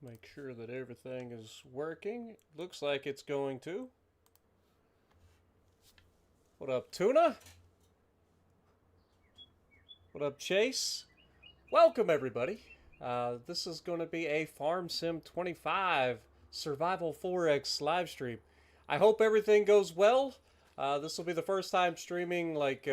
Make sure that everything is working. Looks like it's going to. What up, Tuna? What up, Chase? Welcome, everybody. This is going to be a Farm Sim 25 Survival 4X live stream. I hope everything goes well. This will be the first time streaming like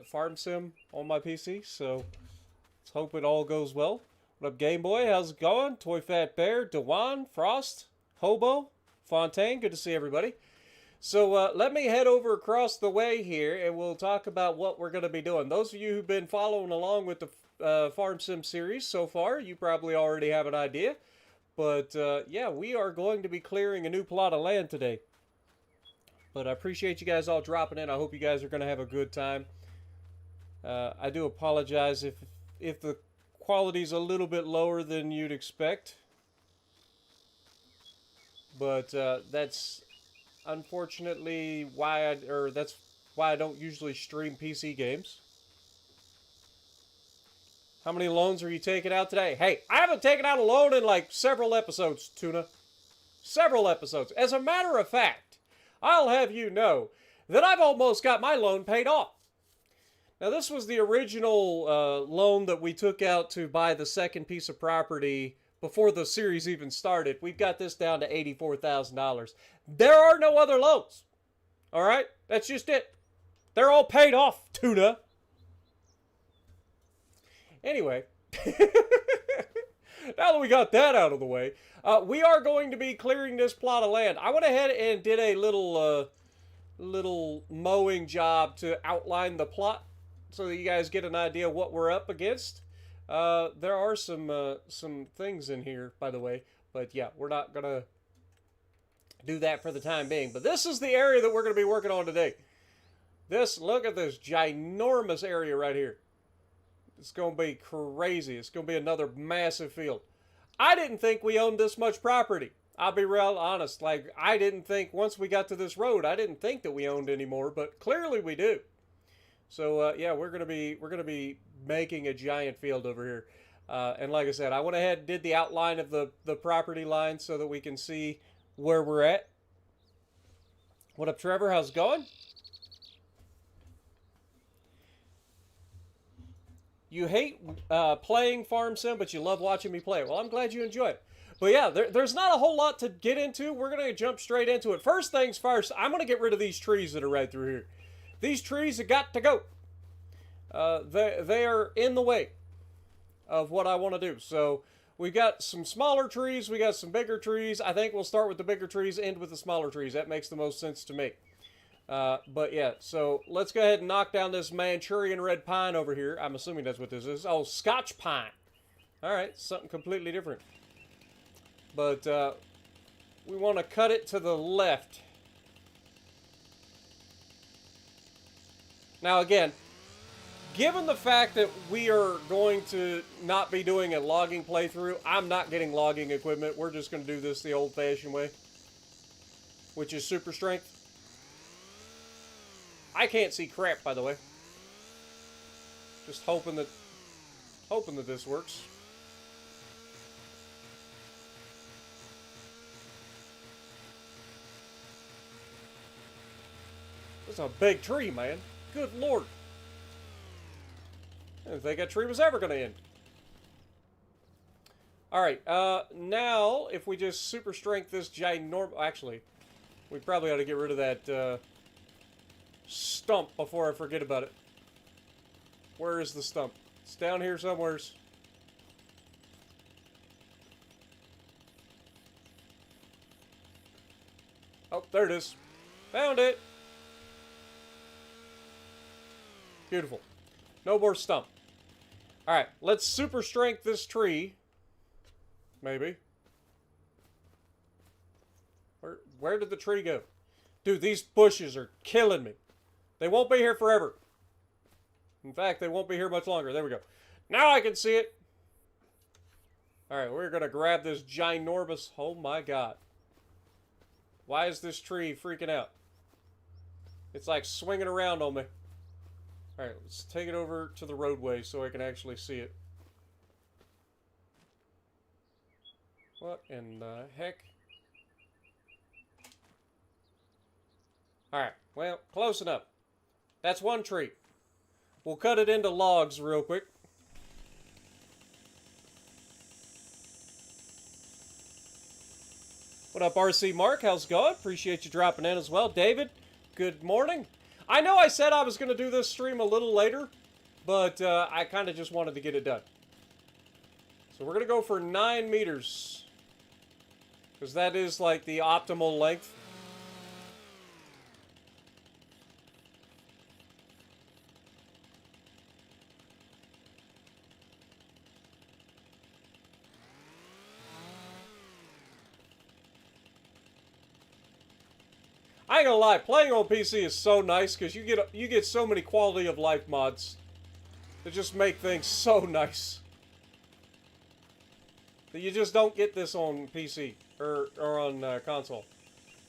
Farm Sim on my PC, so let's hope it all goes well. What up, Game Boy? How's it going? Toy Fat Bear, Dewan, Frost, Hobo, Fontaine. Good to see everybody. So let me head over across the way here, and we'll talk about what we're going to be doing. Those of you who've been following along with the Farm Sim series so far, you probably already have an idea. But yeah, we are going to be clearing a new plot of land today. But I appreciate you guys all dropping in. I hope you guys are going to have a good time. I do apologize if the quality's a little bit lower than you'd expect. But that's unfortunately why that's why I don't usually stream PC games. How many loans are you taking out today? Hey, I haven't taken out a loan in like several episodes, Tuna. Several episodes. As a matter of fact, I'll have you know that I've almost got my loan paid off. Now, this was the original loan that we took out to buy the second piece of property before the series even started. We've got this down to $84,000. There are no other loans. All right? That's just it. They're all paid off, Tuna. Anyway, now that we got that out of the way, we are going to be clearing this plot of land. I went ahead and did a little mowing job to outline the plot so that you guys get an idea what we're up against. There are some things in here, by the way, but yeah, we're not going to do that for the time being. But this is the area that we're going to be working on today. Look at this ginormous area right here. It's going to be crazy. It's going to be another massive field. I didn't think we owned this much property. I'll be real honest. Like, I didn't think once we got to this road, I didn't think that we owned any more, but clearly we do. So yeah, we're gonna be making a giant field over here. And like I said, I went ahead and did the outline of the property line so that we can see where we're at. What up, Trevor? How's it going? You hate playing Farm Sim, but you love watching me play it. Well, I'm glad you enjoy it. But yeah, there's not a whole lot to get into. We're going to jump straight into it. First things first, I'm going to get rid of these trees that are right through here. These trees have got to go. They are in the way of what I want to do. So we've got some smaller trees. We got some bigger trees. I think we'll start with the bigger trees, end with the smaller trees. That makes the most sense to me. But yeah, so let's go ahead and knock down this Manchurian red pine over here. I'm assuming that's what this is. Oh, Scotch pine. All right, something completely different. But we want to cut it to the left. Now again, given the fact that we are going to not be doing a logging playthrough, I'm not getting logging equipment. We're just going to do this the old-fashioned way, which is super strength. I can't see crap, by the way. Just hoping that this works. That's a big tree, man. Good Lord. I didn't think that tree was ever going to end. Alright, now, if we just super strength this ginormous... Actually, we probably ought to get rid of that stump before I forget about it. Where is the stump? It's down here somewheres. Oh, there it is. Found it. Beautiful. No more stump. Alright, let's super strength this tree. Maybe. Where did the tree go? Dude, these bushes are killing me. They won't be here forever. In fact, they won't be here much longer. There we go. Now I can see it. Alright, we're going to grab this ginormous... Oh my god. Why is this tree freaking out? It's like swinging around on me. Alright, let's take it over to the roadway so I can actually see it. What in the heck? Alright, well, close enough. That's one tree. We'll cut it into logs real quick. What up, RC Mark? How's it going? Appreciate you dropping in as well. David, good morning. I know I said I was going to do this stream a little later, but I kind of just wanted to get it done. So we're going to go for 9 meters. Because that is like the optimal length. I ain't gonna lie, playing on PC is so nice because you get so many quality of life mods that just make things so nice. That you just don't get this on PC or on console.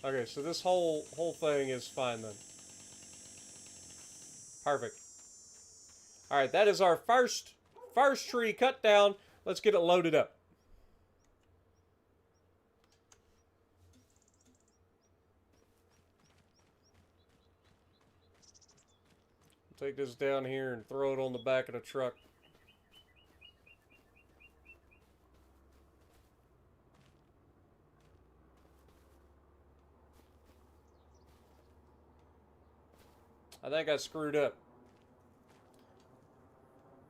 Okay, so this whole thing is fine then. Perfect. All right, that is our first tree cut down. Let's get it loaded up. Take this down here and throw it on the back of the truck. I think I screwed up.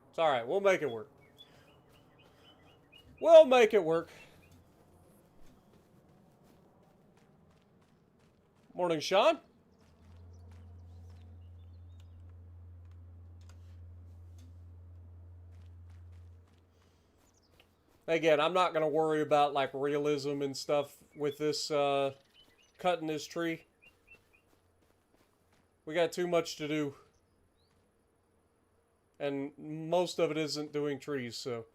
It's alright, we'll make it work. We'll make it work. Morning, Sean. Again, I'm not going to worry about like realism and stuff with this cutting this tree. We got too much to do. And most of it isn't doing trees, so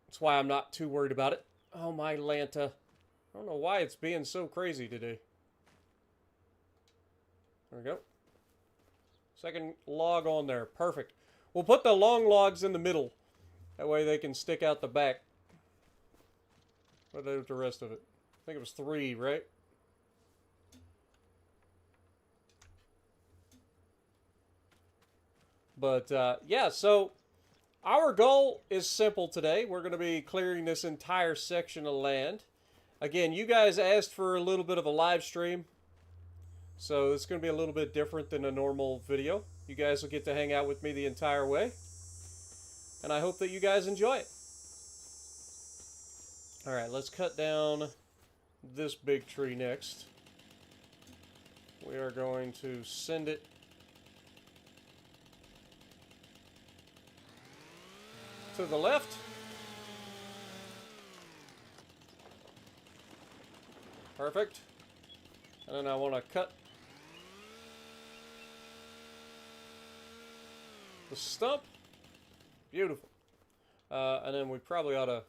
that's why I'm not too worried about it. Oh, my Lanta. I don't know why it's being so crazy today. There we go. Second log on there. Perfect. We'll put the long logs in the middle. That way they can stick out the back. What did the rest of it? I think it was 3, right? But, yeah, so our goal is simple today. We're going to be clearing this entire section of land. Again, you guys asked for a little bit of a live stream. So it's going to be a little bit different than a normal video. You guys will get to hang out with me the entire way. And I hope that you guys enjoy it. Alright, let's cut down this big tree next. We are going to send it to the left. Perfect. And then I want to cut the stump. Beautiful. And then we probably ought to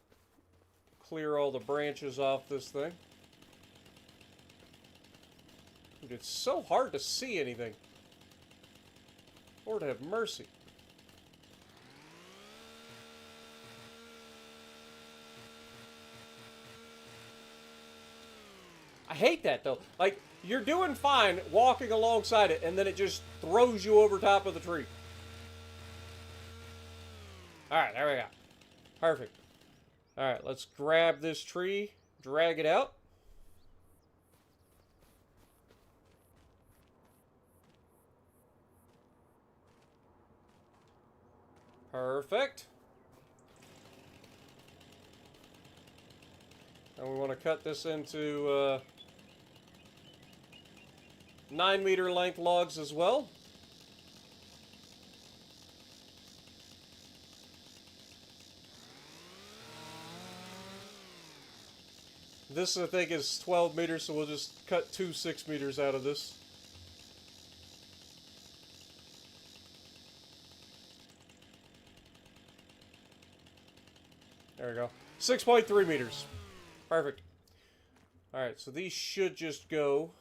clear all the branches off this thing. Dude, it's so hard to see anything. Lord have mercy. I hate that though. Like, you're doing fine walking alongside it and then it just throws you over top of the tree. Alright, there we go. Perfect. Alright, let's grab this tree, drag it out. Perfect. And we want to cut this into 9-meter length logs as well. This, I think, is 12 meters, so we'll just cut 2 6 meters out of this. There we go. 6.3 meters. Perfect. Alright, so these should just go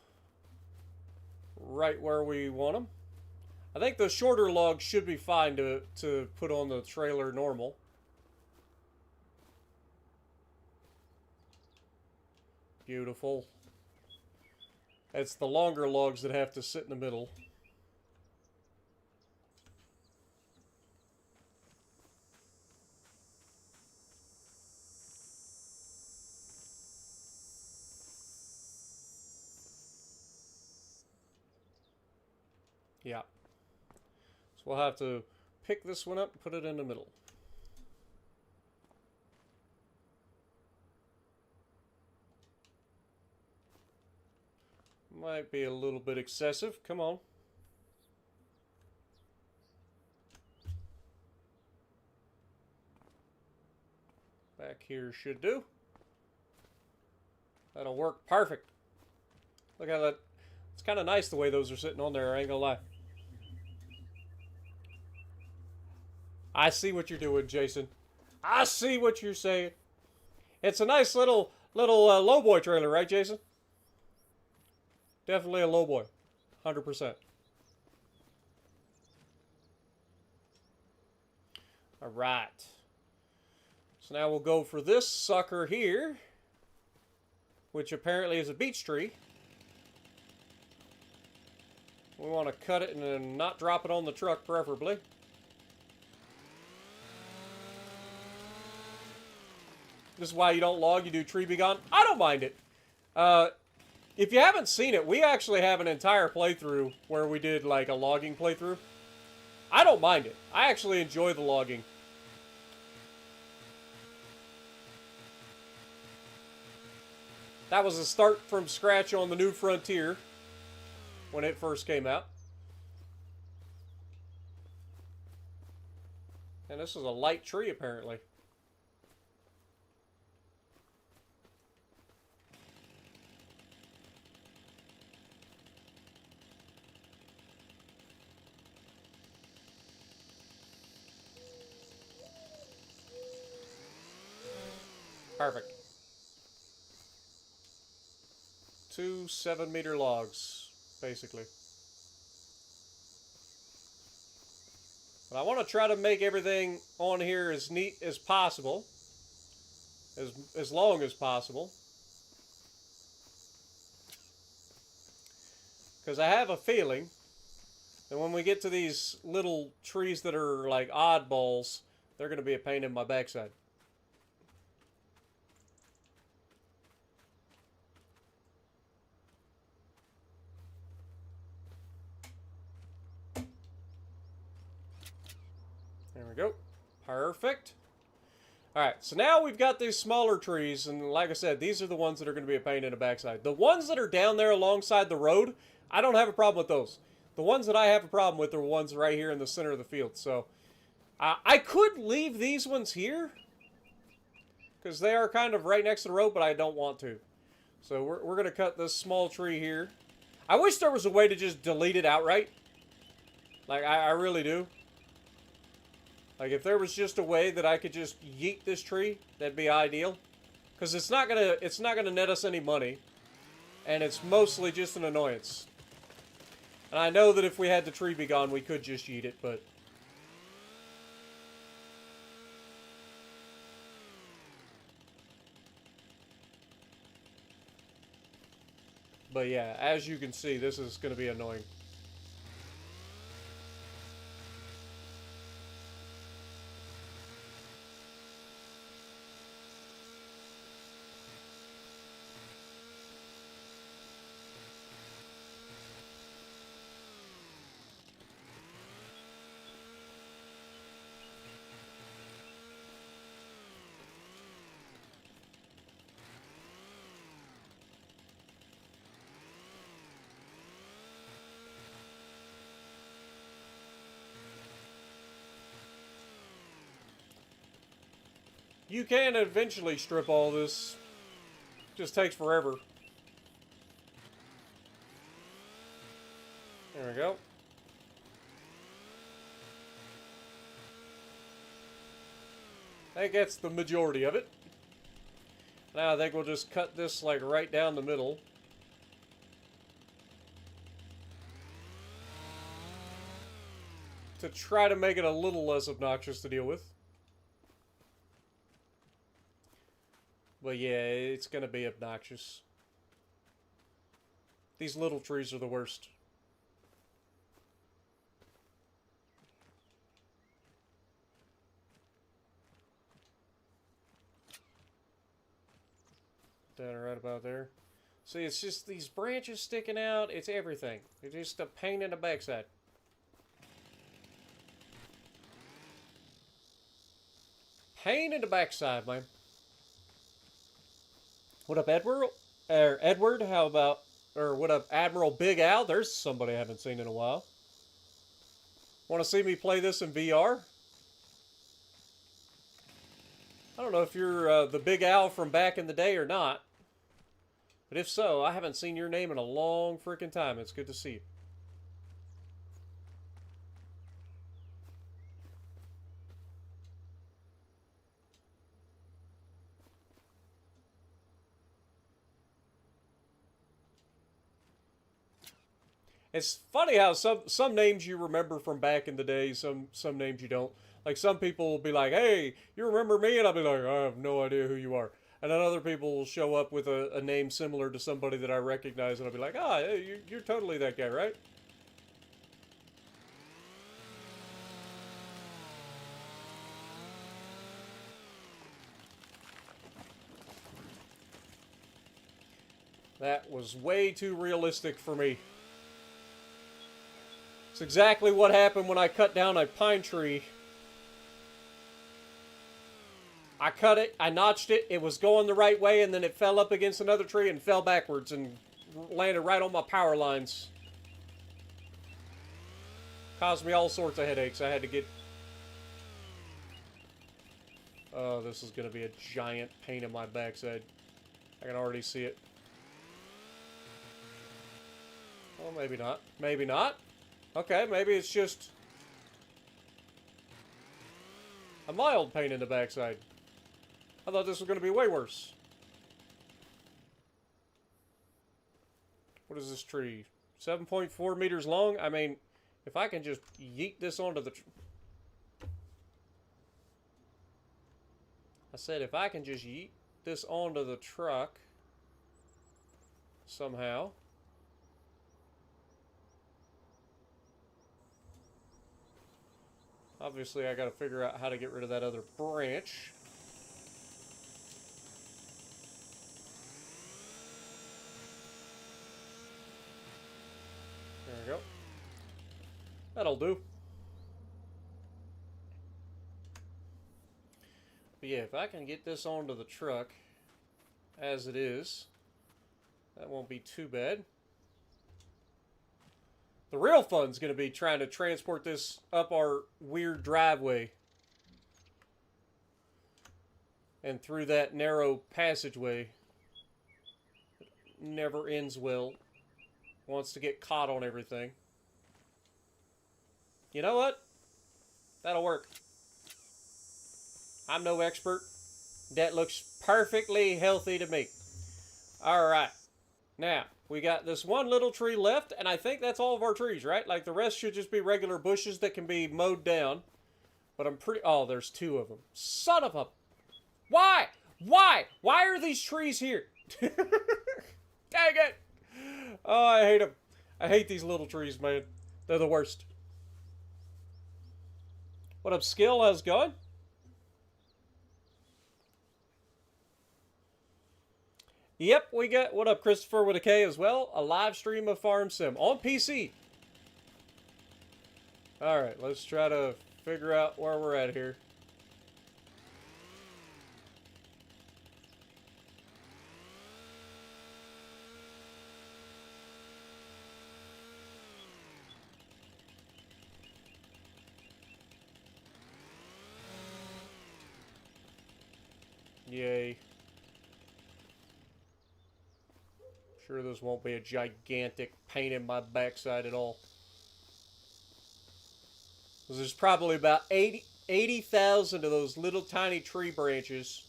right where we want them. I think the shorter logs should be fine to put on the trailer normal. Beautiful. It's the longer logs that have to sit in the middle. Yeah. So we'll have to pick this one up and put it in the middle. Might be a little bit excessive. Come on. Back here should do. That'll work perfect. Look at that. It's kind of nice the way those are sitting on there, I ain't gonna lie. I see what you're doing, Jason. I see what you're saying. It's a nice little lowboy trailer, right, Jason? Definitely a lowboy. 100%. All right. So now we'll go for this sucker here, which apparently is a beech tree. We want to cut it and then not drop it on the truck, preferably. This is why you don't log, you do tree be gone. I don't mind it. If you haven't seen it, we actually have an entire playthrough where we did like a logging playthrough. I don't mind it. I actually enjoy the logging. That was a start from scratch on the New Frontier when it first came out. And this is a light tree, apparently. Perfect. 2 7-meter logs, basically. But I want to try to make everything on here as neat as possible. As long as possible. Because I have a feeling that when we get to these little trees that are like oddballs, they're going to be a pain in my backside. There we go. Perfect. Alright, so now we've got these smaller trees, and like I said, these are the ones that are going to be a pain in the backside. The ones that are down there alongside the road, I don't have a problem with those. The ones that I have a problem with are the ones right here in the center of the field. So, I could leave these ones here, because they are kind of right next to the road, but I don't want to. So we're going to cut this small tree here. I wish there was a way to just delete it outright. Like, I really do. Like, if there was just a way that I could just yeet this tree, that'd be ideal. Because it's not gonna net us any money. And it's mostly just an annoyance. And I know that if we had the tree be gone, we could just yeet it, but... But yeah, as you can see, this is gonna be annoying. You can eventually strip all this. Just takes forever. There we go. That gets the majority of it. Now I think we'll just cut this like right down the middle. To try to make it a little less obnoxious to deal with. But yeah, it's going to be obnoxious. These little trees are the worst. Down right about there. See, it's just these branches sticking out. It's everything. It's just a pain in the backside. Pain in the backside, man. What up, Edward? Edward, how about... Or what up, Admiral Big Al? There's somebody I haven't seen in a while. Want to see me play this in VR? I don't know if you're the Big Al from back in the day or not. But if so, I haven't seen your name in a long freaking time. It's good to see you. It's funny how some names you remember from back in the day, some names you don't. Like some people will be like, "Hey, you remember me?" And I'll be like, "I have no idea who you are." And then other people will show up with a name similar to somebody that I recognize, and I'll be like, "Ah, hey, you're totally that guy, right?" That was way too realistic for me. It's exactly what happened when I cut down a pine tree. I cut it, I notched it, it was going the right way, and then it fell up against another tree and fell backwards and landed right on my power lines. Caused me all sorts of headaches. I had to get... Oh, this is going to be a giant pain in my backside. I can already see it. Well, maybe not. Maybe not. Okay, maybe it's just a mild pain in the backside. I thought this was going to be way worse. What is this tree? 7.4 meters long? I mean, if I can just yeet this onto the... I said if I can just yeet this onto the truck somehow. Obviously, I got to figure out how to get rid of that other branch. There we go. That'll do. But yeah, if I can get this onto the truck as it is, that won't be too bad. The real fun's going to be trying to transport this up our weird driveway and through that narrow passageway. Never ends well. Wants to get caught on everything. You know what? That'll work. I'm no expert. That looks perfectly healthy to me. Alright. Now, we got this one little tree left, and I think that's all of our trees, right? Like, the rest should just be regular bushes that can be mowed down. But I'm pretty... Oh, there's two of them. Son of a... Why? Why? Why are these trees here? Dang it! Oh, I hate them. I hate these little trees, man. They're the worst. What up, Skill? How's it going? Yep, we got, what up, Christopher with a K as well, a live stream of Farm Sim on PC. Alright, let's try to figure out where we're at here. Yay. Sure this won't be a gigantic pain in my backside at all. There's probably about 80,000 of those little tiny tree branches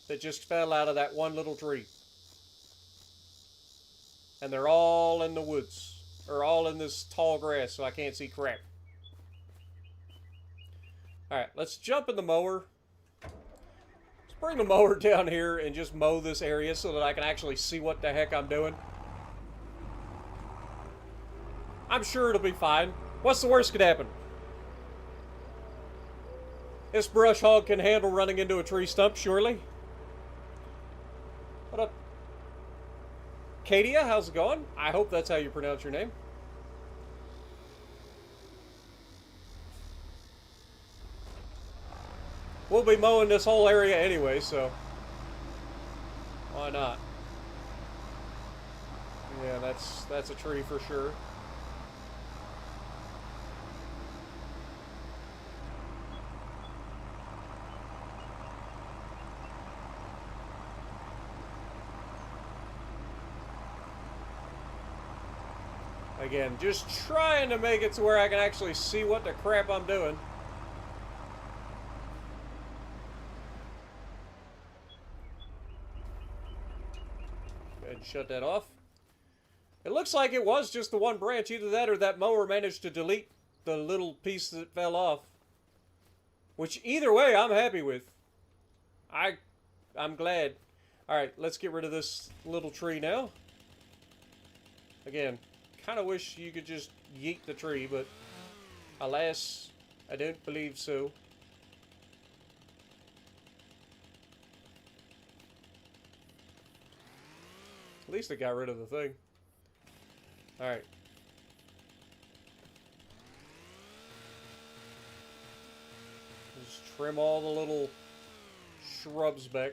that just fell out of that one little tree. And they're all in the woods. Or all in this tall grass, so I can't see crap. Alright, let's jump in the mower. Let's bring the mower down here and just mow this area so that I can actually see what the heck I'm doing. I'm sure it'll be fine. What's the worst could happen? This brush hog can handle running into a tree stump, surely. What up? Katia, how's it going? I hope that's how you pronounce your name. We'll be mowing this whole area anyway, so why not? Yeah, that's a tree for sure. Again, just trying to make it to where I can actually see what the crap I'm doing. Go ahead and shut that off. It looks like it was just the one branch. Either that or that mower managed to delete the little piece that fell off. Which, either way, I'm happy with. I'm glad. Alright, let's get rid of this little tree now. Again, kind of wish you could just yeet the tree, but alas, I don't believe so. At least I got rid of the thing. Alright. Just trim all the little shrubs back.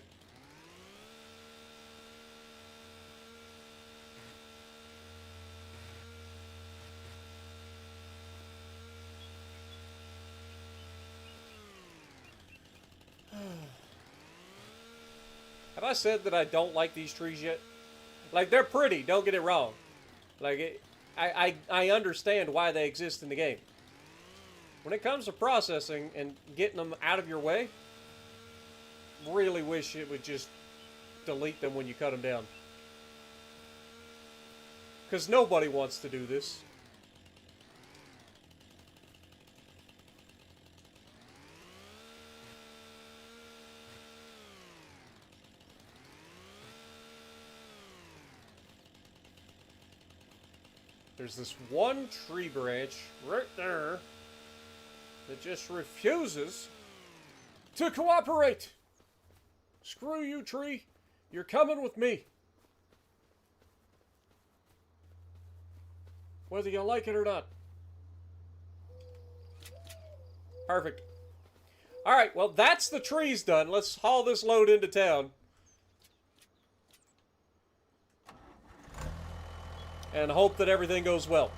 Have I said that I don't like these trees yet? Like, they're pretty, don't get it wrong. Like, I understand why they exist in the game. When it comes to processing and getting them out of your way, really wish it would just delete them when you cut them down. Because nobody wants to do this. There's this one tree branch right there that just refuses to cooperate. Screw you, tree. You're coming with me. Whether you like it or not. Perfect. Alright, well, that's the trees done. Let's haul this load into town. And hope that everything goes well.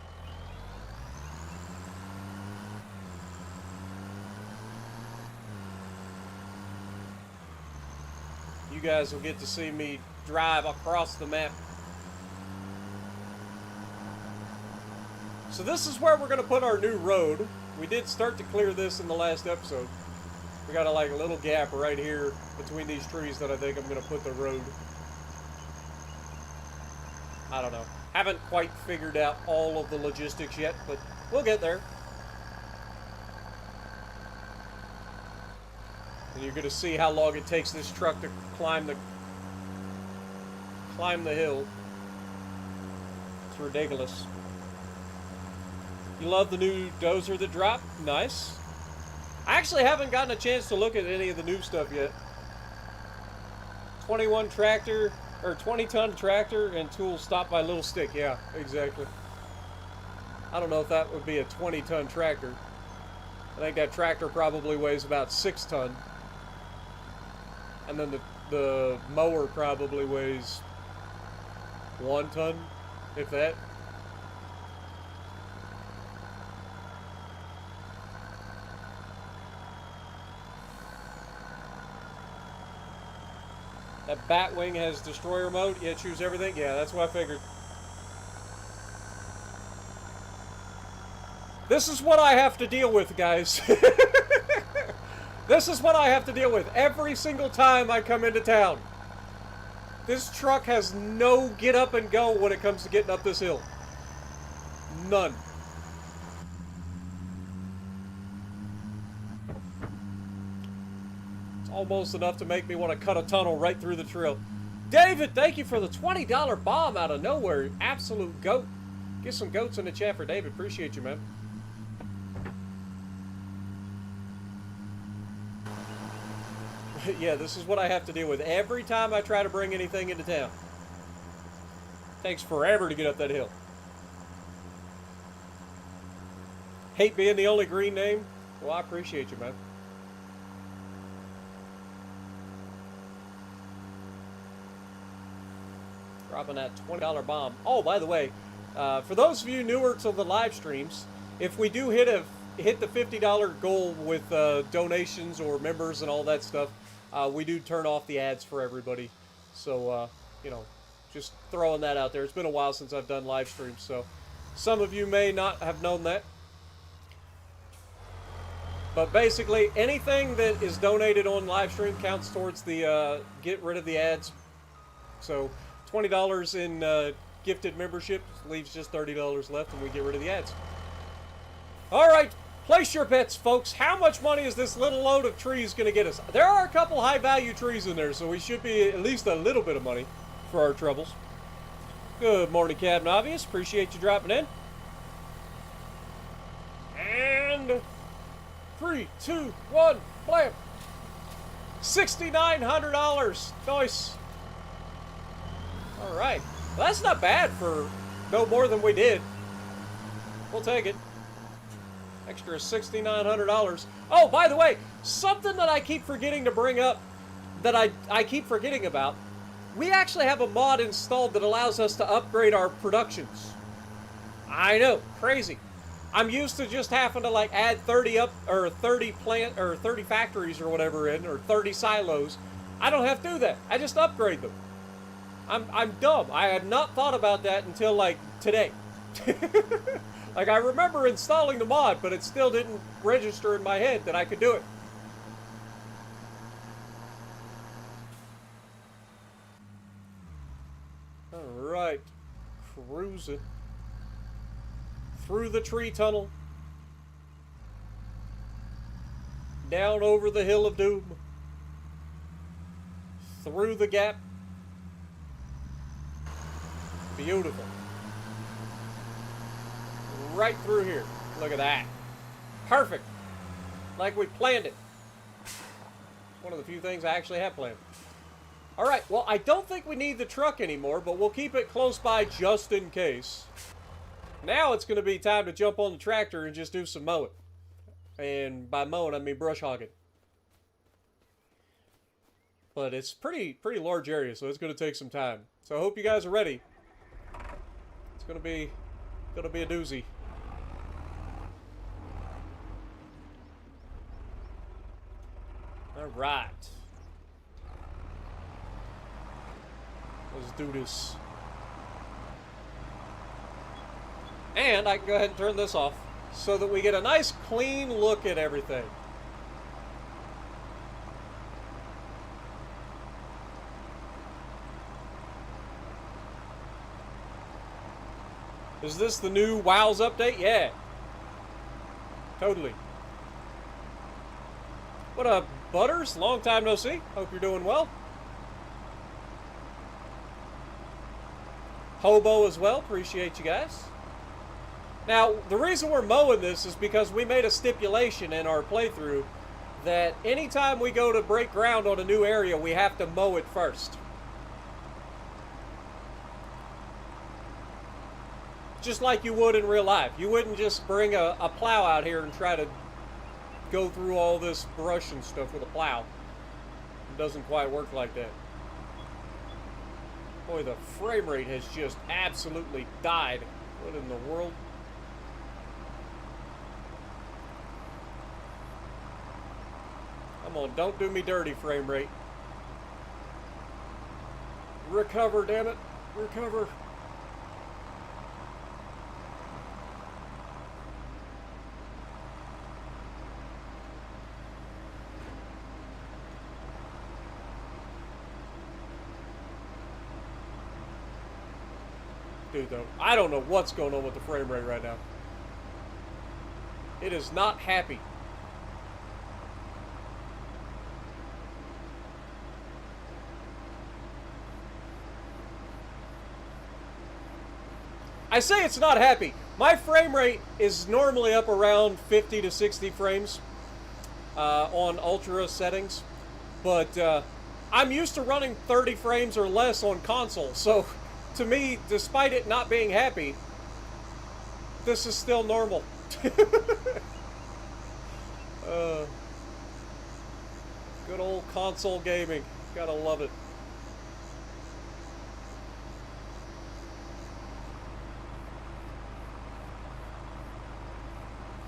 You guys will get to see me drive across the map. So this is where we're going to put our new road. We did start to clear this in the last episode. We got a little gap right here between these trees that I think I'm going to put the road. I don't know. Haven't quite figured out all of the logistics yet, but we'll get there. And you're going to see how long it takes this truck to climb the hill. It's ridiculous. You love the new dozer that dropped? Nice. I actually haven't gotten a chance to look at any of the new stuff yet. 21 tractor, or 20-ton tractor and tools stopped by little stick. Yeah, exactly. I don't know if that would be a 20-ton tractor. I think that tractor probably weighs about 6 ton. And then the mower probably weighs 1 ton, if that. That Batwing has destroyer mode. Yeah, choose everything. Yeah, that's what I figured. This is what I have to deal with, guys. This is what I have to deal with every single time I come into town. This truck has no get up and go when it comes to getting up this hill. None. Almost enough to make me want to cut a tunnel right through the trail. David, thank you for the $20 bomb out of nowhere. Absolute goat. Get some goats in the chat for David. Appreciate you, man. Yeah, this is what I have to deal with every time I try to bring anything into town. Takes forever to get up that hill. Hate being the only green name. Well, I appreciate you, man. Dropping that $20 bomb. Oh, by the way, for those of you newer to the live streams, if we do hit the $50 goal with donations or members and all that stuff, we do turn off the ads for everybody. So, you know, just throwing that out there. It's been a while since I've done live streams, so some of you may not have known that. But basically, anything that is donated on live stream counts towards the get rid of the ads. So $20 in gifted membership leaves just $30 left, and we get rid of the ads. All right, place your bets, folks. How much money is this little load of trees going to get us? There are a couple high-value trees in there, so we should be at least a little bit of money for our troubles. Good morning, Captain Obvious. Appreciate you dropping in. And 3, 2, 1, blam. $6,900. Nice. All right. Well, that's not bad for no more than we did. We'll take it. Extra $6,900. Oh, by the way, something that I keep forgetting to bring up that I keep forgetting about. We actually have a mod installed that allows us to upgrade our productions. I know, crazy. I'm used to just having to like add 30 up or 30 plant or 30 factories or whatever in, or 30 silos. I don't have to do that. I just upgrade them. I'm dumb. I had not thought about that until like today. Like, I remember installing the mod, but it still didn't register in my head that I could do it. Alright. Cruising. Through the tree tunnel. Down over the hill of doom. Through the gap. Beautiful. Right through here. Look at that. Perfect. Like we planned it. One of the few things I actually have planned. Alright, well, I don't think we need the truck anymore, but we'll keep it close by just in case. Now it's going to be time to jump on the tractor and just do some mowing. And by mowing, I mean brush hogging. But it's pretty large area, so it's going to take some time. So I hope you guys are ready. It's going to be a doozy. All right. Let's do this. And I can go ahead and turn this off so that we get a nice clean look at everything. Is this the new WoW's update? Yeah. Totally. What up, Butters? Long time no see. Hope you're doing well. Hobo as well. Appreciate you guys. Now, the reason we're mowing this is because we made a stipulation in our playthrough that anytime we go to break ground on a new area, we have to mow it first. Just like you would in real life. You wouldn't just bring a plow out here and try to go through all this brush and stuff with a plow. It doesn't quite work like that. Boy, the frame rate has just absolutely died. What in the world? Come on, don't do me dirty, frame rate. Recover, damn it. Recover. Dude, though, I don't know what's going on with the frame rate right now. It is not happy. I say it's not happy. My frame rate is normally up around 50 to 60 frames on ultra settings, but I'm used to running 30 frames or less on console, so to me, despite it not being happy, this is still normal. Good old console gaming. Gotta love it.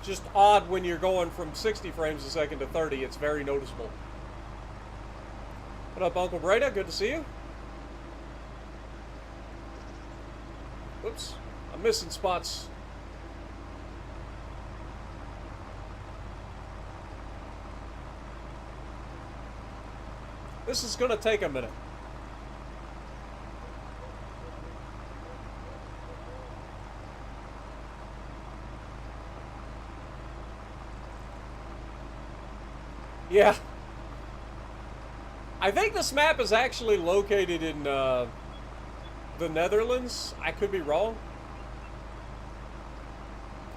Just odd when you're going from 60 frames a second to 30. It's very noticeable. What up, Uncle Breda? Good to see you. Oops, I'm missing spots. This is gonna take a minute. Yeah. I think this map is actually located in the Netherlands. I could be wrong.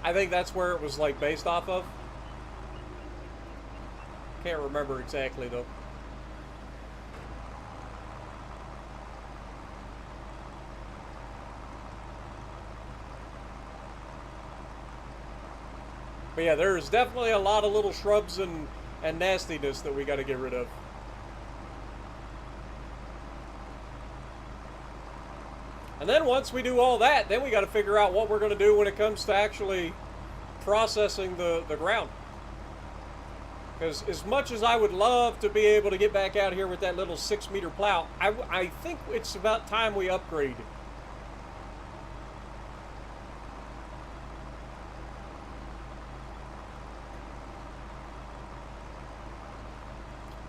I think that's where it was like based off of. Can't remember exactly though. But yeah, there's definitely a lot of little shrubs and nastiness that we got to get rid of. And then once we do all that, then we got to figure out what we're going to do when it comes to actually processing the ground. Because as much as I would love to be able to get back out here with that little 6-meter plow, I think it's about time we upgrade.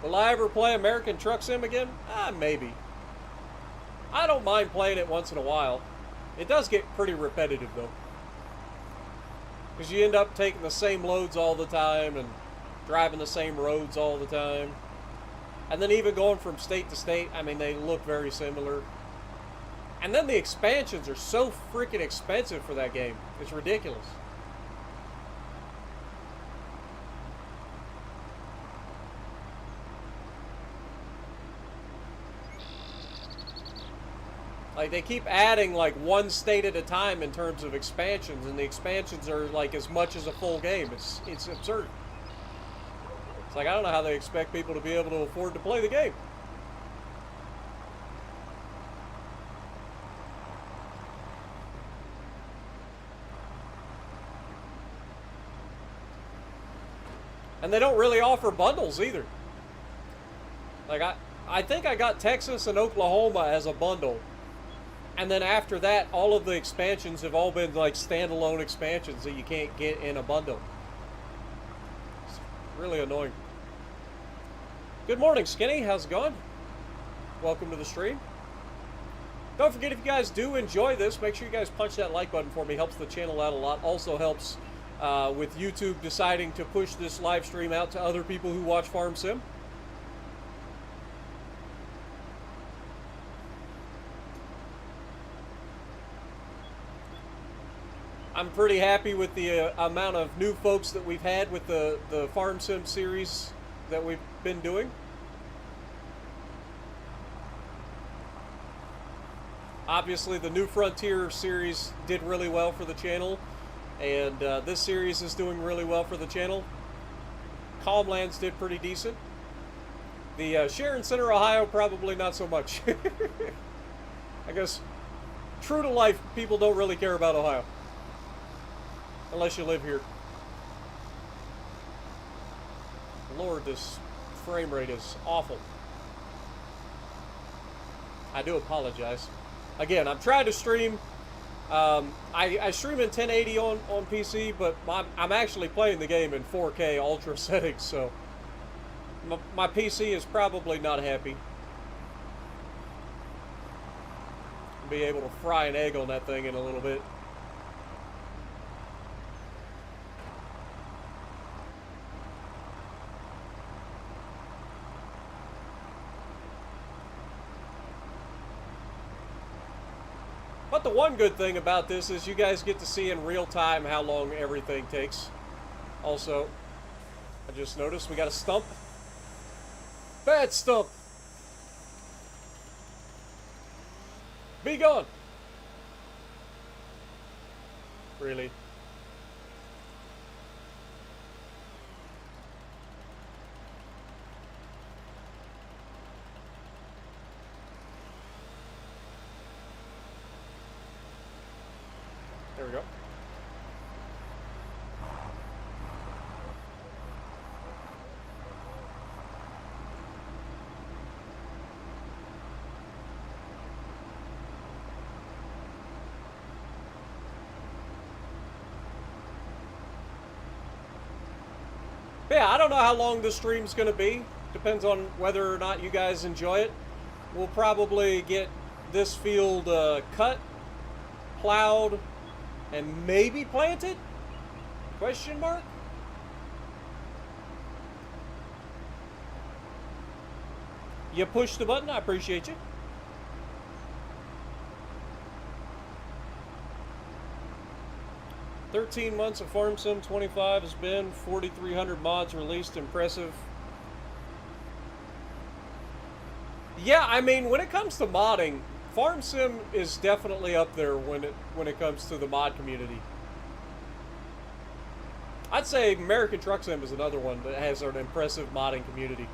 Will I ever play American Truck Sim again? Maybe. I don't mind playing it once in a while. It does get pretty repetitive though. Because you end up taking the same loads all the time and driving the same roads all the time. And then even going from state to state, I mean, they look very similar. And then the expansions are so freaking expensive for that game. It's ridiculous. Like, they keep adding, like, one state at a time in terms of expansions, and the expansions are, like, as much as a full game. It's absurd. It's like, I don't know how they expect people to be able to afford to play the game. And they don't really offer bundles, either. Like, I think I got Texas and Oklahoma as a bundle. And then after that, all of the expansions have all been like standalone expansions that you can't get in a bundle. It's really annoying. Good morning, Skinny. How's it going? Welcome to the stream. Don't forget, if you guys do enjoy this, make sure you guys punch that like button for me. Helps the channel out a lot. Also helps with YouTube deciding to push this live stream out to other people who watch Farm Sim. I'm pretty happy with the amount of new folks that we've had with the Farm Sim series that we've been doing. Obviously, the New Frontier series did really well for the channel, and this series is doing really well for the channel. Calmlands did pretty decent. The Sharon Center, Ohio, probably not so much. I guess, true to life, people don't really care about Ohio. Unless you live here. Lord, this frame rate is awful. I do apologize. Again, I'm trying to stream. I stream in 1080 on PC, but I'm actually playing the game in 4K ultra settings, so my PC is probably not happy. I'll be able to fry an egg on that thing in a little bit. But the one good thing about this is you guys get to see in real time how long everything takes. Also, I just noticed we got a stump. Bad stump. Be gone. Really? There we go. Yeah, I don't know how long this stream's going to be. Depends on whether or not you guys enjoy it. We'll probably get this field cut, plowed, and maybe planted? Question mark? You push the button, I appreciate you. "13 months of Farm Sim 25 has been 4,300 mods released. Impressive." Yeah, I mean, when it comes to modding, Farm Sim is definitely up there when it comes to the mod community. I'd say American Truck Sim is another one that has an impressive modding community.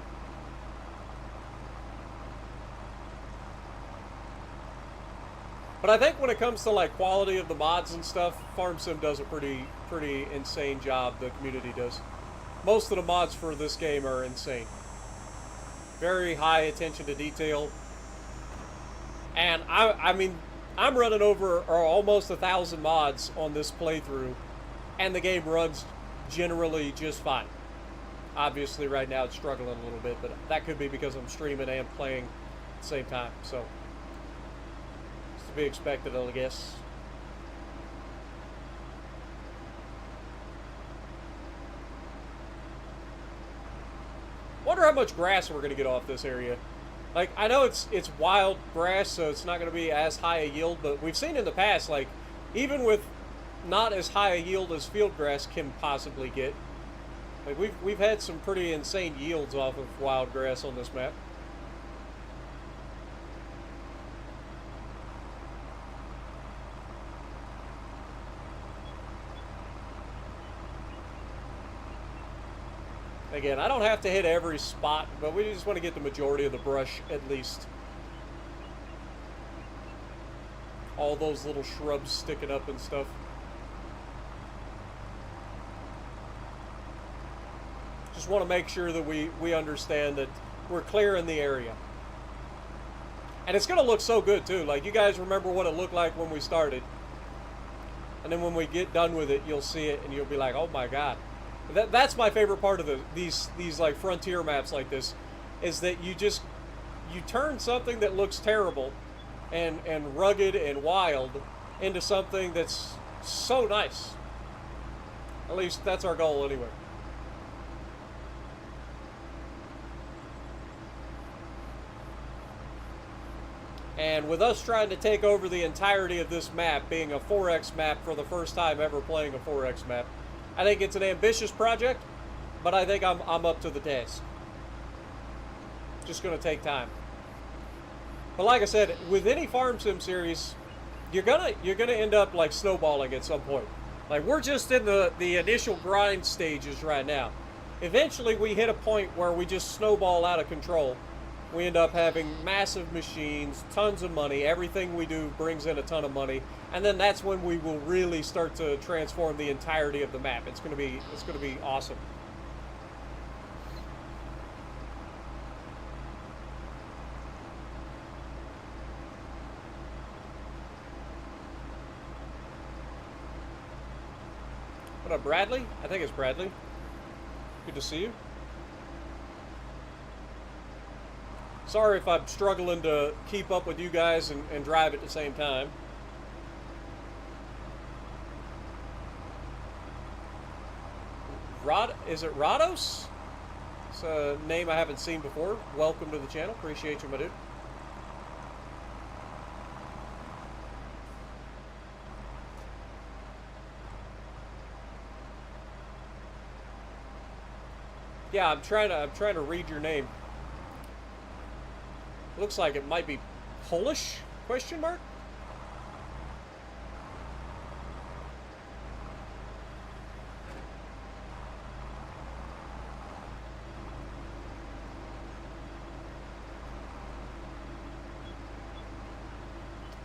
But I think when it comes to like quality of the mods and stuff, Farm Sim does a pretty insane job. The community does. Most of the mods for this game are insane. Very high attention to detail. And I mean, I'm running over or almost 1,000 mods on this playthrough, and the game runs generally just fine. Obviously, right now it's struggling a little bit, but that could be because I'm streaming and playing at the same time. So. Be expected, I guess. Wonder how much grass we're gonna get off this area. Like, I know it's wild grass, so it's not gonna be as high a yield, but we've seen in the past, like, even with not as high a yield as field grass can possibly get, like we've had some pretty insane yields off of wild grass on this map. Again, I don't have to hit every spot, but we just want to get the majority of the brush at least. All those little shrubs sticking up and stuff. Just want to make sure that we understand that we're clearing the area. And it's going to look so good too. Like, you guys remember what it looked like when we started. And then when we get done with it, you'll see it and you'll be like, oh my God. That's my favorite part of these like frontier maps like this, is that you turn something that looks terrible and rugged and wild into something that's so nice. At least that's our goal anyway. And with us trying to take over the entirety of this map, being a 4X map for the first time ever playing a 4X map, I think it's an ambitious project, but I think I'm up to the task. Just going to take time. But like I said, with any Farm Sim series, you're gonna end up like snowballing at some point. Like, we're just in the initial grind stages right now. Eventually, we hit a point where we just snowball out of control. We end up having massive machines, tons of money. Everything we do brings in a ton of money, and then that's when we will really start to transform the entirety of the map. It's gonna be awesome. What up, Bradley? I think it's Bradley. Good to see you. Sorry if I'm struggling to keep up with you guys and drive at the same time. Is it Rados? It's a name I haven't seen before. Welcome to the channel. Appreciate you, my dude. Yeah, I'm trying to read your name. Looks like it might be Polish? Question mark?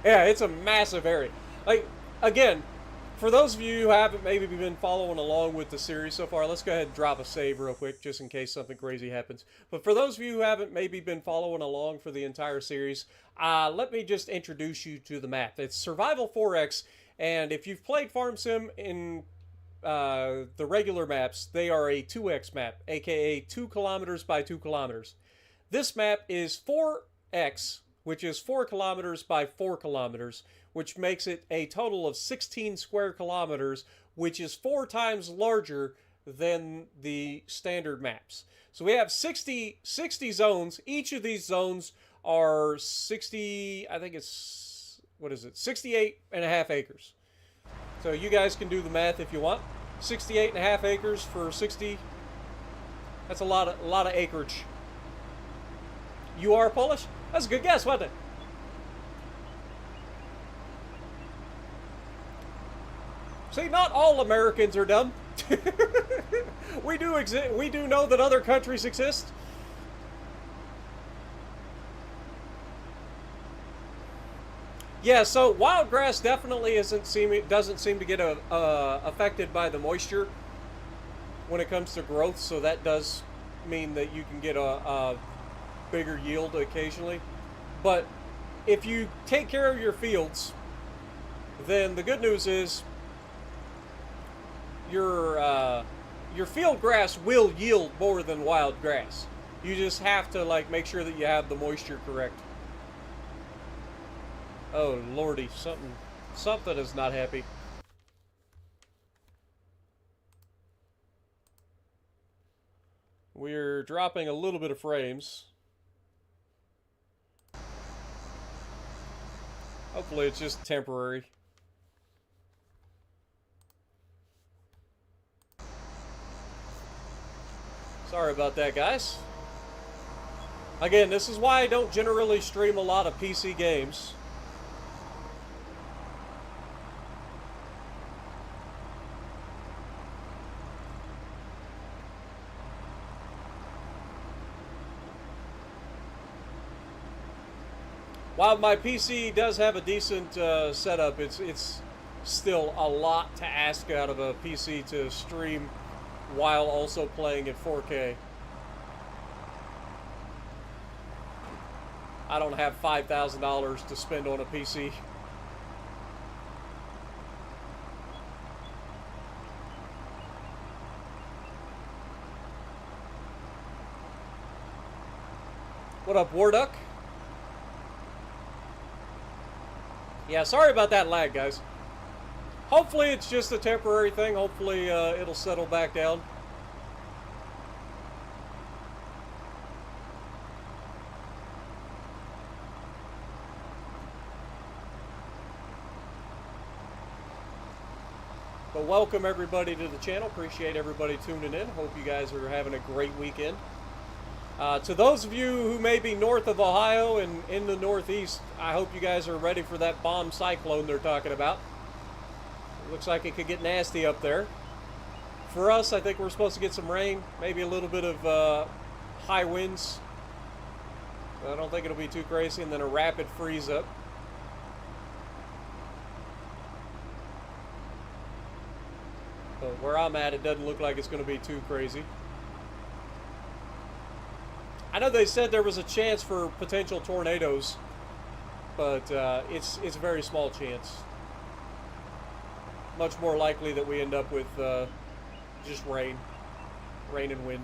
Yeah, it's a massive area. Like, again, for those of you who haven't maybe been following along with the series so far, let's go ahead and drop a save real quick just in case something crazy happens. But for those of you who haven't maybe been following along for the entire series, let me just introduce you to the map. It's Survival 4X, and if you've played Farm Sim in the regular maps, they are a 2X map, aka 2 kilometers by 2 kilometers. This map is 4X, which is 4 kilometers by 4 kilometers, which makes it a total of 16 square kilometers, which is 4 times larger than the standard maps. So we have 60 zones. Each of these zones are 60, I think it's, what is it, 68 and a half acres. So you guys can do the math if you want. 68 and a half acres for 60, that's a lot of acreage. You are Polish? That's a good guess, wasn't it? See, not all Americans are dumb. We do know that other countries exist. Yeah, so wild grass definitely doesn't seem to get affected by the moisture when it comes to growth. So that does mean that you can get a bigger yield occasionally. But if you take care of your fields, then the good news is your field grass will yield more than wild grass. You just have to like make sure that you have the moisture correct. Oh lordy, something is not happy. We're dropping a little bit of frames. Hopefully it's just temporary. Sorry about that, guys. Again, this is why I don't generally stream a lot of PC games. While my PC does have a decent setup, it's still a lot to ask out of a PC to stream while also playing at 4K. I don't have $5,000 to spend on a PC. What up, Warduck? Yeah, sorry about that lag, guys. Hopefully it's just a temporary thing. Hopefully it'll settle back down. But welcome everybody to the channel. Appreciate everybody tuning in. Hope you guys are having a great weekend. To those of you who may be north of Ohio and in the Northeast, I hope you guys are ready for that bomb cyclone they're talking about. It looks like it could get nasty up there. For us, I think we're supposed to get some rain, maybe a little bit of high winds. I don't think it'll be too crazy, and then a rapid freeze up. But where I'm at, it doesn't look like it's going to be too crazy. I know they said there was a chance for potential tornadoes, but it's a very small chance. Much more likely that we end up with just rain and wind.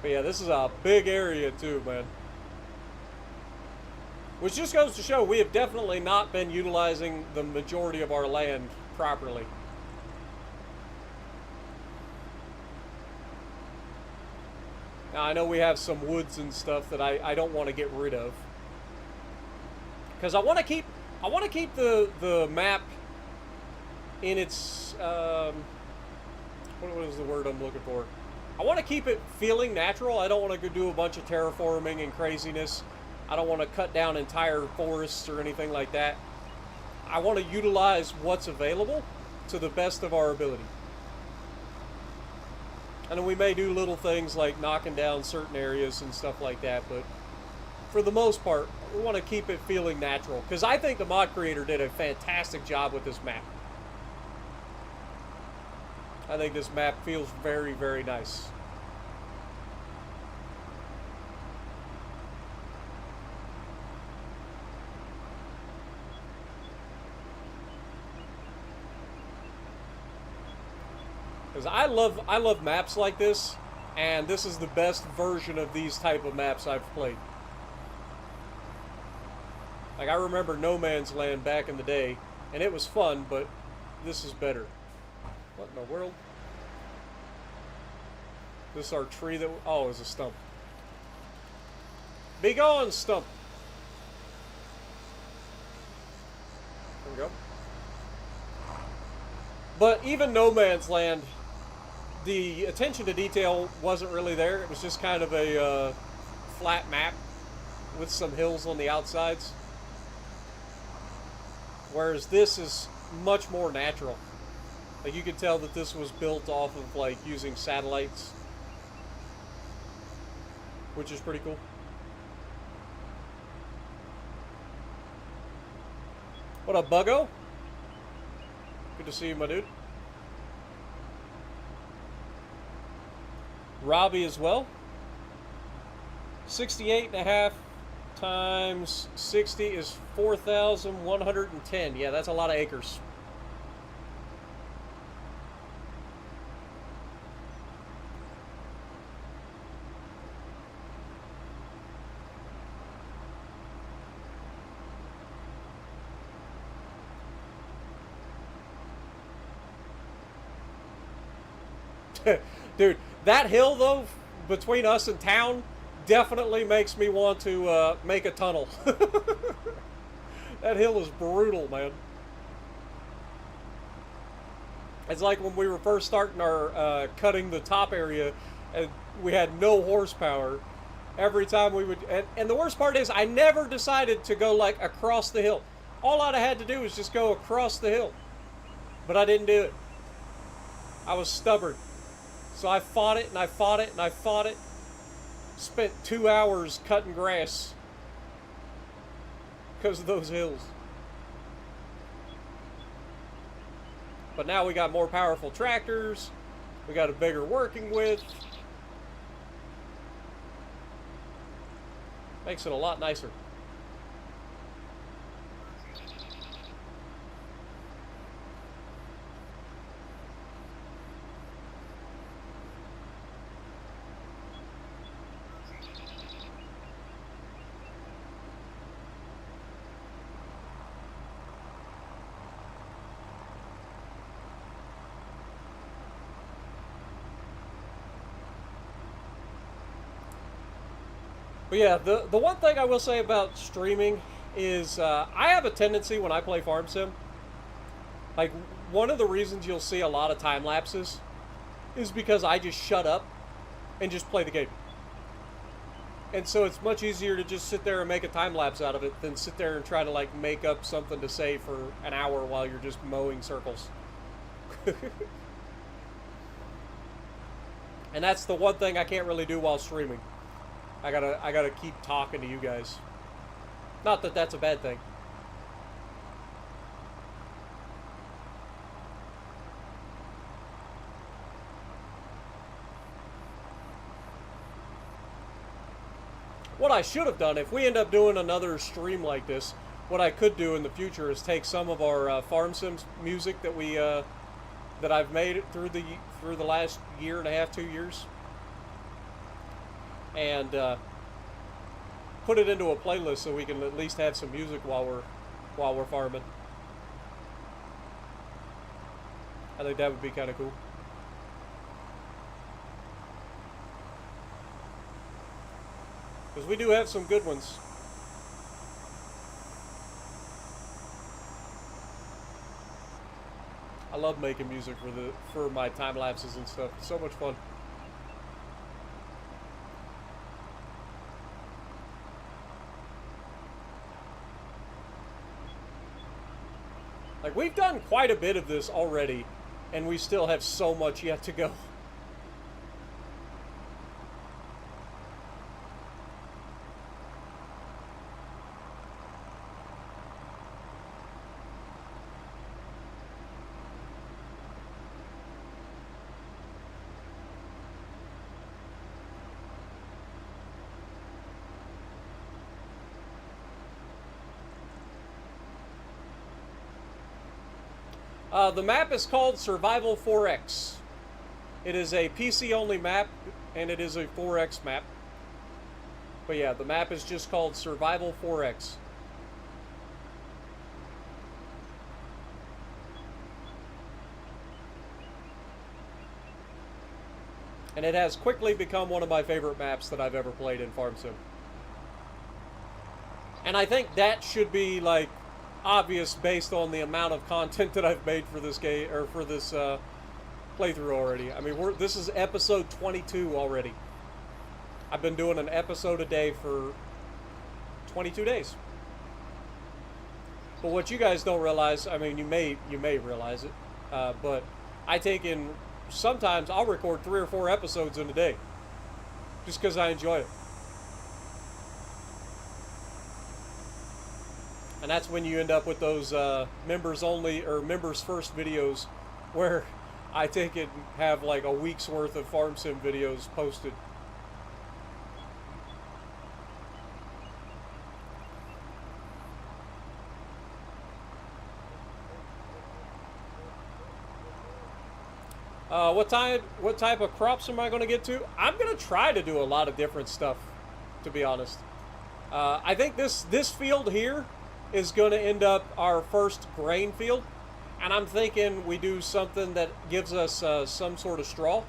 But yeah, this is a big area too, man. Which just goes to show we have definitely not been utilizing the majority of our land properly. Now, I know we have some woods and stuff that I don't want to get rid of. Because I want to keep the map in its what is the word I'm looking for? I want to keep it feeling natural. I don't want to go do a bunch of terraforming and craziness. I don't want to cut down entire forests or anything like that. I want to utilize what's available to the best of our ability. And then we may do little things like knocking down certain areas and stuff like that, but for the most part, we want to keep it feeling natural. Because I think the mod creator did a fantastic job with this map. I think this map feels very, very nice. Because I love maps like this, and this is the best version of these type of maps I've played. Like, I remember No Man's Land back in the day, and it was fun, but this is better. What in the world? This is our tree that... Oh, it's a stump. Be gone, stump! There we go. But even No Man's Land, the attention to detail wasn't really there. It was just kind of a flat map with some hills on the outsides. Whereas this is much more natural. Like, you can tell that this was built off of, like, using satellites, which is pretty cool. What up, Buggo? Good to see you, my dude. Robbie as well. 68.5 times 60 is 4,110. Yeah, that's a lot of acres. Dude, that hill, though, between us and town, definitely makes me want to make a tunnel. That hill is brutal, man. It's like when we were first starting our cutting the top area, and we had no horsepower. Every time we would... And the worst part is, I never decided to go, like, across the hill. All I'd have had to do was just go across the hill. But I didn't do it. I was stubborn. So I fought it, and I fought it, and I fought it. Spent 2 hours cutting grass because of those hills. But now we got more powerful tractors. We got a bigger working width. Makes it a lot nicer. But yeah, the one thing I will say about streaming is I have a tendency when I play Farm Sim, like, one of the reasons you'll see a lot of time lapses is because I just shut up and just play the game. And so it's much easier to just sit there and make a time lapse out of it than sit there and try to, like, make up something to say for an hour while you're just mowing circles. And that's the one thing I can't really do while streaming. I gotta keep talking to you guys. Not that that's a bad thing. What I should have done, if we end up doing another stream like this, what I could do in the future is take some of our Farm Sims music that we that I've made through the last year and a half, 2 years, and put it into a playlist so we can at least have some music while we're farming. I think that would be kind of cool. Because we do have some good ones. I love making music for my time lapses and stuff. It's so much fun. Like, we've done quite a bit of this already, and we still have so much yet to go. The map is called Survival 4X. It is a PC-only map, and it is a 4X map. But yeah, the map is just called Survival 4X. And it has quickly become one of my favorite maps that I've ever played in Farm Sim. And I think that should be, like, obvious based on the amount of content that I've made for this game, or for this playthrough already. I mean, this is episode 22 already. I've been doing an episode a day for 22 days. But what you guys don't realize, I mean, you may realize it, but I take in, sometimes I'll record 3 or 4 episodes in a day, just because I enjoy it. And that's when you end up with those members only, or members first videos, where I take it and have like a week's worth of Farm Sim videos posted. What type of crops am I going to get to? I'm going to try to do a lot of different stuff, to be honest. I think this field here is going to end up our first grain field, and I'm thinking we do something that gives us some sort of straw.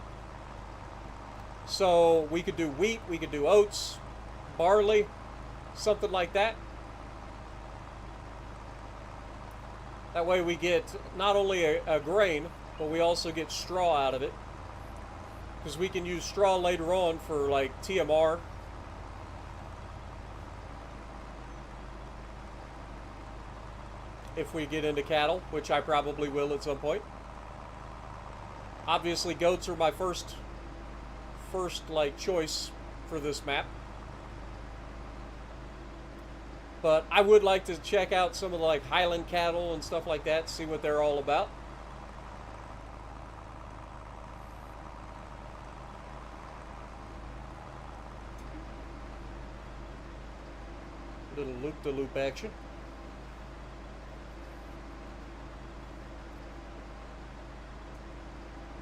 So we could do wheat, we could do oats, barley, something like that. That way we get not only a grain, but we also get straw out of it, because we can use straw later on for like TMR. If we get into cattle, which I probably will at some point. Obviously, goats are my first like choice for this map. But I would like to check out some of the like Highland cattle and stuff like that, see what they're all about. Little loop-de-loop action.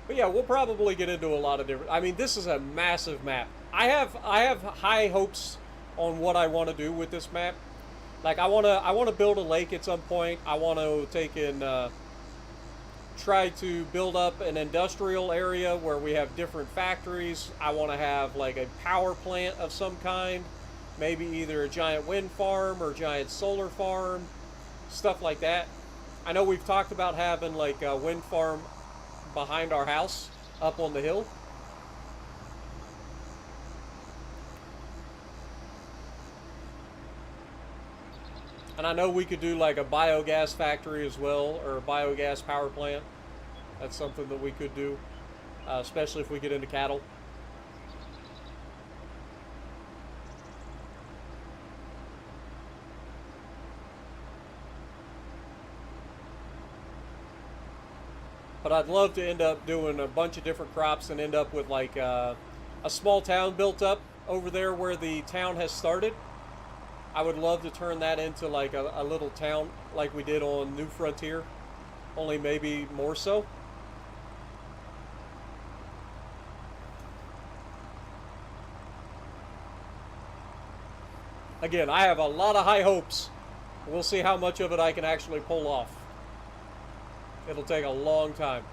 But yeah, we'll probably get into a lot of different. I mean, this is a massive map. I have high hopes on what I want to do with this map. Like, I want to build a lake at some point. I want to take in try to build up an industrial area where we have different factories. I want to have like a power plant of some kind, maybe either a giant wind farm or giant solar farm, stuff like that. I know we've talked about having like a wind farm behind our house up on the hill. And I know we could do like a biogas factory as well, or a biogas power plant. That's something that we could do, especially if we get into cattle. But I'd love to end up doing a bunch of different crops and end up with like a small town built up over there where the town has started. I would love to turn that into like a little town like we did on New Frontier, only maybe more so. Again, I have a lot of high hopes. We'll see how much of it I can actually pull off. It'll take a long time.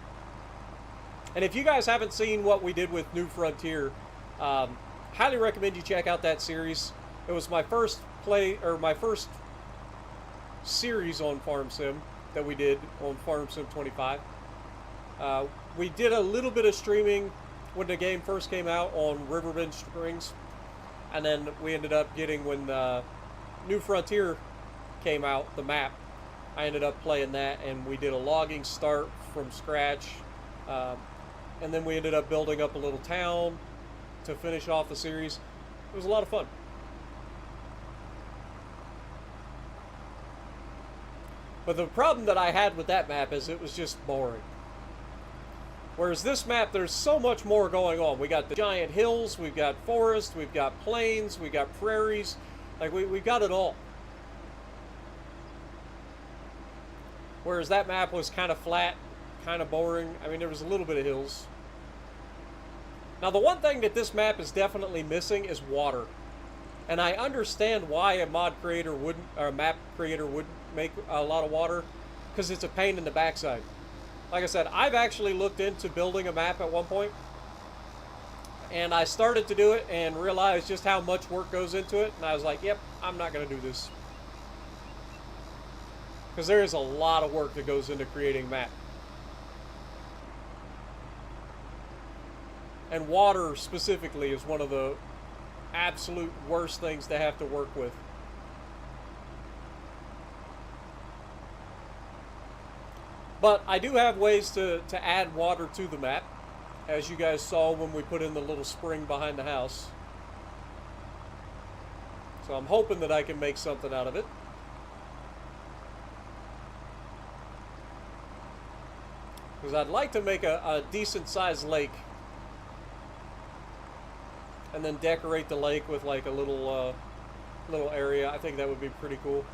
And if you guys haven't seen what we did with New Frontier, highly recommend you check out that series. It was my first my first series on Farm Sim that we did on Farm Sim 25. We did a little bit of streaming when the game first came out on Riverbend Springs, and then we ended up getting, when New Frontier came out, the map, I ended up playing that, and we did a logging start from scratch, and then we ended up building up a little town to finish off the series. It was a lot of fun. But the problem that I had with that map is it was just boring. Whereas this map, there's so much more going on. We got the giant hills, we've got forest, we've got plains, we've got prairies. Like, we've got it all. Whereas that map was kind of flat, kind of boring. I mean, there was a little bit of hills. Now, the one thing that this map is definitely missing is water. And I understand why a mod creator wouldn't, or a map creator wouldn't make a lot of water, because it's a pain in the backside. Like I said, I've actually looked into building a map at one point, and I started to do it and realized just how much work goes into it, and I was like, yep, I'm not going to do this. Because there is a lot of work that goes into creating a map. And water specifically is one of the absolute worst things to have to work with. But I do have ways to add water to the map, as you guys saw when we put in the little spring behind the house. So I'm hoping that I can make something out of it. Because I'd like to make a decent sized lake, and then decorate the lake with like a little little area. I think that would be pretty cool.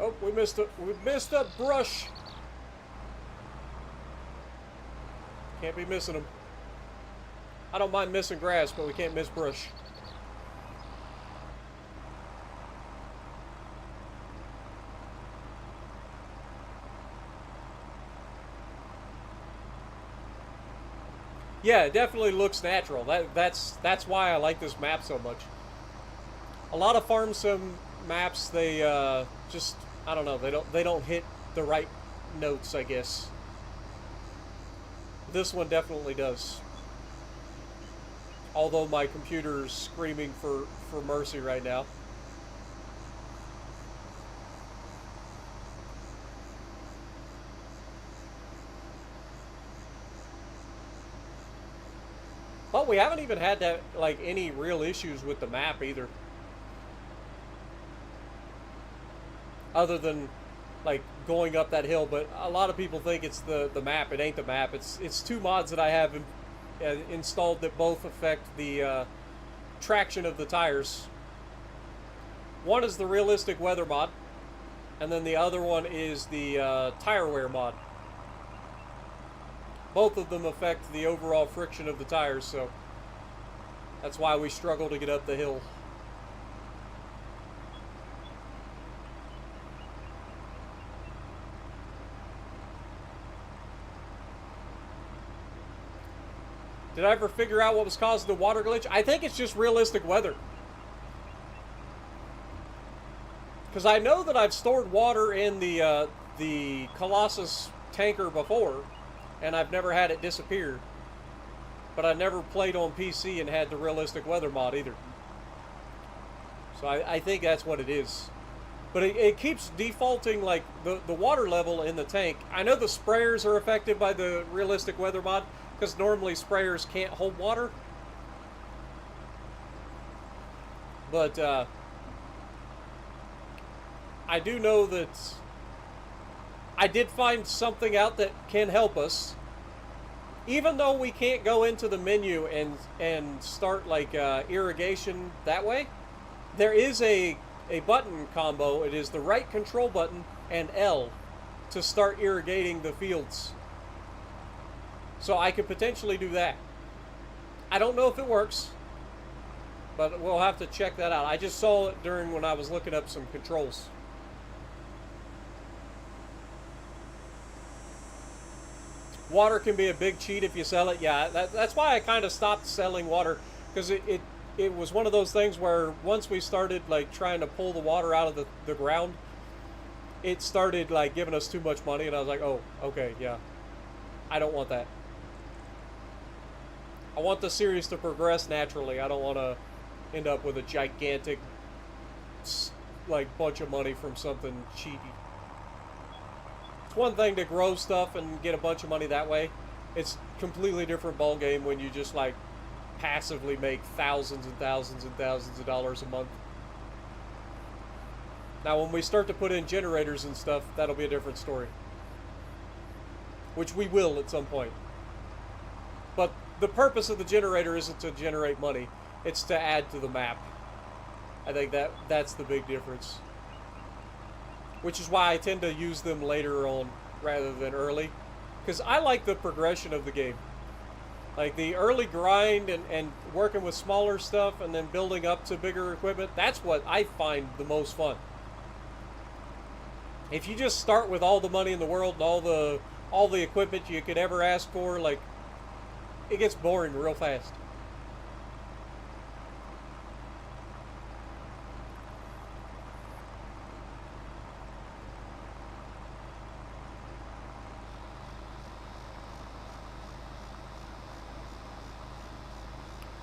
Oh, we missed a brush. Can't be missing them. I don't mind missing grass, but we can't miss brush. Yeah, it definitely looks natural. That's why I like this map so much. A lot of Farm Sim maps, they just, I don't know, they don't hit the right notes, I guess. This one definitely does. Although my computer's screaming for mercy right now. But we haven't even had that, like, any real issues with the map either. Other than, like, going up that hill. But a lot of people think it's the map. It ain't the map. It's two mods that I have installed that both affect the traction of the tires. One is the realistic weather mod, and then the other one is the tire wear mod. Both of them affect the overall friction of the tires, so that's why we struggle to get up the hill. Did I ever figure out what was causing the water glitch? I think it's just realistic weather. Because I know that I've stored water in the Colossus tanker before, and I've never had it disappear. But I never played on PC and had the realistic weather mod either. So I think that's what it is. But it keeps defaulting, like, the water level in the tank. I know the sprayers are affected by the realistic weather mod, because normally sprayers can't hold water. But I do know that I did find something out that can help us. Even though we can't go into the menu and start, like, irrigation that way, there is a button combo. It is the right control button and L to start irrigating the fields. So I could potentially do that. I don't know if it works, but we'll have to check that out. I just saw it during when I was looking up some controls. water can be a big cheat if you sell it. Yeah, that's why I kind of stopped selling water, because it was one of those things where once we started like trying to pull the water out of the ground, it started like giving us too much money, and I was like, oh, okay, yeah, I don't want that. I want the series to progress naturally. I don't want to end up with a gigantic like bunch of money from something cheaty. It's one thing to grow stuff and get a bunch of money that way. It's a completely different ball game when you just like passively make thousands and thousands and thousands of dollars a month. Now when we start to put in generators and stuff, that'll be a different story. Which we will at some point. But the purpose of the generator isn't to generate money, it's to add to the map. I think that's the big difference. Which is why I tend to use them later on rather than early. Because I like the progression of the game. Like the early grind and working with smaller stuff and then building up to bigger equipment, that's what I find the most fun. If you just start with all the money in the world and all the equipment you could ever ask for, like, it gets boring real fast.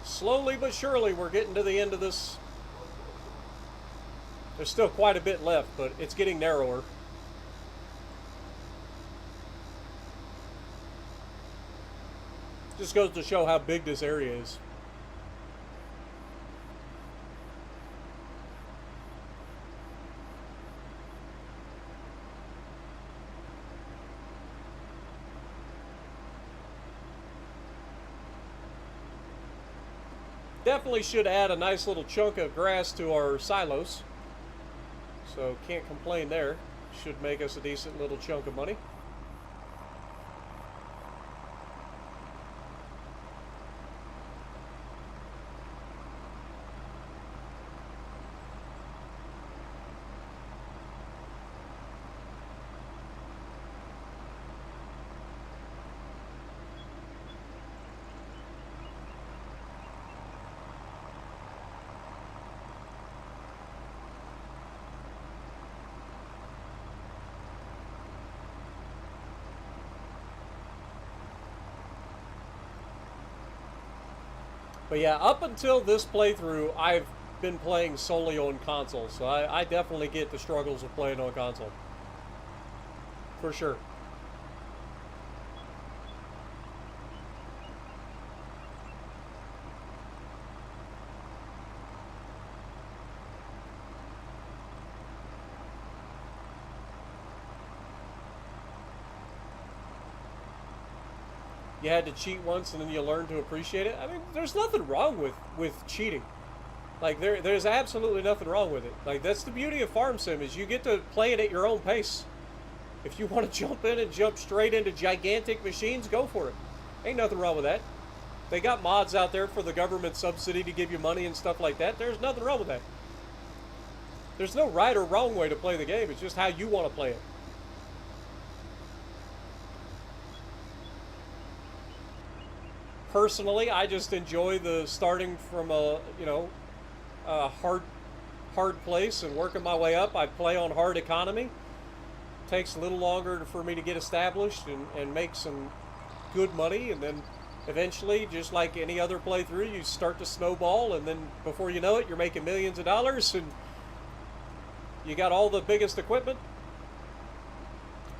Slowly but surely we're getting to the end of this. There's still quite a bit left, but it's getting narrower. Just goes to show how big this area is. Definitely should add a nice little chunk of grass to our silos. So can't complain there. Should make us a decent little chunk of money. But yeah, up until this playthrough, I've been playing solely on console, so I definitely get the struggles of playing on console. For sure. You had to cheat once and then you learn to appreciate it. I mean, there's nothing wrong with cheating. Like, there's absolutely nothing wrong with it. Like, that's the beauty of Farm Sim, is you get to play it at your own pace. If you want to jump in and jump straight into gigantic machines, go for it. Ain't nothing wrong with that. They got mods out there for the government subsidy to give you money and stuff like that. There's nothing wrong with that. There's no right or wrong way to play the game. It's just how you want to play it. Personally, I just enjoy the starting from a hard place and working my way up. I play on hard economy. Takes a little longer for me to get established and make some good money, and then eventually, just like any other playthrough, you start to snowball, and then before you know it, you're making millions of dollars, and you got all the biggest equipment,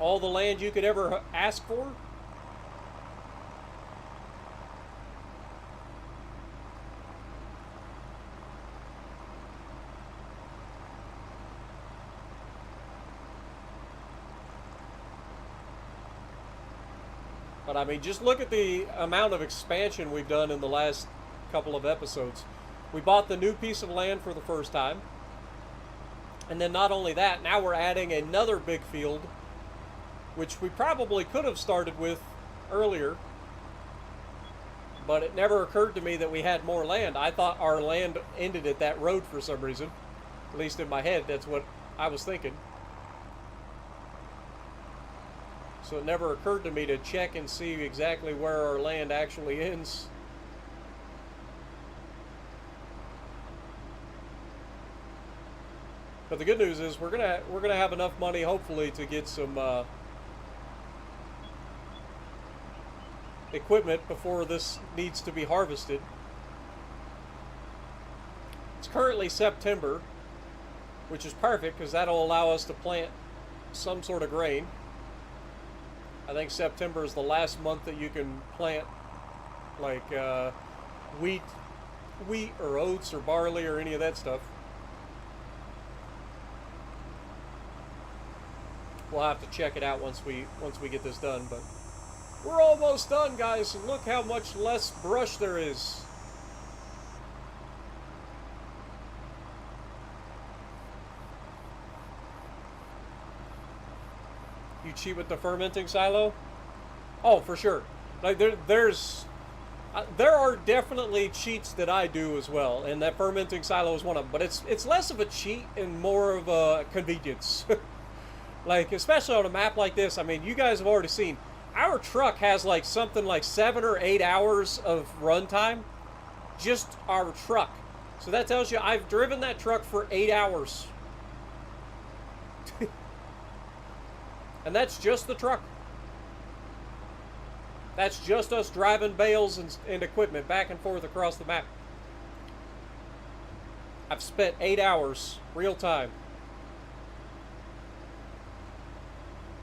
all the land you could ever ask for. But I mean, just look at the amount of expansion we've done in the last couple of episodes. We bought the new piece of land for the first time. And then not only that, now we're adding another big field, which we probably could have started with earlier. But it never occurred to me that we had more land. I thought our land ended at that road for some reason. At least in my head, that's what I was thinking. So it never occurred to me to check and see exactly where our land actually ends. But the good news is we're gonna have enough money, hopefully, to get some equipment before this needs to be harvested. It's currently September, which is perfect because that'll allow us to plant some sort of grain. I think September is the last month that you can plant like wheat or oats or barley or any of that stuff. We'll have to check it out once we get this done, but we're almost done, guys, and look how much less brush there is. You cheat with the fermenting silo? Oh, for sure. Like there are definitely cheats that I do as well, and that fermenting silo is one of them. But it's less of a cheat and more of a convenience. Like, especially on a map like this. I mean, you guys have already seen our truck has like something like 7 or 8 hours of runtime. Just our truck. So that tells you I've driven that truck for 8 hours. And that's just the truck. That's just us driving bales and equipment back and forth across the map. I've spent 8 hours, real time.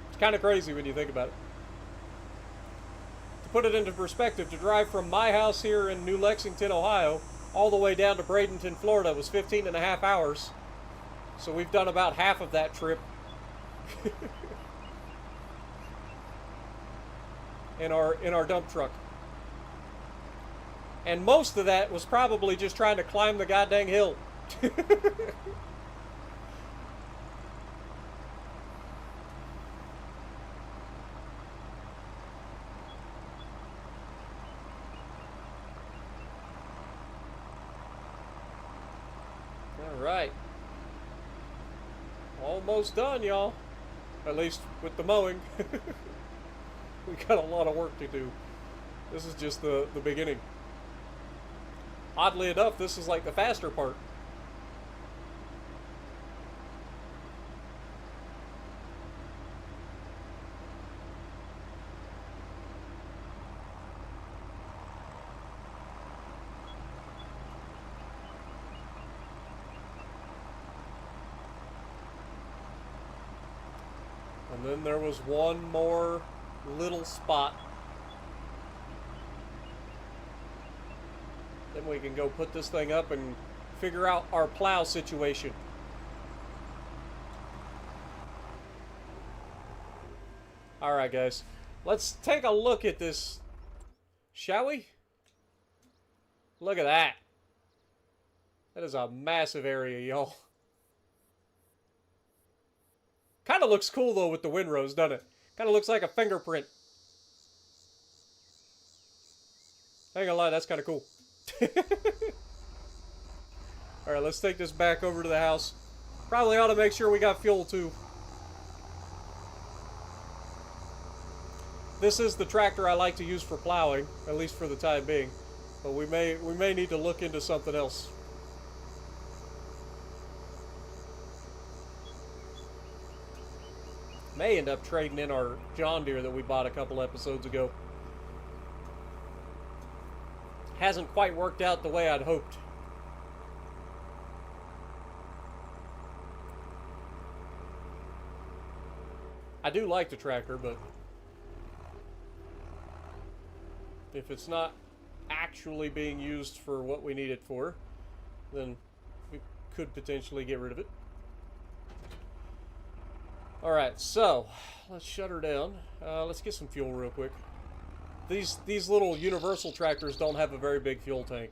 It's kind of crazy when you think about it. To put it into perspective, to drive from my house here in New Lexington, Ohio, all the way down to Bradenton, Florida was 15.5 hours. So we've done about half of that trip. in our dump truck. And most of that was probably just trying to climb the goddamn hill. All right. Almost done, y'all. At least with the mowing. We got a lot of work to do. This is just the beginning. Oddly enough, this is like the faster part. And then there was one more little spot. Then we can go put this thing up and figure out our plow situation. Alright, guys. Let's take a look at this, shall we? Look at that. That is a massive area, y'all. Kind of looks cool, though, with the windrows, doesn't it? Kind of looks like a fingerprint. I ain't gonna lie, that's kind of cool. Alright, let's take this back over to the house. Probably ought to make sure we got fuel, too. This is the tractor I like to use for plowing, at least for the time being. But we may need to look into something else. May end up trading in our John Deere that we bought a couple episodes ago. Hasn't quite worked out the way I'd hoped. I do like the tractor, but if it's not actually being used for what we need it for, then we could potentially get rid of it. Alright, so let's shut her down. Let's get some fuel real quick. These little universal tractors don't have a very big fuel tank.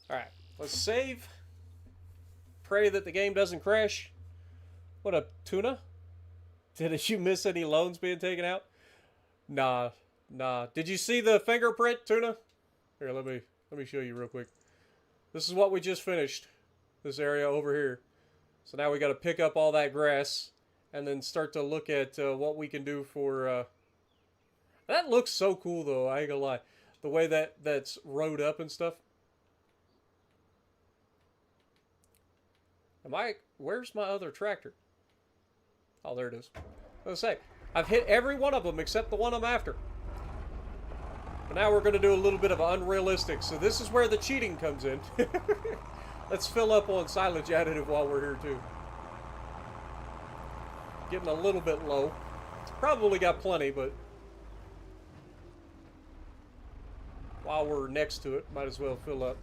Alright, let's save. Pray that the game doesn't crash. What up, Tuna? Did you miss any loans being taken out? Nah. Did you see the fingerprint, Tuna? Here, let me show you real quick. This is what we just finished. this area over here. So now we got to pick up all that grass and then start to look at what we can do for... That looks so cool, though. I ain't gonna lie. The way that's rode up and stuff. Where's my other tractor? Oh, there it is. I was gonna say, I've hit every one of them except the one I'm after. But now we're gonna do a little bit of unrealistic. So this is where the cheating comes in. Let's fill up on silage additive while we're here too. Getting a little bit low. Probably got plenty, but while we're next to it, might as well fill up.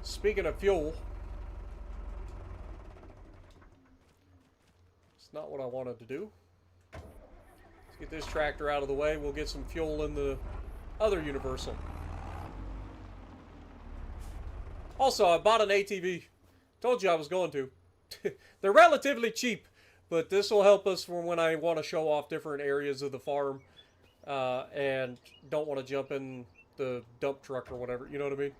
Speaking of fuel, it's not what I wanted to do. Let's get this tractor out of the way. We'll get some fuel in the other Universal. Also, I bought an ATV. Told you I was going to. They're relatively cheap, but this will help us for when I want to show off different areas of the farm and don't want to jump in the dump truck or whatever. You know what I mean?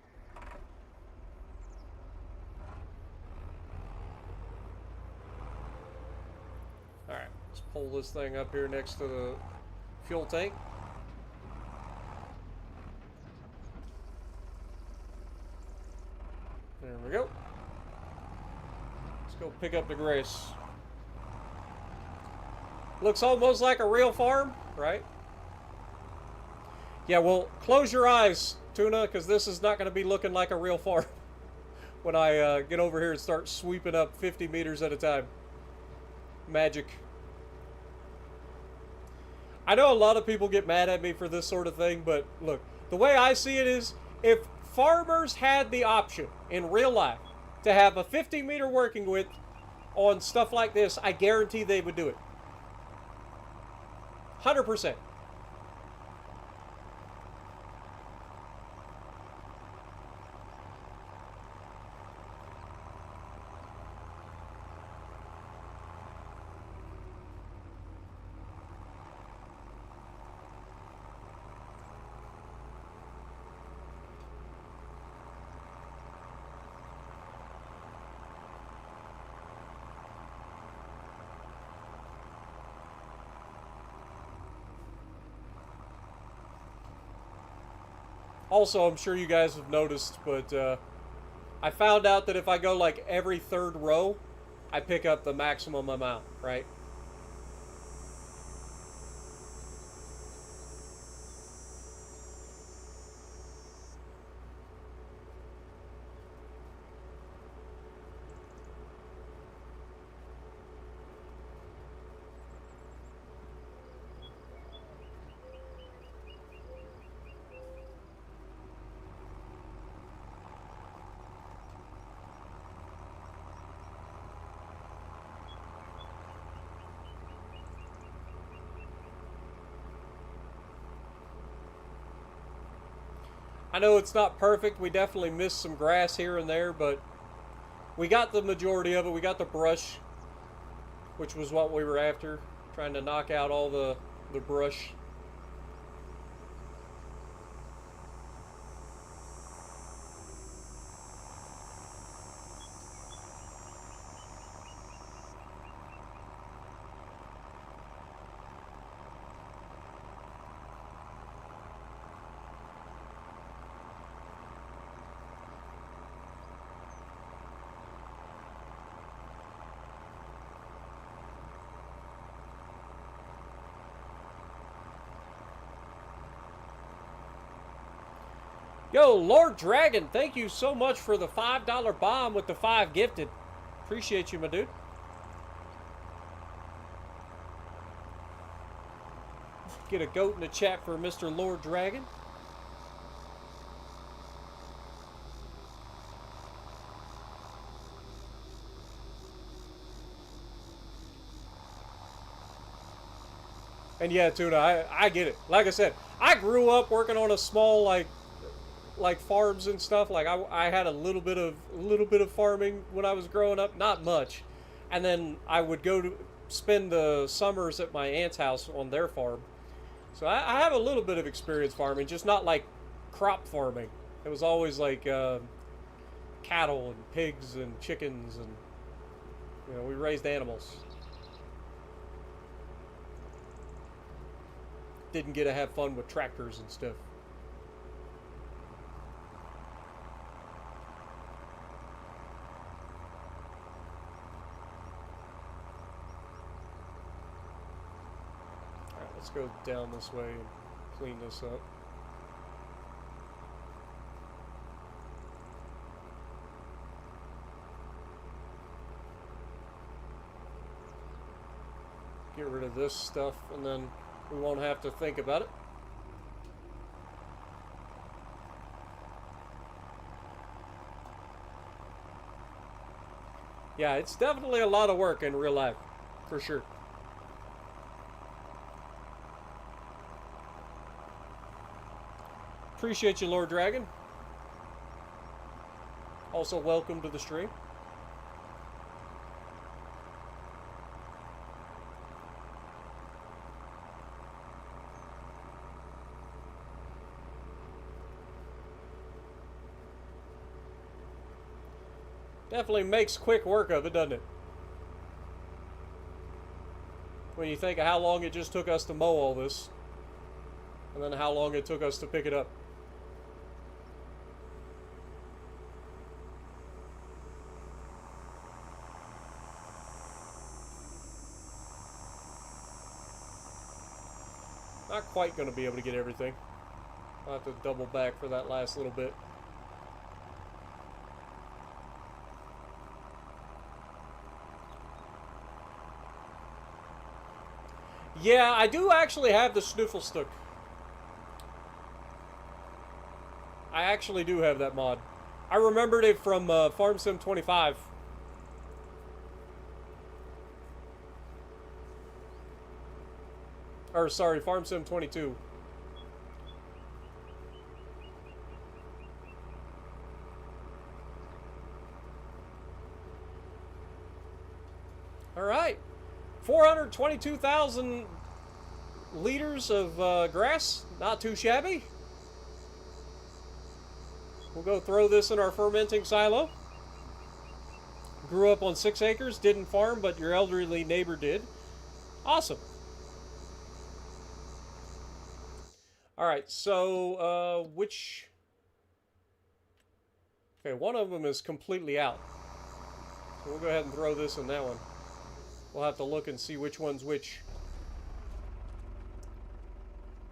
Alright, let's pull this thing up here next to the fuel tank. There we go. Let's go pick up the grass. Looks almost like a real farm, right? Yeah, well, close your eyes, Tuna, because this is not going to be looking like a real farm when I get over here and start sweeping up 50 meters at a time. Magic. I know a lot of people get mad at me for this sort of thing, but look, the way I see it is, if farmers had the option in real life to have a 50-meter working width on stuff like this, I guarantee they would do it. 100%. Also, I'm sure you guys have noticed, but I found out that if I go like every third row, I pick up the maximum amount, right? I know it's not perfect. We definitely missed some grass here and there, but we got the majority of it. We got the brush, which was what we were after, trying to knock out all the brush. Yo, Lord Dragon, thank you so much for the $5 bomb with the 5 gifted. Appreciate you, my dude. Get a goat in the chat for Mr. Lord Dragon. And yeah, tuna, I get it. Like I said, I grew up working on a small like farms and stuff. Like I had a little bit of farming when I was growing up, not much. And then I would go to spend the summers at my aunt's house on their farm. So I have a little bit of experience farming, just not like crop farming. It was always like cattle and pigs and chickens, and we raised animals. Didn't get to have fun with tractors and stuff. All right, let's go down this way and clean this up. Get rid of this stuff, and then we won't have to think about it. Yeah, it's definitely a lot of work in real life, for sure. Appreciate you, Lord Dragon. Also, welcome to the stream. Definitely makes quick work of it, doesn't it? When you think of how long it just took us to mow all this, and then how long it took us to pick it up. Not quite going to be able to get everything. I'll have to double back for that last little bit. Yeah, I do actually have the sniffle stick. I actually do have that mod. I remembered it from Farm Sim 25. Or sorry, Farm Sim 22. All right. 422,000 liters of grass. Not too shabby. We'll go throw this in our fermenting silo. Grew up on 6 acres, didn't farm, but your elderly neighbor did. Awesome. All right, so which... Okay, one of them is completely out. So we'll go ahead and throw this in that one. We'll have to look and see which one's which.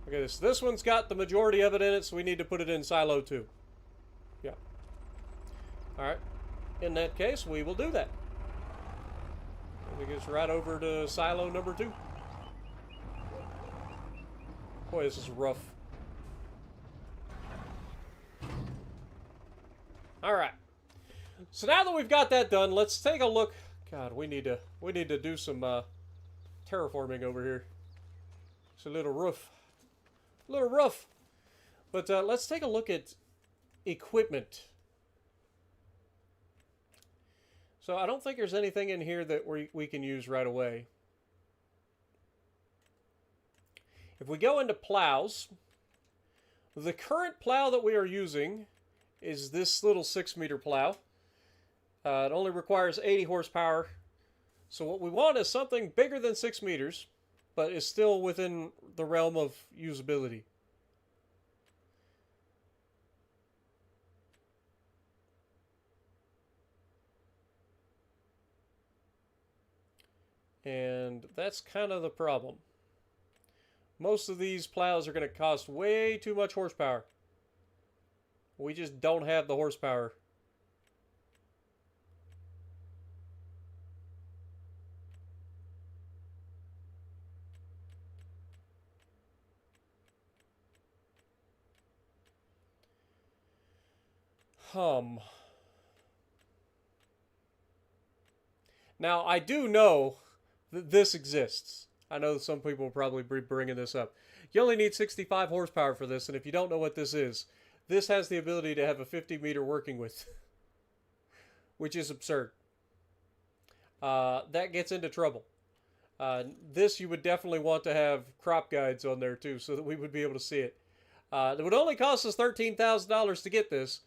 Okay, this one's got the majority of it in it, so we need to put it in silo 2. Yeah. Alright. In that case, we will do that. It gets right over to silo number 2. Boy, this is rough. Alright. So now that we've got that done, let's take a look. God, we need to do some terraforming over here. It's a little rough. A little rough. But let's take a look at equipment. So I don't think there's anything in here that we can use right away. If we go into plows, the current plow that we are using is this little 6-meter plow. It only requires 80 horsepower. So what we want is something bigger than 6 meters, but is still within the realm of usability. And that's kind of the problem. Most of these plows are going to cost way too much horsepower. We just don't have the horsepower. Now, I do know that this exists. I know some people will probably be bringing this up. You only need 65 horsepower for this, and if you don't know what this is, this has the ability to have a 50-meter working width, which is absurd. That gets into trouble. This you would definitely want to have crop guides on there too, so that we would be able to see it. It would only cost us $13,000 to get this,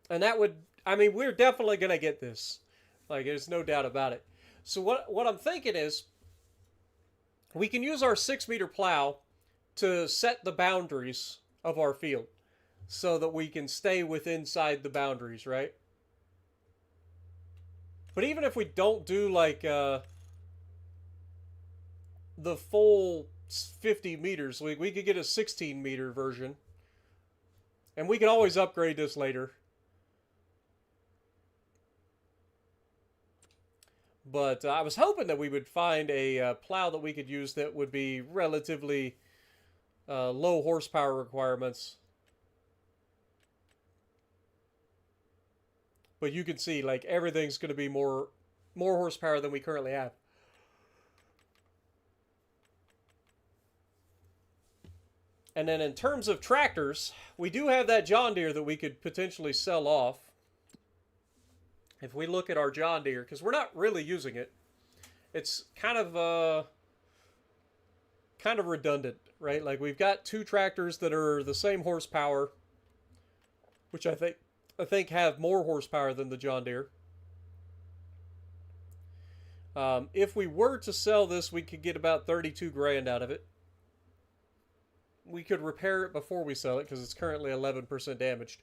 and that would, I mean, we're definitely gonna get this. Like, there's no doubt about it. So what I'm thinking is, we can use our 6-meter plow to set the boundaries of our field, so that we can stay inside the boundaries, right? But even if we don't do like the full 50 meters, we could get a 16-meter version. And we can always upgrade this later. But I was hoping that we would find a plow that we could use that would be relatively low horsepower requirements. But you can see, like, everything's going to be more horsepower than we currently have. And then in terms of tractors, we do have that John Deere that we could potentially sell off. If we look at our John Deere, because we're not really using it, it's kind of redundant, right? Like, we've got 2 tractors that are the same horsepower, which I think have more horsepower than the John Deere. If we were to sell this, we could get about 32 grand out of it. We could repair it before we sell it because it's currently 11% damaged.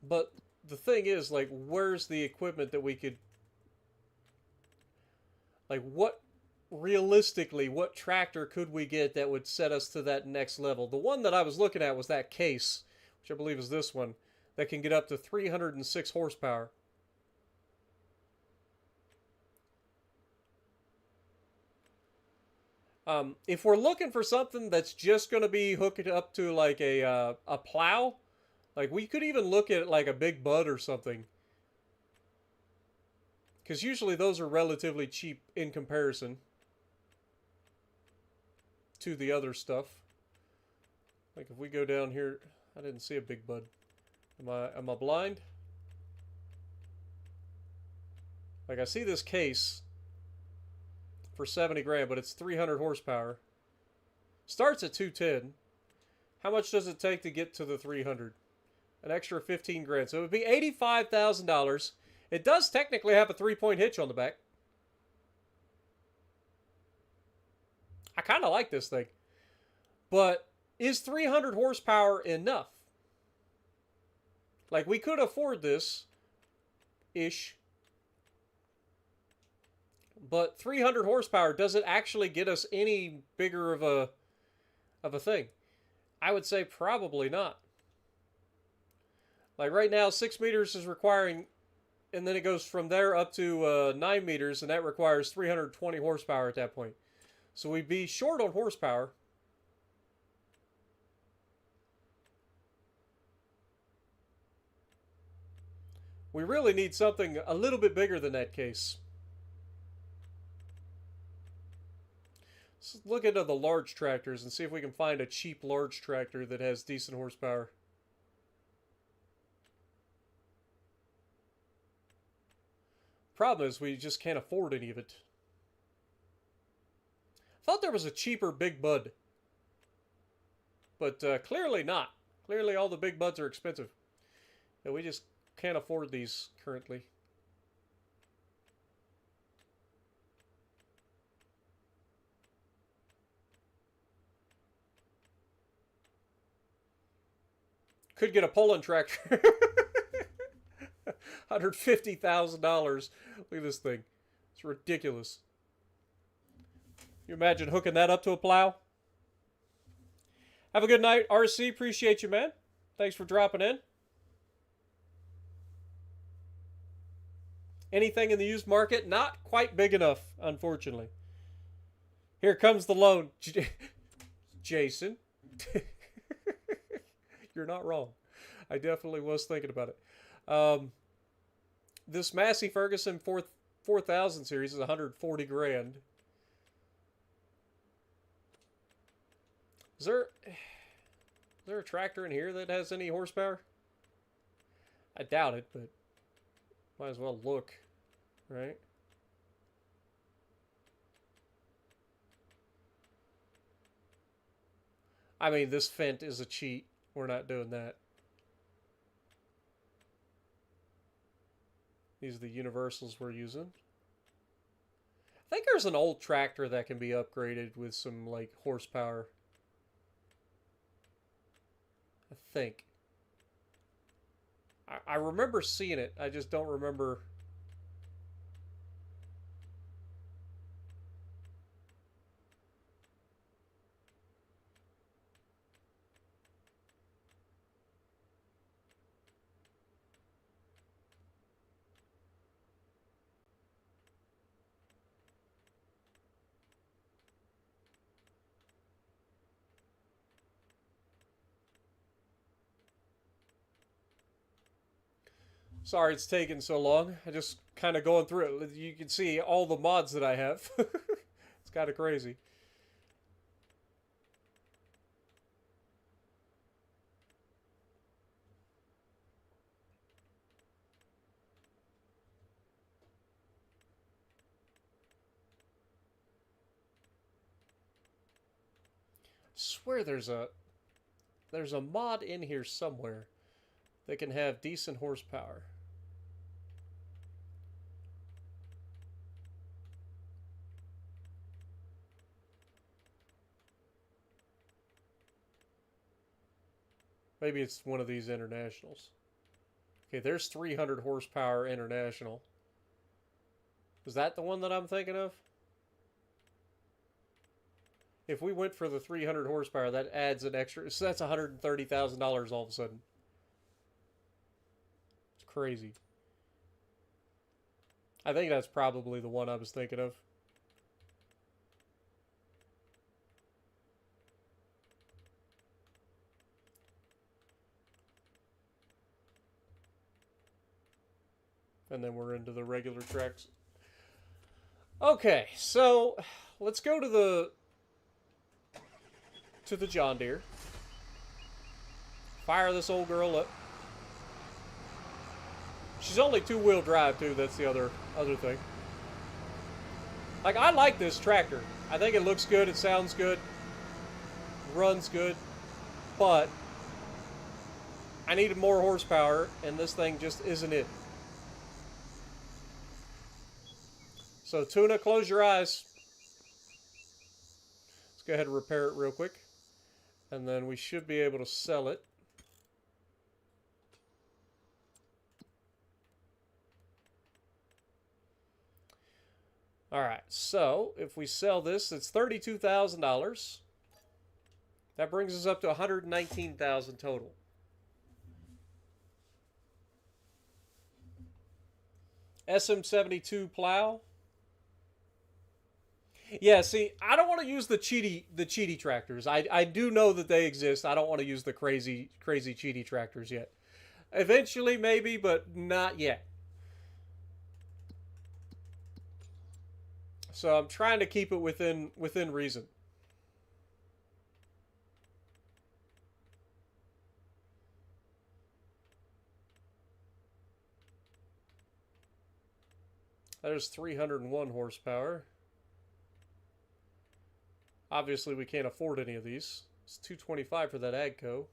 But the thing is, like, where's the equipment that we could, like, realistically, what tractor could we get that would set us to that next level? The one that I was looking at was that Case, which I believe is this one, that can get up to 306 horsepower. If we're looking for something that's just going to be hooked up to like a plow, like we could even look at like a Big Bud or something. Because usually those are relatively cheap in comparison to the other stuff. Like if we go down here, I didn't see a Big Bud. Am I blind? Like I see this Case for 70 grand, but it's 300 horsepower. Starts at 210. How much does it take to get to the 300? An extra 15 grand. So it would be $85,000. It does technically have a 3-point hitch on the back. I kind of like this thing. But is 300 horsepower enough? Like, we could afford this-ish. But 300 horsepower, does it actually get us any bigger of a thing? I would say probably not. Like right now, 6 meters is requiring, and then it goes from there up to 9 meters, and that requires 320 horsepower at that point. So we'd be short on horsepower. We really need something a little bit bigger than that Case. Let's look into the large tractors and see if we can find a cheap large tractor that has decent horsepower. Problem is, we just can't afford any of it. I thought there was a cheaper Big Bud. But clearly not. Clearly all the Big Buds are expensive. And we just can't afford these currently. Could get a Poland tractor. $150,000. Look at this thing. It's ridiculous. You imagine hooking that up to a plow? Have a good night, RC. Appreciate you, man. Thanks for dropping in. Anything in the used market? Not quite big enough, unfortunately. Here comes the loan. Jason. You're not wrong. I definitely was thinking about it. This Massey Ferguson 4000 series is 140 grand. Is there a tractor in here that has any horsepower? I doubt it, but might as well look, right? I mean, this Fendt is a cheat. We're not doing that. These are the universals we're using. I think there's an old tractor that can be upgraded with some, like, horsepower. I think. I remember seeing it. I just don't remember. Sorry it's taking so long. I just kind of going through it. You can see all the mods that I have. It's kind of crazy. I swear there's a mod in here somewhere that can have decent horsepower. Maybe it's one of these internationals. Okay, there's 300 horsepower international. Is that the one that I'm thinking of? If we went for the 300 horsepower, that adds an extra. So that's $130,000 all of a sudden. It's crazy. I think that's probably the one I was thinking of. And then we're into the regular tracks. Okay, so let's go to the John Deere. Fire this old girl up. She's only two-wheel drive too. That's the other thing. Like, I like this tractor. I think it looks good. It sounds good. Runs good. But I needed more horsepower, and this thing just isn't it. So, Tuna, close your eyes. Let's go ahead and repair it real quick. And then we should be able to sell it. Alright, so if we sell this, it's $32,000. That brings us up to $119,000 total. SM72 plow. Yeah, see, I don't want to use the cheaty tractors. I do know that they exist. I don't want to use the crazy cheaty tractors yet. Eventually, maybe, but not yet. So I'm trying to keep it within reason. There's 301 horsepower. Obviously, we can't afford any of these. It's $225 for that AGCO.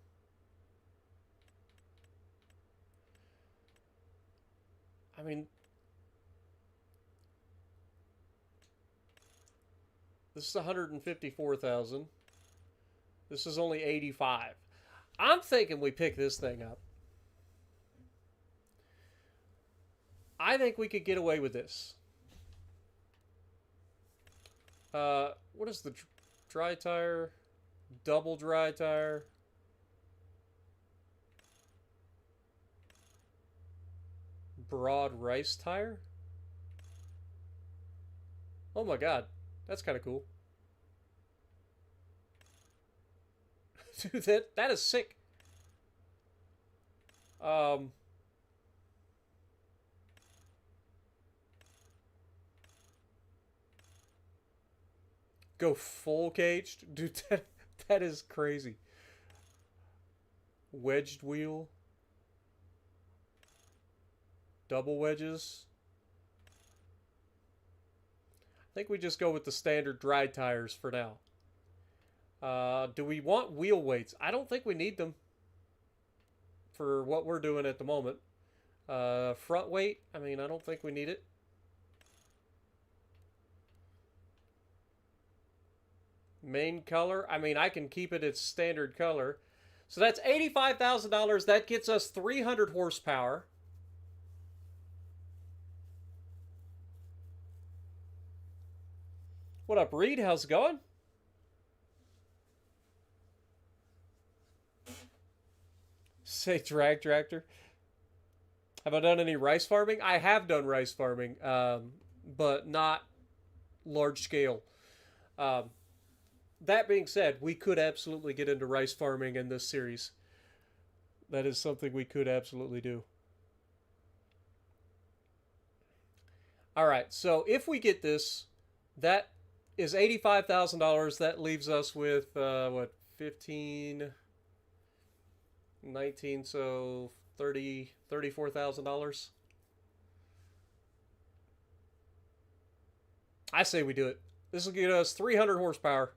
I mean, this is $154,000. This is only $85,000. I'm thinking we pick this thing up. I think we could get away with this. What is the dry tire? Double dry tire. Broad rice tire? Oh my god. That's kind of cool. Dude, that is sick. Go full caged? Dude, that is crazy. Wedged wheel. Double wedges. I think we just go with the standard dry tires for now. Do we want wheel weights? I don't think we need them for what we're doing at the moment. Front weight? I mean, I don't think we need it. Main color? I mean, I can keep it its standard color. So that's $85,000. That gets us 300 horsepower. What up, Reed? How's it going? Say drag tractor. Have I done any rice farming? I have done rice farming, but not large scale. That being said, we could absolutely get into rice farming in this series. That is something we could absolutely do. Alright, so if we get this, that is $85,000. That leaves us with, what, 15, 19, so $34,000. I say we do it. This will get us 300 horsepower.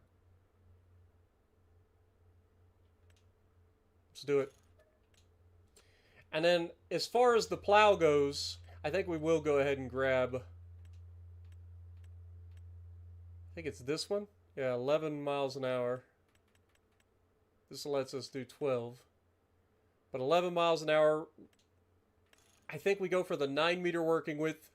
Let's do it. And then, as far as the plow goes, I think we will go ahead and grab... I think it's this one. Yeah, 11 miles an hour. This lets us do 12. But 11 miles an hour, I think we go for the 9-meter working width.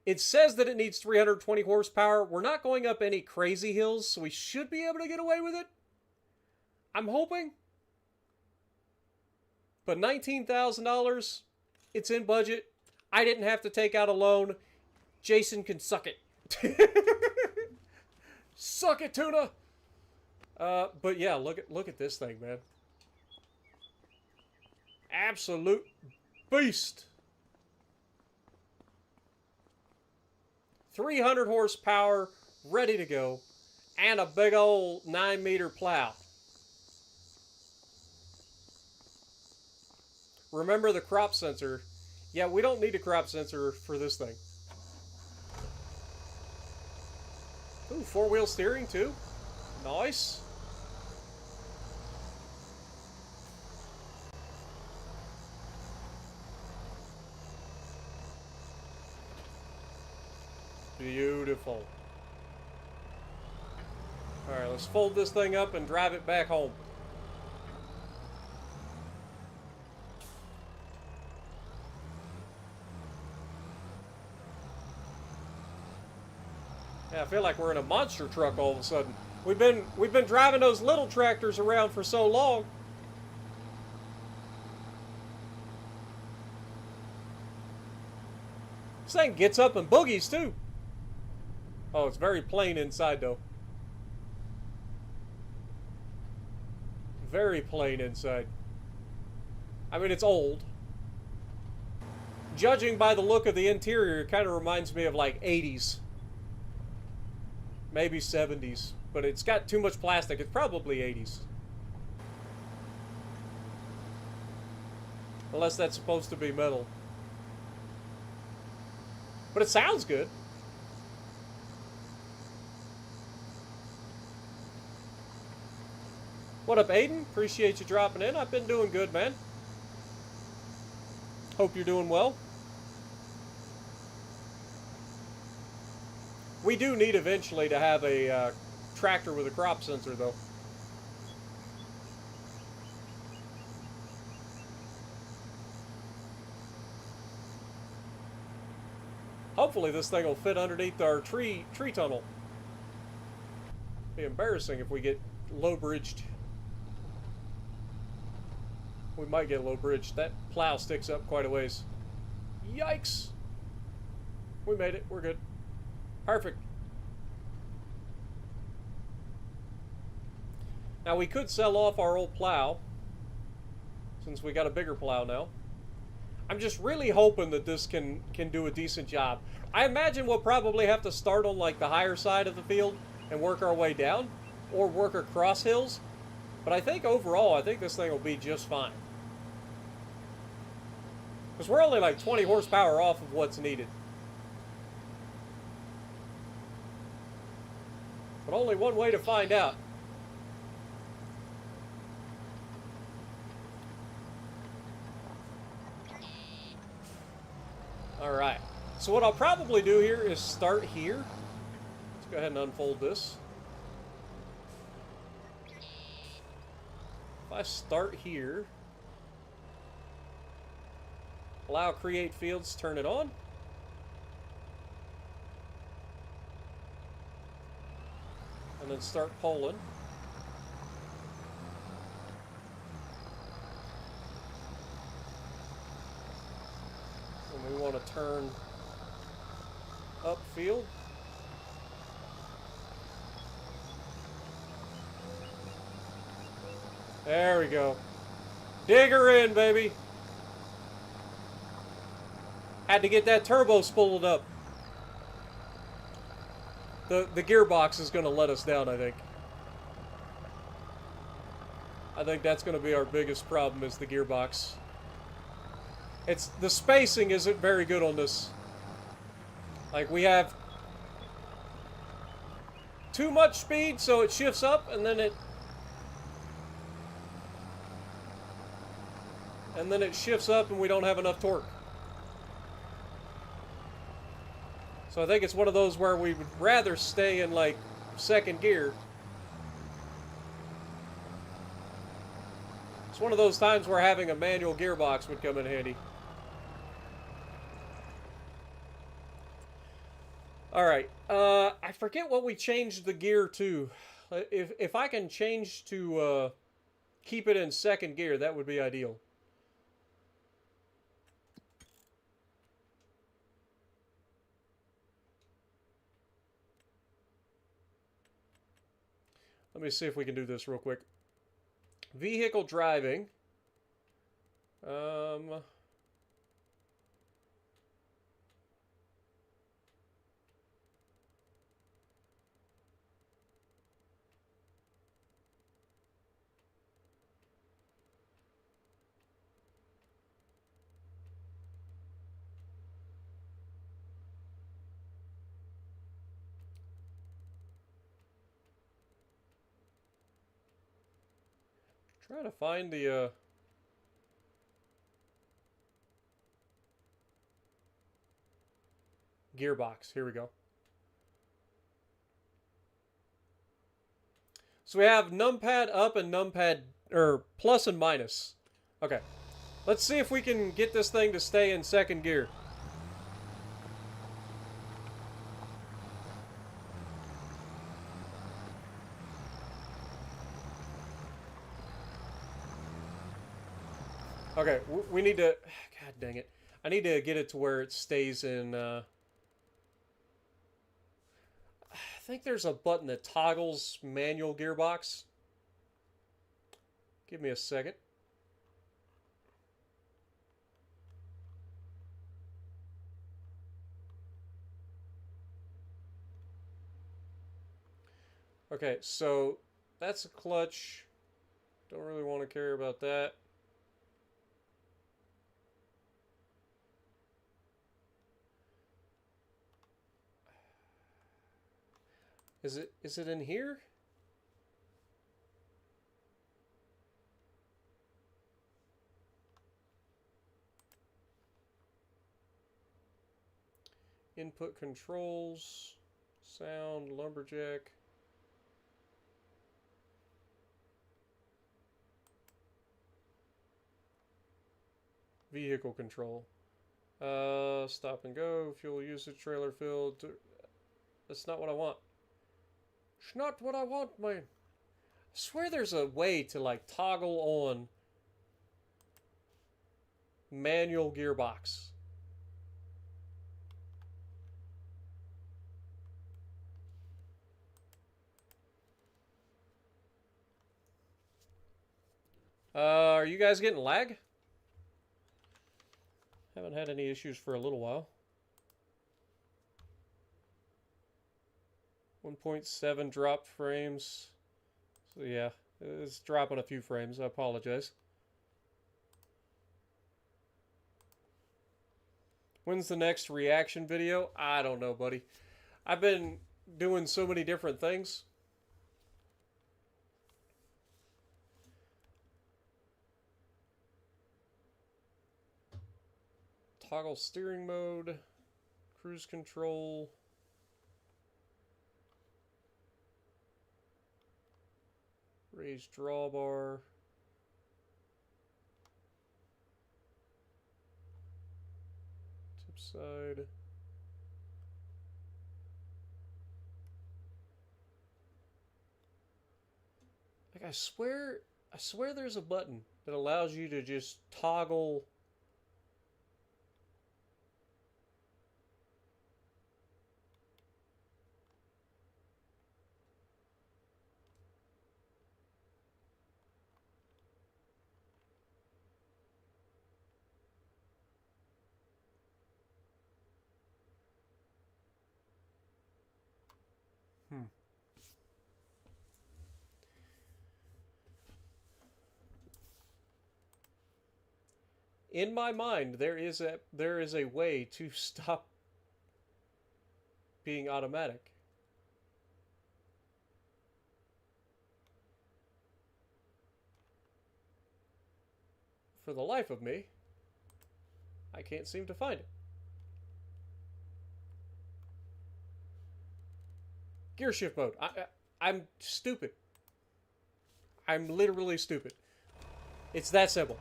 It says that it needs 320 horsepower. We're not going up any crazy hills, so we should be able to get away with it. I'm hoping. But $19,000, it's in budget. I didn't have to take out a loan. Jason can suck it. Suck it, tuna. But yeah, look at this thing, man. Absolute beast. 300 horsepower, ready to go, and a big old 9-meter plow. Remember the crop sensor. Yeah, we don't need a crop sensor for this thing. Ooh, 4-wheel steering too. Nice. Beautiful. Alright, let's fold this thing up and drive it back home. Yeah, I feel like we're in a monster truck all of a sudden. We've been driving those little tractors around for so long. This thing gets up and boogies too. Oh, it's very plain inside though. Very plain inside. I mean, it's old. Judging by the look of the interior, it kind of reminds me of like 80s. Maybe 70s. But it's got too much plastic. It's probably 80s. Unless that's supposed to be metal. But it sounds good. What up, Aiden? Appreciate you dropping in. I've been doing good, man. Hope you're doing well. We do need eventually to have a tractor with a crop sensor, though. Hopefully this thing will fit underneath our tree tunnel. Be embarrassing if we get low bridged. We might get low bridged. That plow sticks up quite a ways. Yikes! We made it. We're good. Perfect. Now we could sell off our old plow, since we got a bigger plow now. I'm just really hoping that this can do a decent job. I imagine we'll probably have to start on like the higher side of the field and work our way down, or work across hills. But I think overall, I think this thing will be just fine. Because we're only like 20 horsepower off of what's needed. But only one way to find out. Alright. So what I'll probably do here is start here. Let's go ahead and unfold this. If I start here, allow create fields, turn it on. And then start polling. And we want to turn upfield. There we go. Dig her in, baby. Had to get that turbo spooled up. The gearbox is going to let us down, I think. I think that's going to be our biggest problem, is the gearbox. The spacing isn't very good on this. Like, we have too much speed, so it shifts up, and then it shifts up and we don't have enough torque. So I think it's one of those where we would rather stay in like second gear. It's one of those times where having a manual gearbox would come in handy. Alright, I forget what we changed the gear to. If I can change to keep it in second gear, that would be ideal. Let me see if we can do this real quick. Vehicle driving. Trying to find the gearbox. Here we go. So we have numpad up and numpad, or plus and minus. Okay. Let's see if we can get this thing to stay in second gear. Okay, we need to... God dang it. I need to get it to where it stays in... I think there's a button that toggles manual gearbox. Give me a second. Okay, so that's a clutch. Don't really want to care about that. Is it in here? Input controls, sound, lumberjack. Vehicle control. Stop and go, fuel usage, trailer filled. That's not what I want. It's not what I want, man. I swear there's a way to, like, toggle on manual gearbox. Are you guys getting lag? Haven't had any issues for a little while. 1.7 dropped frames. So yeah, it's dropping a few frames. I apologize. When's the next reaction video? I don't know, buddy. I've been doing so many different things. Toggle steering mode, cruise control. Raise drawbar. Tip side. Like I swear there's a button that allows you to just toggle. In my mind, there is a way to stop being automatic. For the life of me, I can't seem to find it. Gear shift mode. I'm stupid. I'm literally stupid. It's that simple.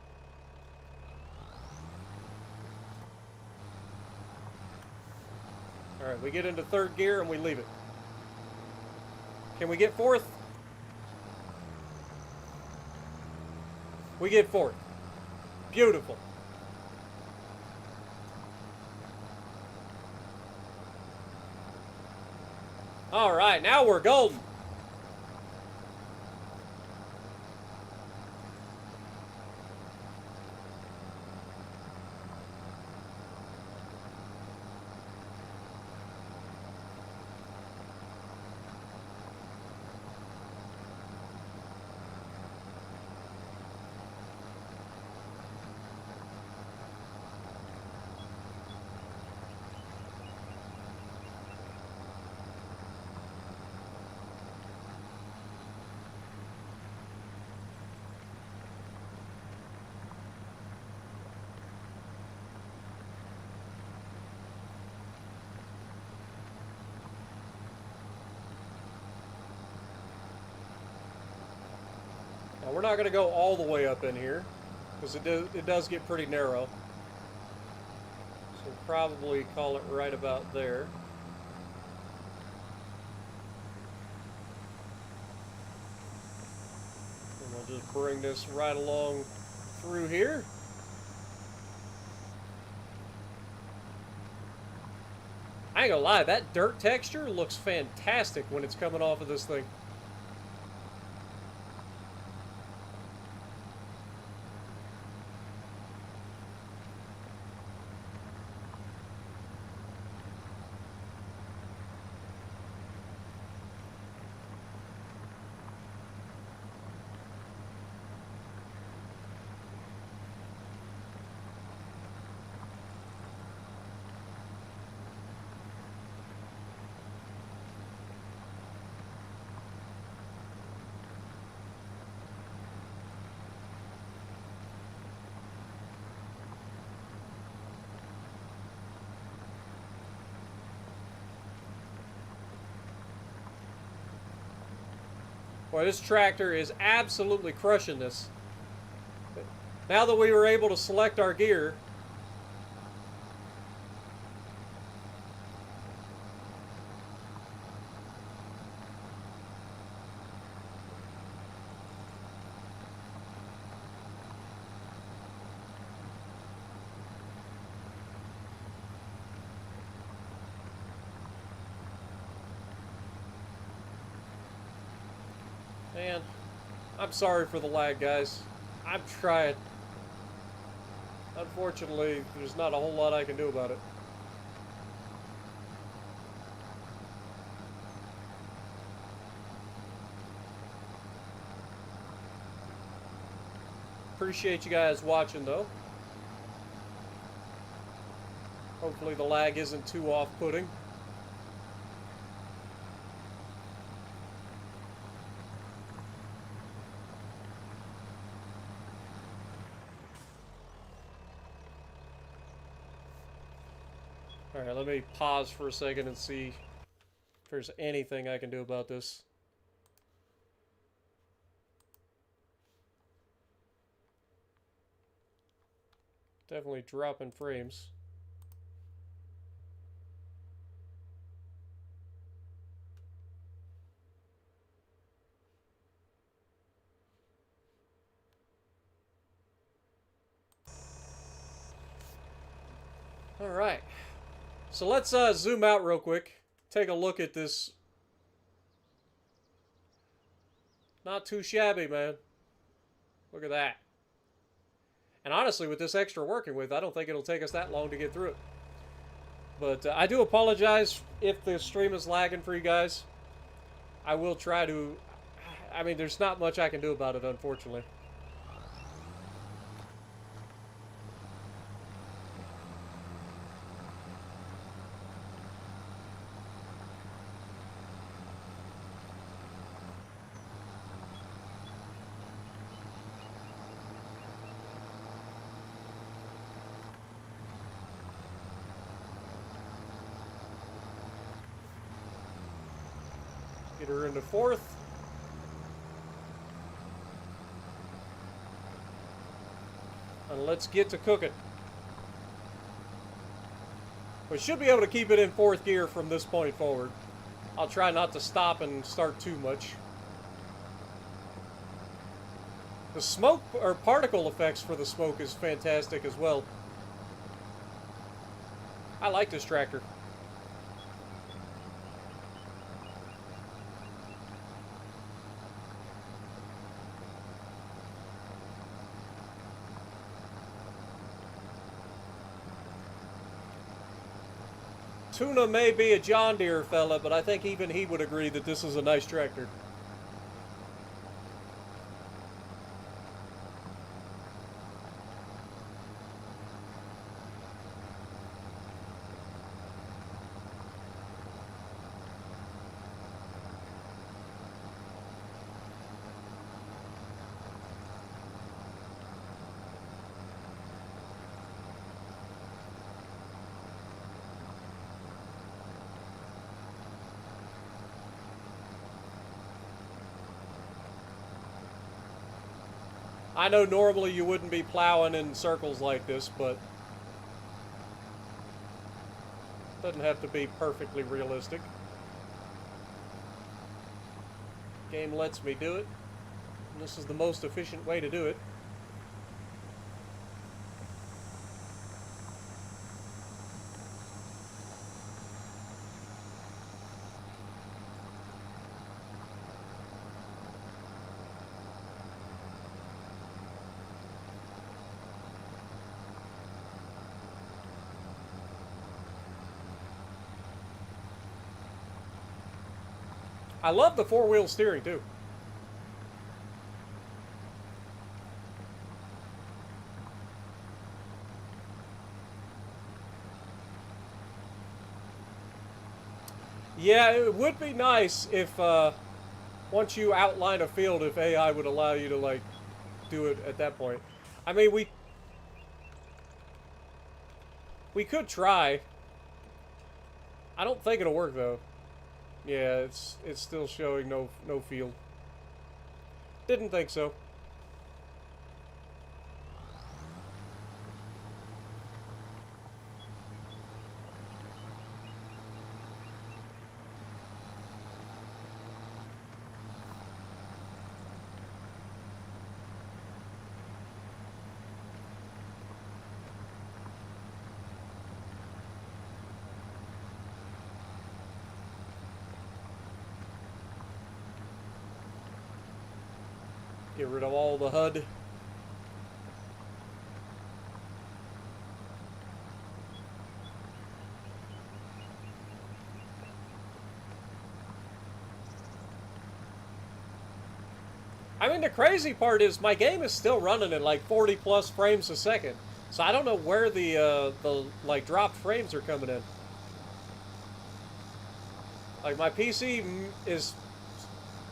Alright, we get into third gear and we leave it. Can we get fourth? We get fourth. Beautiful. Alright, now we're golden. Now we're not going to go all the way up in here, because it does get pretty narrow. So we'll probably call it right about there. And we'll just bring this right along through here. I ain't gonna lie, that dirt texture looks fantastic when it's coming off of this thing. Boy, this tractor is absolutely crushing this. Now that we were able to select our gear, man, I'm sorry for the lag, guys. I'm trying. Unfortunately, there's not a whole lot I can do about it. Appreciate you guys watching, though. Hopefully the lag isn't too off-putting. Alright, let me pause for a second and see if there's anything I can do about this. Definitely dropping frames. Alright. So let's zoom out real quick. Take a look at this. Not too shabby, man. Look at that. And honestly, with this extra working with, I don't think it'll take us that long to get through it. But I do apologize if the stream is lagging for you guys. I will try to... I mean, there's not much I can do about it, unfortunately. Get her into fourth. And let's get to cooking. We should be able to keep it in fourth gear from this point forward. I'll try not to stop and start too much. The smoke, or particle effects for the smoke is fantastic as well. I like this tractor. Tuna may be a John Deere fella, but I think even he would agree that this is a nice tractor. I know normally you wouldn't be plowing in circles like this, but it doesn't have to be perfectly realistic. Game lets me do it, and this is the most efficient way to do it. I love the four-wheel steering, too. Yeah, it would be nice if, once you outline a field, if AI would allow you to, like, do it at that point. I mean, we could try. I don't think it'll work, though. Yeah, it's still showing no field. Didn't think so. Get rid of all the HUD. I mean, the crazy part is my game is still running at like 40 plus frames a second. So I don't know where the like dropped frames are coming in. Like my PC is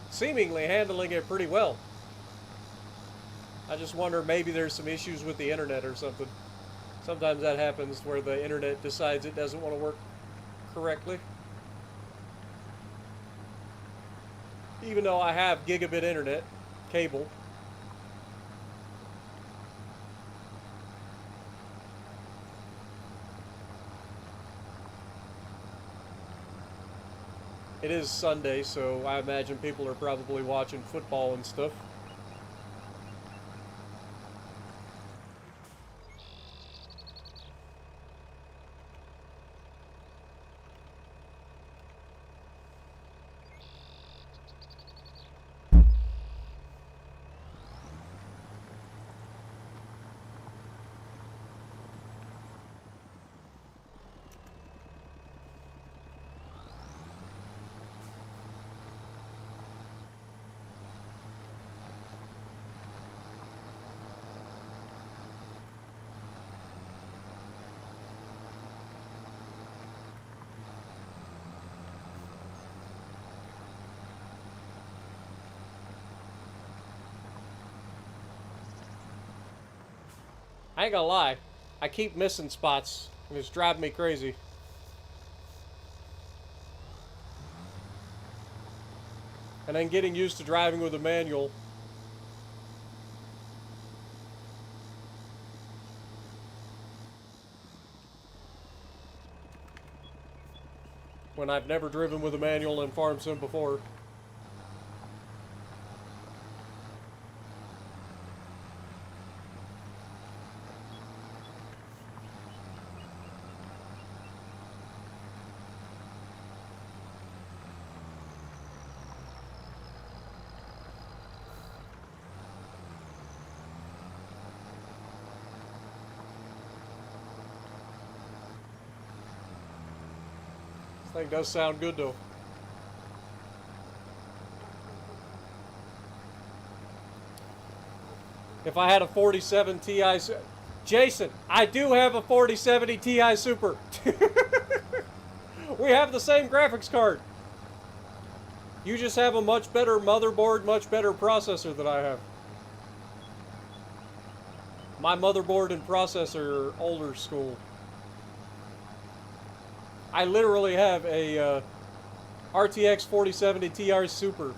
seemingly handling it pretty well. I just wonder maybe there's some issues with the internet or something. Sometimes that happens where the internet decides it doesn't want to work correctly. Even though I have gigabit internet cable. It is Sunday, so I imagine people are probably watching football and stuff. I ain't gonna lie, I keep missing spots, and it's driving me crazy. And then getting used to driving with a manual. When I've never driven with a manual in Farm Sim before. This thing does sound good though. If I had a 47 Ti... Jason, I do have a 4070 Ti Super. We have the same graphics card. You just have a much better motherboard, much better processor than I have. My motherboard and processor are older school. I literally have a RTX 4070 Ti Super.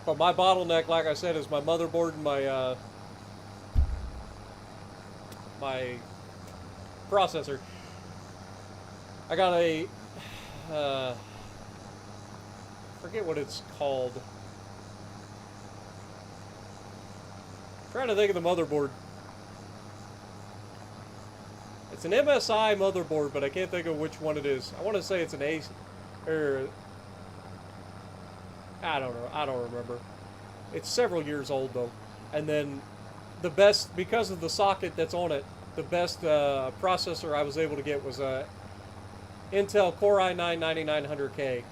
But my bottleneck, like I said, is my motherboard and my my processor. I got a forget what it's called. I'm trying to think of the motherboard. It's an MSI motherboard, but I can't think of which one it is. I want to say it's an Ace, or I don't know. I don't remember. It's several years old though. And then the best, because of the socket that's on it, the best processor I was able to get was a Intel Core i9-9900K.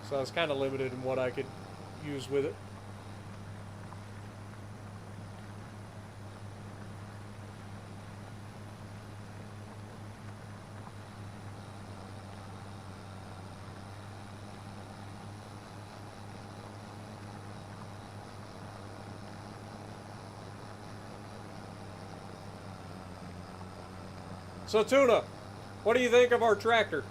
So I was kind of limited in what I could use with it. So Tuna, what do you think of our tractor?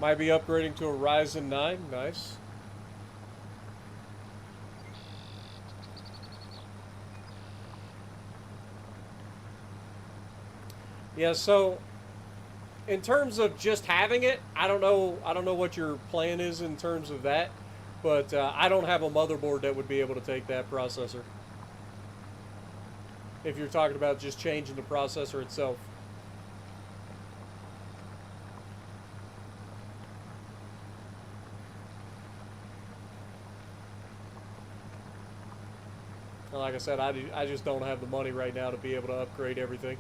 Might be upgrading to a Ryzen 9. Nice. Yeah, so in terms of just having it, I don't know what your plan is in terms of that. But I don't have a motherboard that would be able to take that processor. If you're talking about just changing the processor itself. And like I said, I just don't have the money right now to be able to upgrade everything.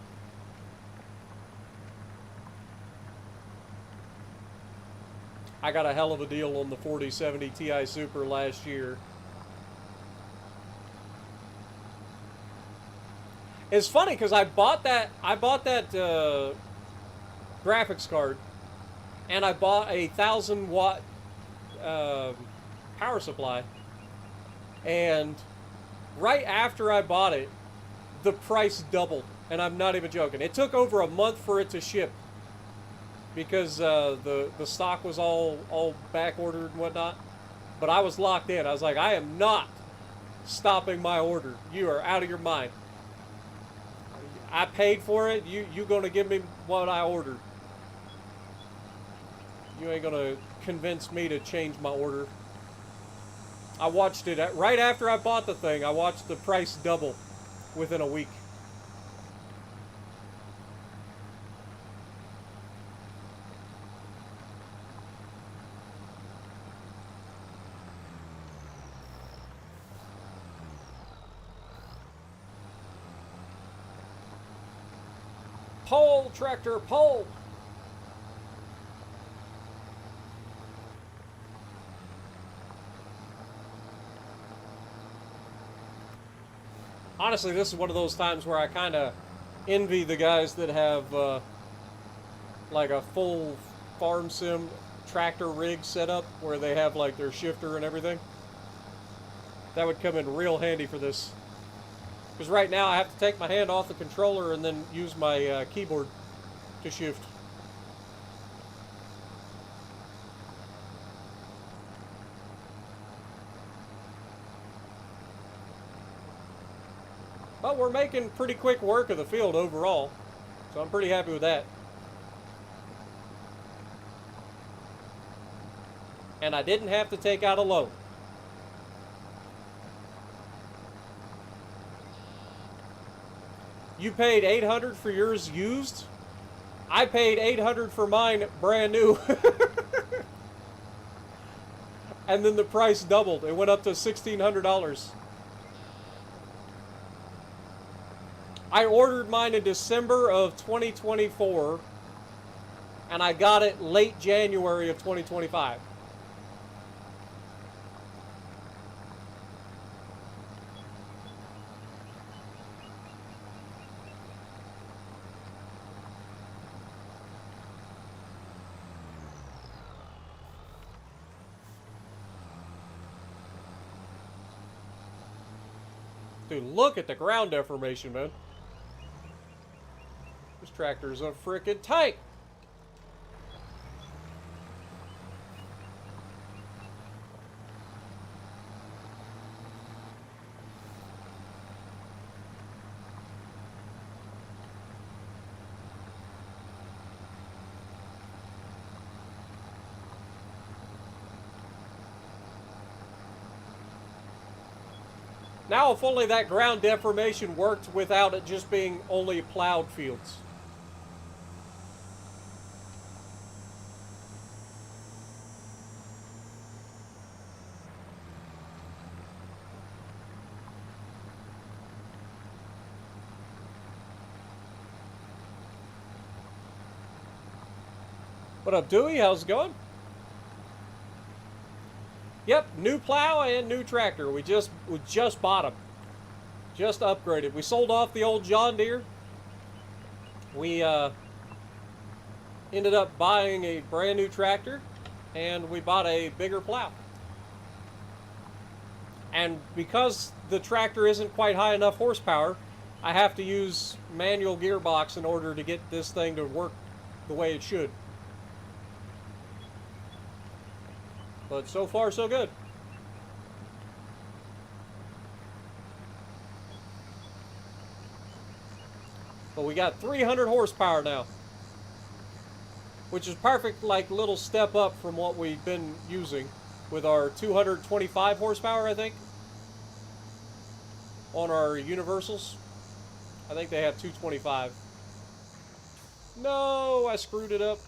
I got a hell of a deal on the 4070 Ti Super last year. It's funny because I bought that graphics card, and I bought a 1,000-watt power supply, and right after I bought it, the price doubled, and I'm not even joking. It took over a month for it to ship because the stock was all back ordered and whatnot. But I was locked in. I was like, I am not stopping my order. You are out of your mind. I paid for it. You gonna give me what I ordered. You ain't gonna convince me to change my order. I watched it right after I bought the thing. I watched the price double within a week. Pull, tractor, pull. Honestly, this is one of those times where I kind of envy the guys that have like a full farm sim tractor rig set up where they have like their shifter and everything. That would come in real handy for this. Because right now I have to take my hand off the controller and then use my keyboard to shift. But we're making pretty quick work of the field overall, so I'm pretty happy with that. And I didn't have to take out a loan. You paid $800 for yours used? I paid $800 for mine brand new. And then the price doubled. It went up to $1,600. I ordered mine in December of 2024, and I got it late January of 2025. Dude, look at the ground deformation, man. This tractor's a frickin' tank. Now, if only that ground deformation worked without it just being only plowed fields. What up, Dewey? How's it going? Yep, new plow and new tractor. We just bought them. Just upgraded. We sold off the old John Deere. We ended up buying a brand new tractor, and we bought a bigger plow. And because the tractor isn't quite high enough horsepower, I have to use manual gearbox in order to get this thing to work the way it should. But so far, so good. But we got 300 horsepower now, which is perfect, like little step up from what we've been using. with our 225 horsepower, I think, on our universals. I think they have 225. No, I screwed it up.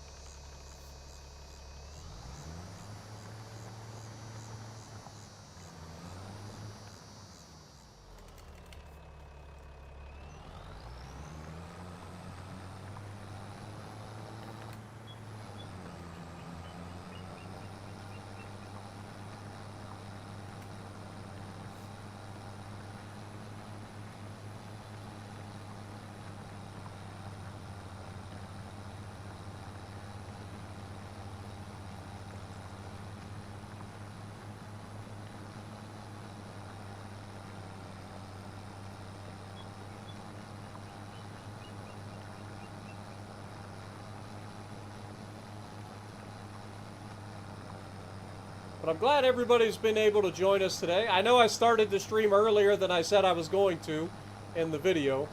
But I'm glad everybody's been able to join us today. I know I started the stream earlier than I said I was going to in the video.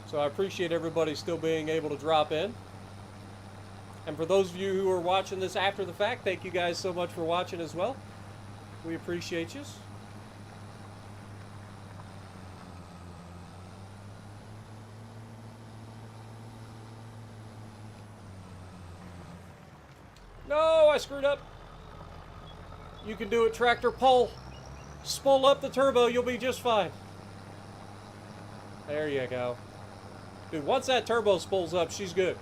So I appreciate everybody still being able to drop in. And for those of you who are watching this after the fact, thank you guys so much for watching as well. We appreciate you. No, I screwed up. You can do it, tractor. Pull. Spool up the turbo. You'll be just fine. There you go. Dude, once that turbo spools up, she's good.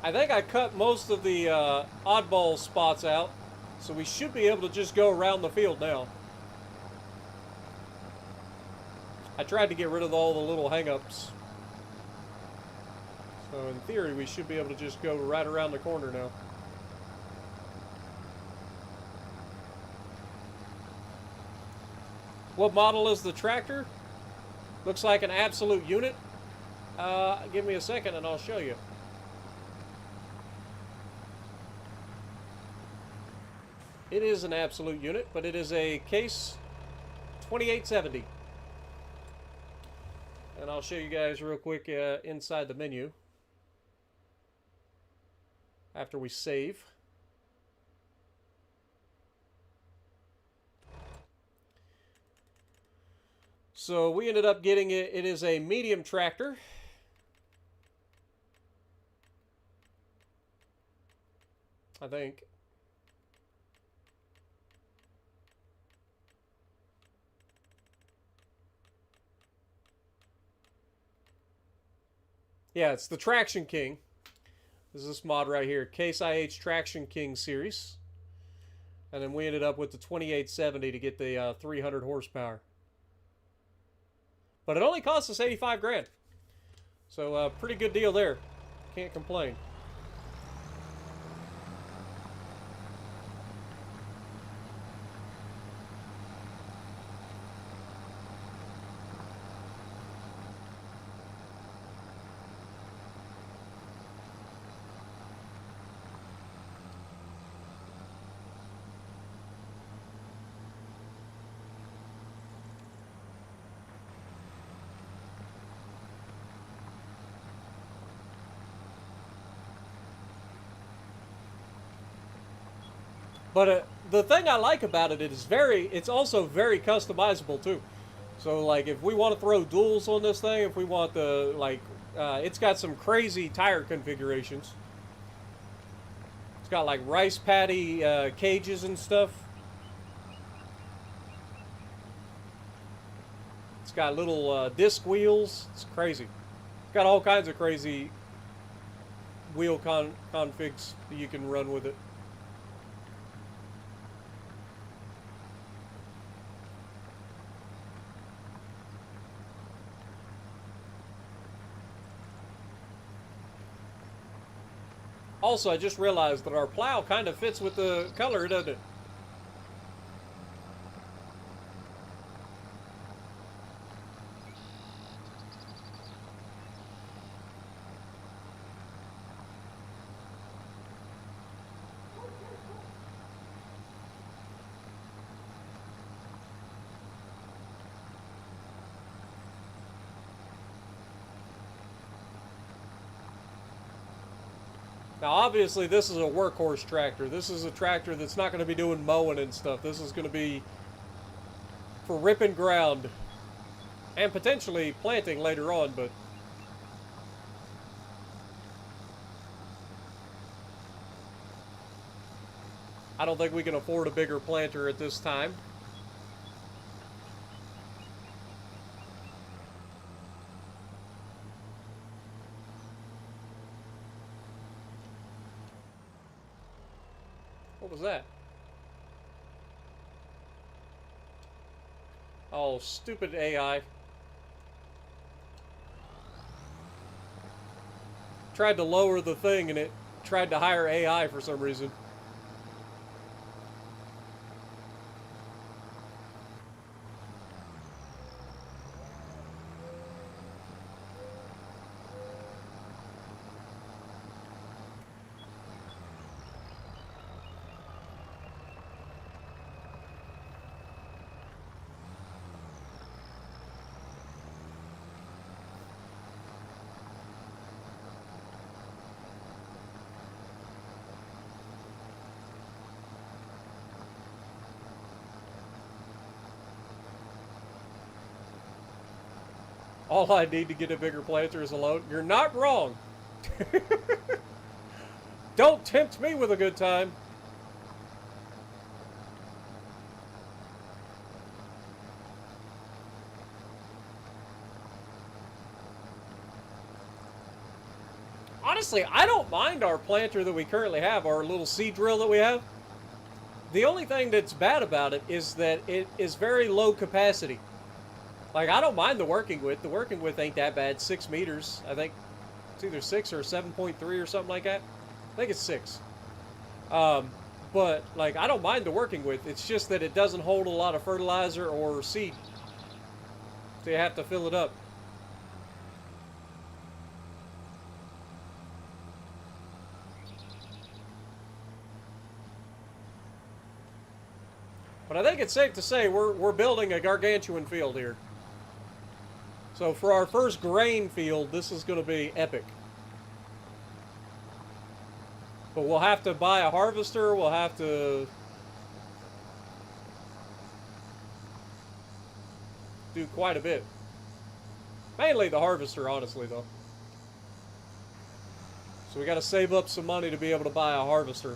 I think I cut most of the oddball spots out, so we should be able to just go around the field now. I tried to get rid of all the little hang-ups. So in theory, we should be able to just go right around the corner now. What model is the tractor? Looks like an absolute unit. Give me a second and I'll show you. It is an absolute unit, but it is a Case 2870. And I'll show you guys real quick inside the menu after we save. So we ended up getting it. It is a medium tractor. I think. Yeah, it's the Traction King. This is this mod right here, Case IH Traction King series. And then we ended up with the 2870 to get the 300 horsepower. But it only cost us 85 grand. So pretty good deal there. Can't complain. But the thing I like about it is it's also very customizable too. So like if we want to throw duals on this thing, if we want the it's got some crazy tire configurations. It's got like rice paddy cages and stuff. It's got little disc wheels. It's crazy. It's got all kinds of crazy wheel configs that you can run with it. Also, I just realized that our plow kind of fits with the color, doesn't it? Now, obviously, this is a workhorse tractor. This is a tractor that's not going to be doing mowing and stuff. This is going to be for ripping ground and potentially planting later on, but I don't think we can afford a bigger planter at this time. What was that? Oh, stupid AI. Tried to lower the thing and it tried to hire AI for some reason. All I need to get a bigger planter is a load. You're not wrong. Don't tempt me with a good time. Honestly, I don't mind our planter that we currently have, our little seed drill that we have. The only thing that's bad about it is that it is very low capacity. Like, I don't mind the working width. The working width ain't that bad. 6 meters. I think it's either 6 or 7.3 or something like that. I think it's 6. But, like, I don't mind the working width. It's just that it doesn't hold a lot of fertilizer or seed. So you have to fill it up. But I think it's safe to say we're building a gargantuan field here. So for our first grain field, this is going to be epic. But we'll have to buy a harvester. We'll have to do quite a bit. Mainly the harvester, honestly, though. So we got to save up some money to be able to buy a harvester,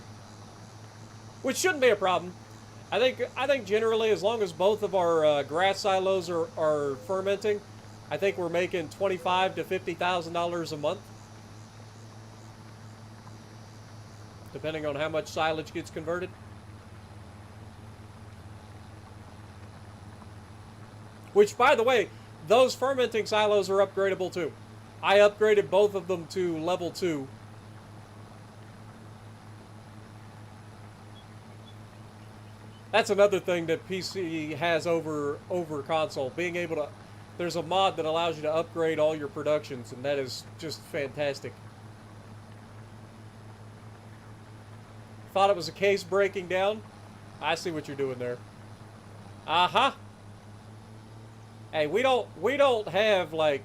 which shouldn't be a problem. I think generally, as long as both of our grass silos are fermenting, I think we're making $25,000 to $50,000 a month, depending on how much silage gets converted. Which, by the way, those fermenting silos are upgradable too. I upgraded both of them to level 2. That's another thing that PC has over console. Being able to, there's a mod that allows you to upgrade all your productions, and that is just fantastic. Thought it was a case breaking down. I see what you're doing there. Uh-huh. Hey, we don't have like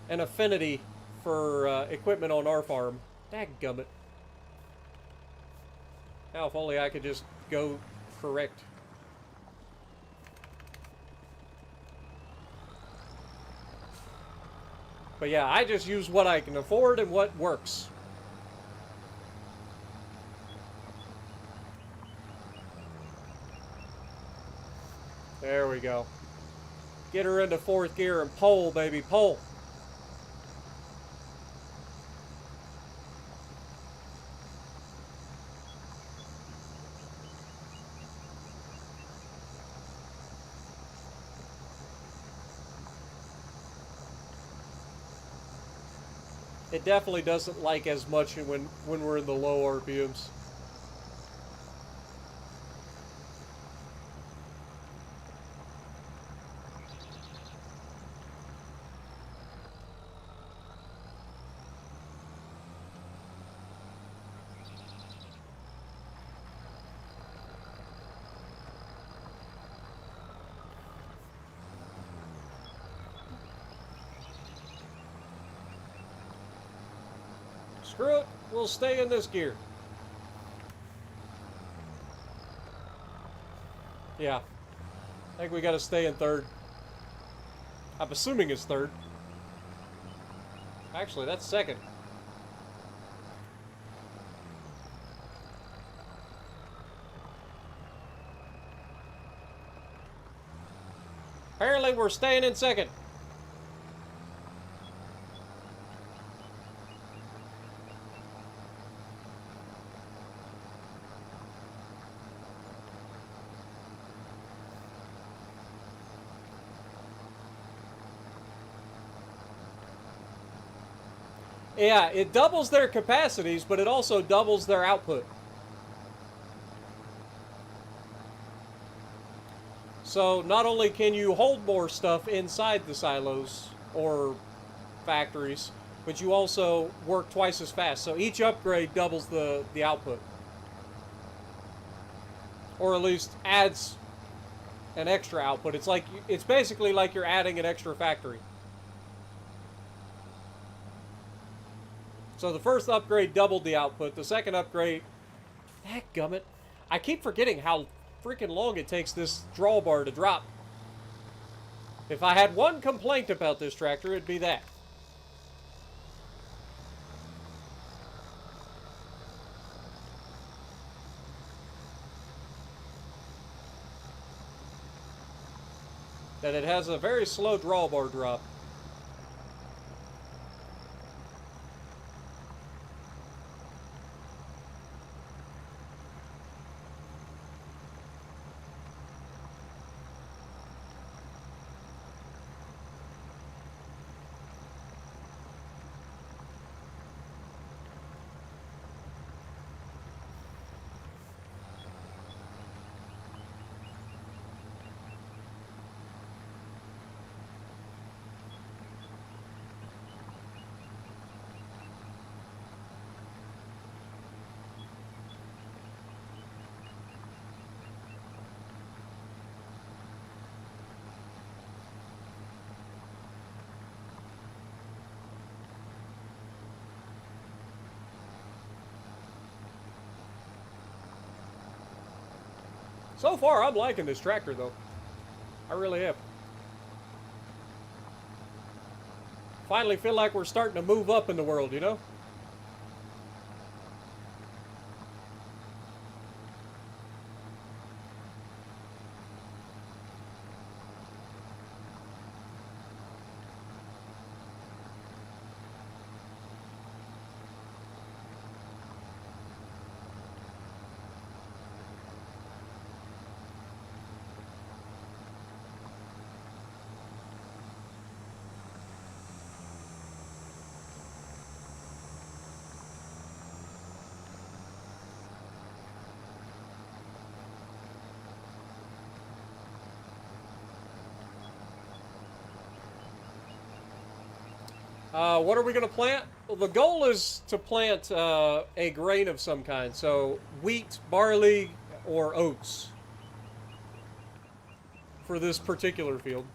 an affinity for equipment on our farm. Dadgummit. Now, if only I could just go correct. But yeah, I just use what I can afford and what works. There we go. Get her into 4th gear and pole, baby, pole. It definitely doesn't like as much when we're in the low RPMs. Screw it, we'll stay in this gear. Yeah, I think we gotta stay in third. I'm assuming it's third. Actually, that's second. Apparently we're staying in second. Yeah, it doubles their capacities, but it also doubles their output. So not only can you hold more stuff inside the silos or factories, but you also work twice as fast. So each upgrade doubles the output. Or at least adds an extra output. It's basically like you're adding an extra factory. So the first upgrade doubled the output. The second upgrade, heckgummit, I keep forgetting how freaking long it takes this drawbar to drop. If I had one complaint about this tractor, it'd be that. That it has a very slow drawbar drop. So far, I'm liking this tractor, though. I really am. Finally feel like we're starting to move up in the world, you know? What are we going to plant? Well, the goal is to plant a grain of some kind. So wheat, barley, or oats for this particular field.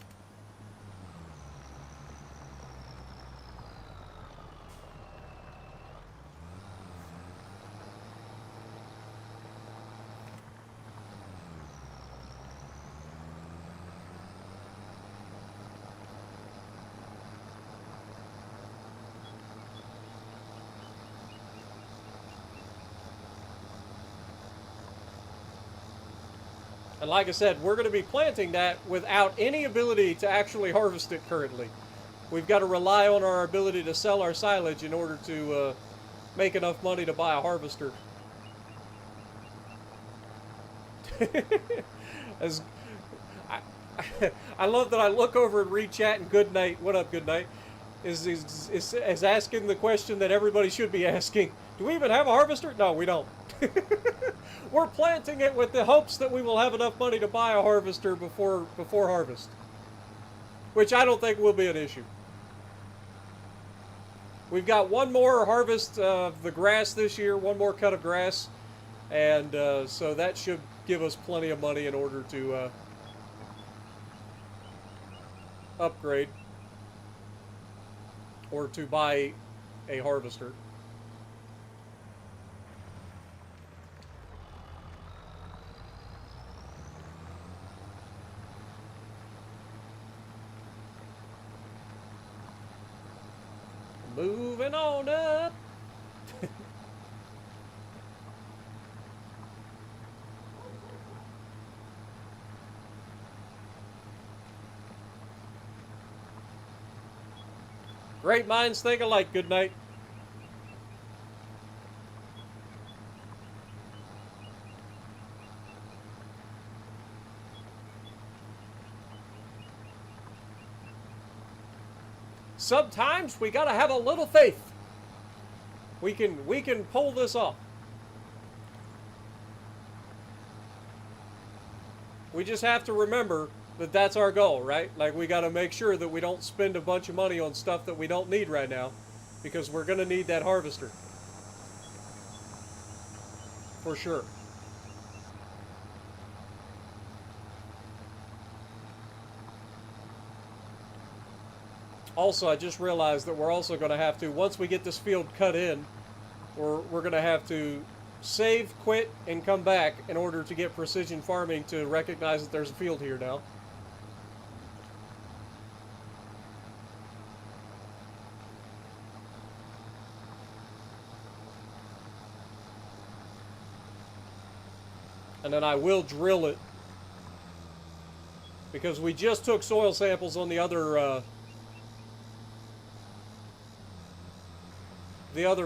And like I said, we're going to be planting that without any ability to actually harvest it currently. We've got to rely on our ability to sell our silage in order to make enough money to buy a harvester. As I love that I look over and read chat and good night. What up, good night? is asking the question that everybody should be asking. Do we even have a harvester? No, we don't. We're planting it with the hopes that we will have enough money to buy a harvester before harvest, which I don't think will be an issue. We've got one more harvest of the grass this year, one more cut of grass, and so that should give us plenty of money in order to upgrade or to buy a harvester. Moving on up. Great minds think alike. Good night. Sometimes we gotta have a little faith. We can pull this off. We just have to remember that that's our goal, right? Like, we gotta make sure that we don't spend a bunch of money on stuff that we don't need right now, because we're gonna need that harvester. For sure. Also, I just realized that we're also going to have to, once we get this field cut in, we're going to have to save, quit, and come back in order to get precision farming to recognize that there's a field here now. And then I will drill it, because we just took soil samples on the other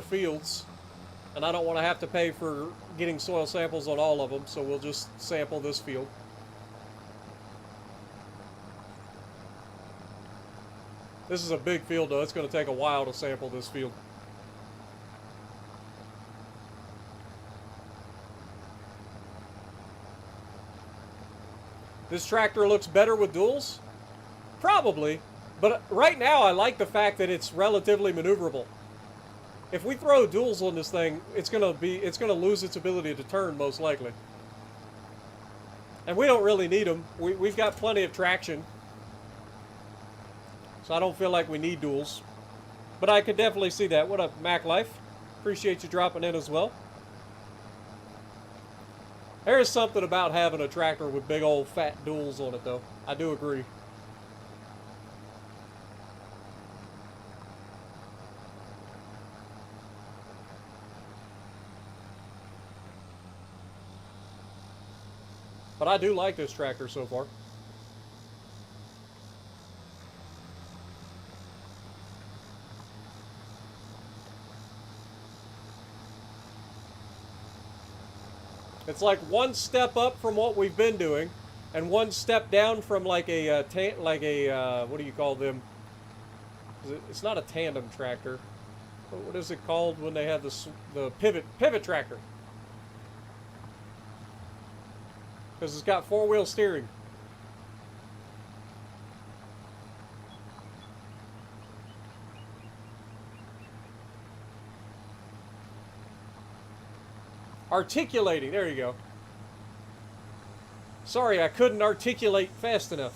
fields, and I don't want to have to pay for getting soil samples on all of them, so we'll just sample this field. This is a big field though. It's going to take a while to sample this field. This tractor looks better with duals? Probably, but right now I like the fact that it's relatively maneuverable. If we throw duals on this thing, it's gonna lose its ability to turn, most likely. And we don't really need them. We've got plenty of traction, so I don't feel like we need duals. But I could definitely see that. What up, Mac Life? Appreciate you dropping in as well. There is something about having a tractor with big old fat duals on it, though. I do agree. But I do like this tractor so far. It's like one step up from what we've been doing, and one step down from like a what do you call them? It's not a tandem tractor. What is it called when they have the pivot tractor? Because it's got four-wheel steering. Articulating, there you go. Sorry, I couldn't articulate fast enough.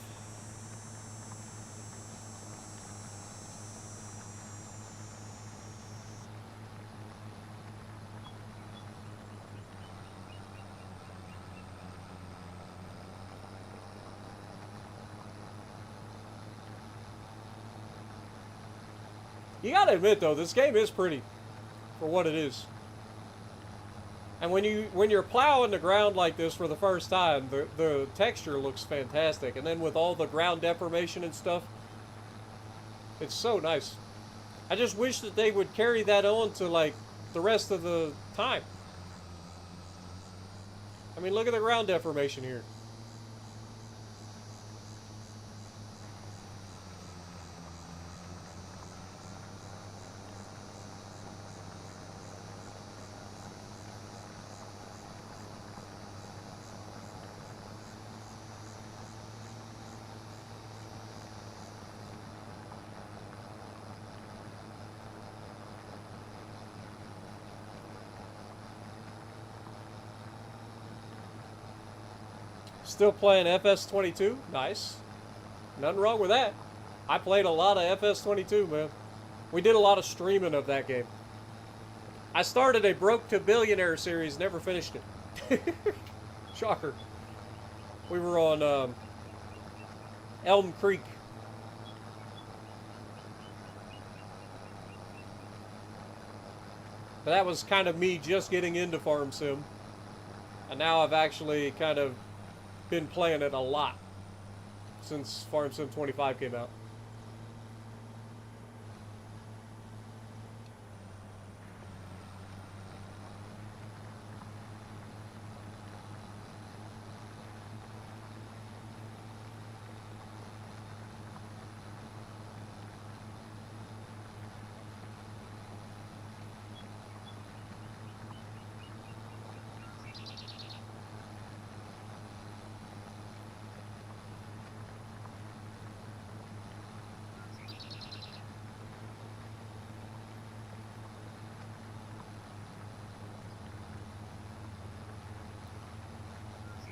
You gotta admit though, this game is pretty for what it is. And when you're plowing the ground like this for the first time, the texture looks fantastic. And then with all the ground deformation and stuff, it's so nice. I just wish that they would carry that on to like the rest of the time. I mean, look at the ground deformation here. Still playing FS22. Nice. Nothing wrong with that. I played a lot of FS22, man. We did a lot of streaming of that game. I started a Broke to Billionaire series, never finished it. Shocker. We were on Elm Creek. But that was kind of me just getting into Farm Sim. And now I've actually kind of been playing it a lot since Farm Sim 25 came out.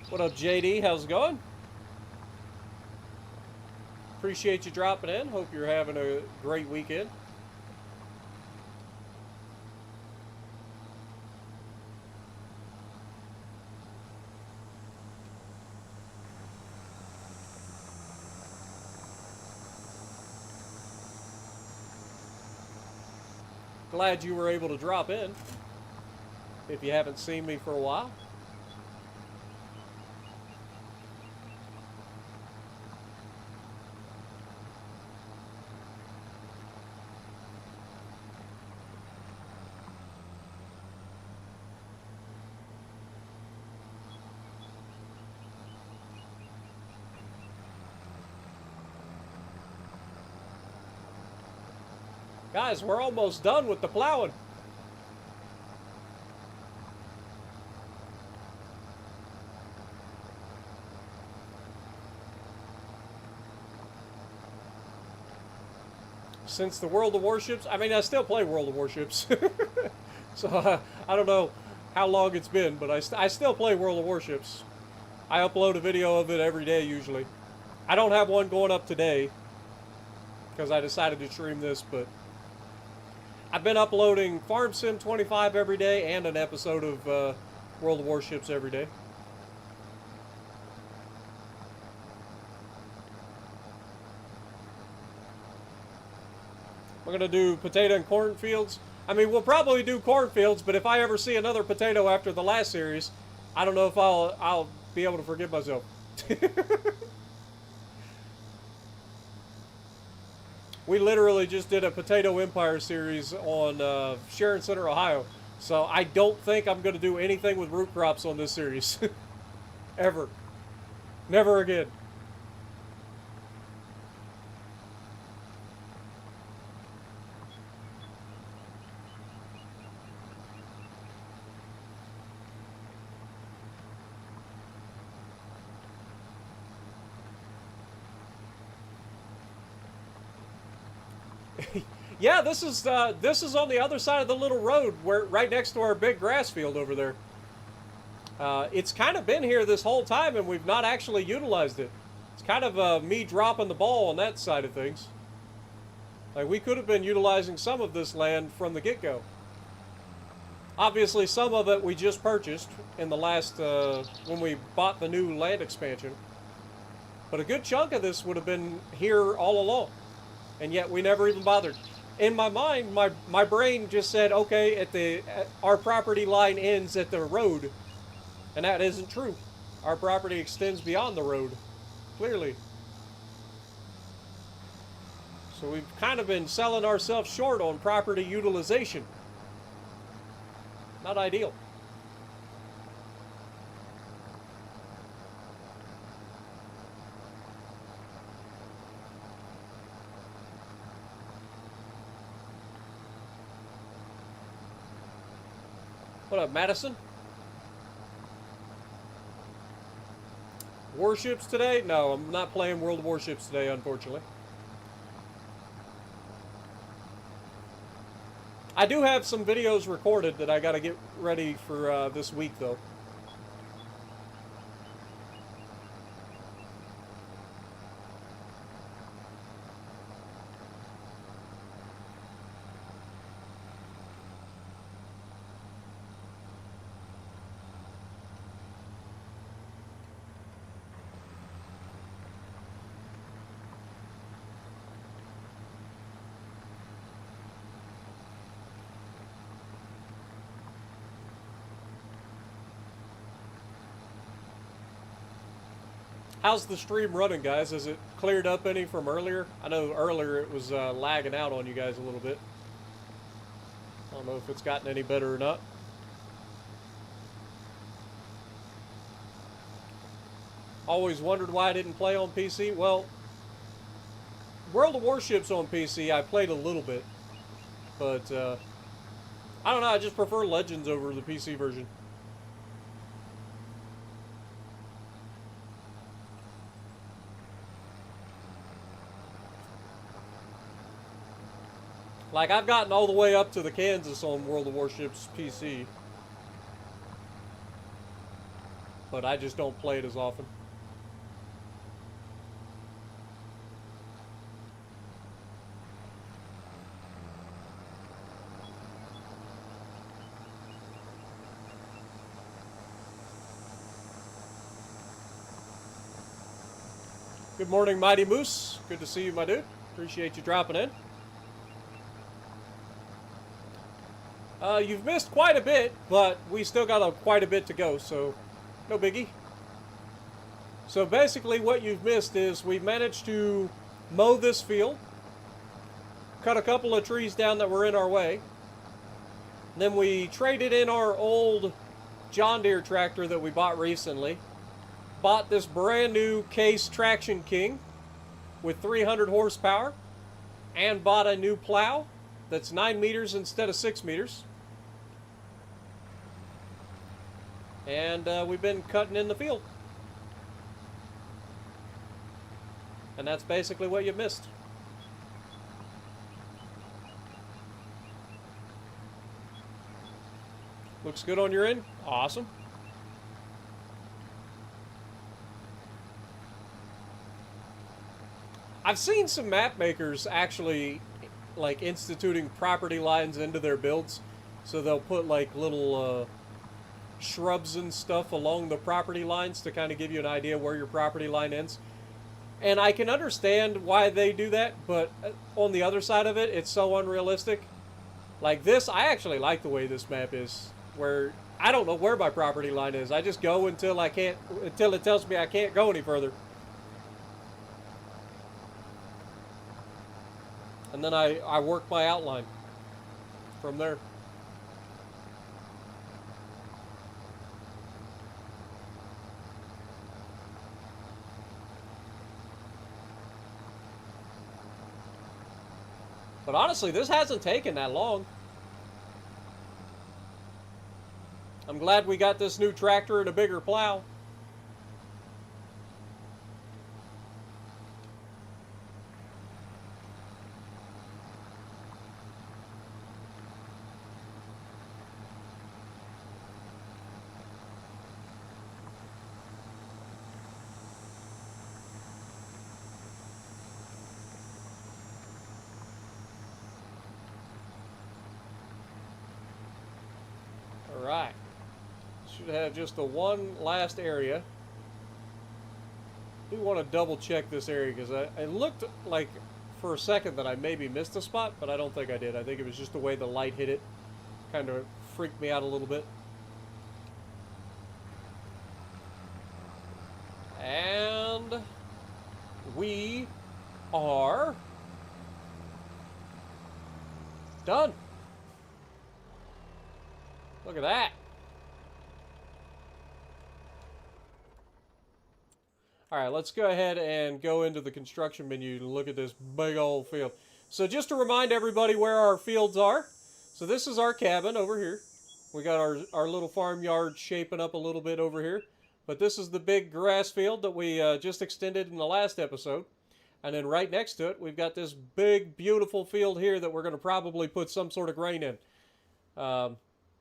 What up, JD? How's it going? Appreciate you dropping in. Hope you're having a great weekend. Glad you were able to drop in if you haven't seen me for a while. Guys, we're almost done with the plowing. Since the World of Warships, I mean, I still play World of Warships. So I don't know how long it's been, but I still play World of Warships. I upload a video of it every day usually. I don't have one going up today because I decided to stream this, but I've been uploading Farm Sim 25 every day and an episode of World of Warships every day. We're going to do potato and cornfields. I mean, we'll probably do cornfields, but if I ever see another potato after the last series, I don't know if I'll be able to forgive myself. We literally just did a Potato Empire series on Sharon Center, Ohio. So I don't think I'm going to do anything with root crops on this series. Ever. Never again. Yeah, this is on the other side of the little road, where right next to our big grass field over there. It's kind of been here this whole time, and we've not actually utilized it. It's kind of me dropping the ball on that side of things. Like, we could have been utilizing some of this land from the get-go. Obviously, some of it we just purchased in the last, when we bought the new land expansion. But a good chunk of this would have been here all along. And yet we never even bothered. In my mind, my brain just said, okay, our property line ends at the road. And that isn't true. Our property extends beyond the road, clearly. So we've kind of been selling ourselves short on property utilization. Not ideal. What up, Madison? Warships today? No, I'm not playing World of Warships today, unfortunately. I do have some videos recorded that I gotta get ready for this week, though. How's the stream running, guys? Has it cleared up any from earlier? I know earlier it was lagging out on you guys a little bit. I don't know if it's gotten any better or not. Always wondered why I didn't play on PC. Well, World of Warships on PC I played a little bit. But, I don't know, I just prefer Legends over the PC version. Like, I've gotten all the way up to the Kansas on World of Warships PC. But I just don't play it as often. Good morning, Mighty Moose. Good to see you, my dude. Appreciate you dropping in. You've missed quite a bit, but we still got quite a bit to go, so no biggie. So basically what you've missed is we've managed to mow this field, cut a couple of trees down that were in our way, then we traded in our old John Deere tractor that we bought recently, bought this brand new Case Traction King with 300 horsepower, and bought a new plow that's 9 meters instead of 6 meters. And we've been cutting in the field. And that's basically what you missed. Looks good on your end? Awesome. I've seen some map makers actually like instituting property lines into their builds. So they'll put like little shrubs and stuff along the property lines to kind of give you an idea where your property line ends. And I can understand why they do that, but on the other side of it, it's so unrealistic. Like this, I actually like the way this map is, where I don't know where my property line is. I just go until it tells me I can't go any further. And then I work my outline from there. But honestly, this hasn't taken that long. I'm glad we got this new tractor and a bigger plow. Alright, should have just the one last area. I do want to double check this area because it looked like for a second that I maybe missed a spot, but I don't think I did. I think it was just the way the light hit it. Kind of freaked me out a little bit. And we are done. Look at that. All right, let's go ahead and go into the construction menu and look at this big old field. So just to remind everybody where our fields are. So this is our cabin over here. We got our little farmyard shaping up a little bit over here. But this is the big grass field that we just extended in the last episode. And then right next to it, we've got this big, beautiful field here that we're going to probably put some sort of grain in.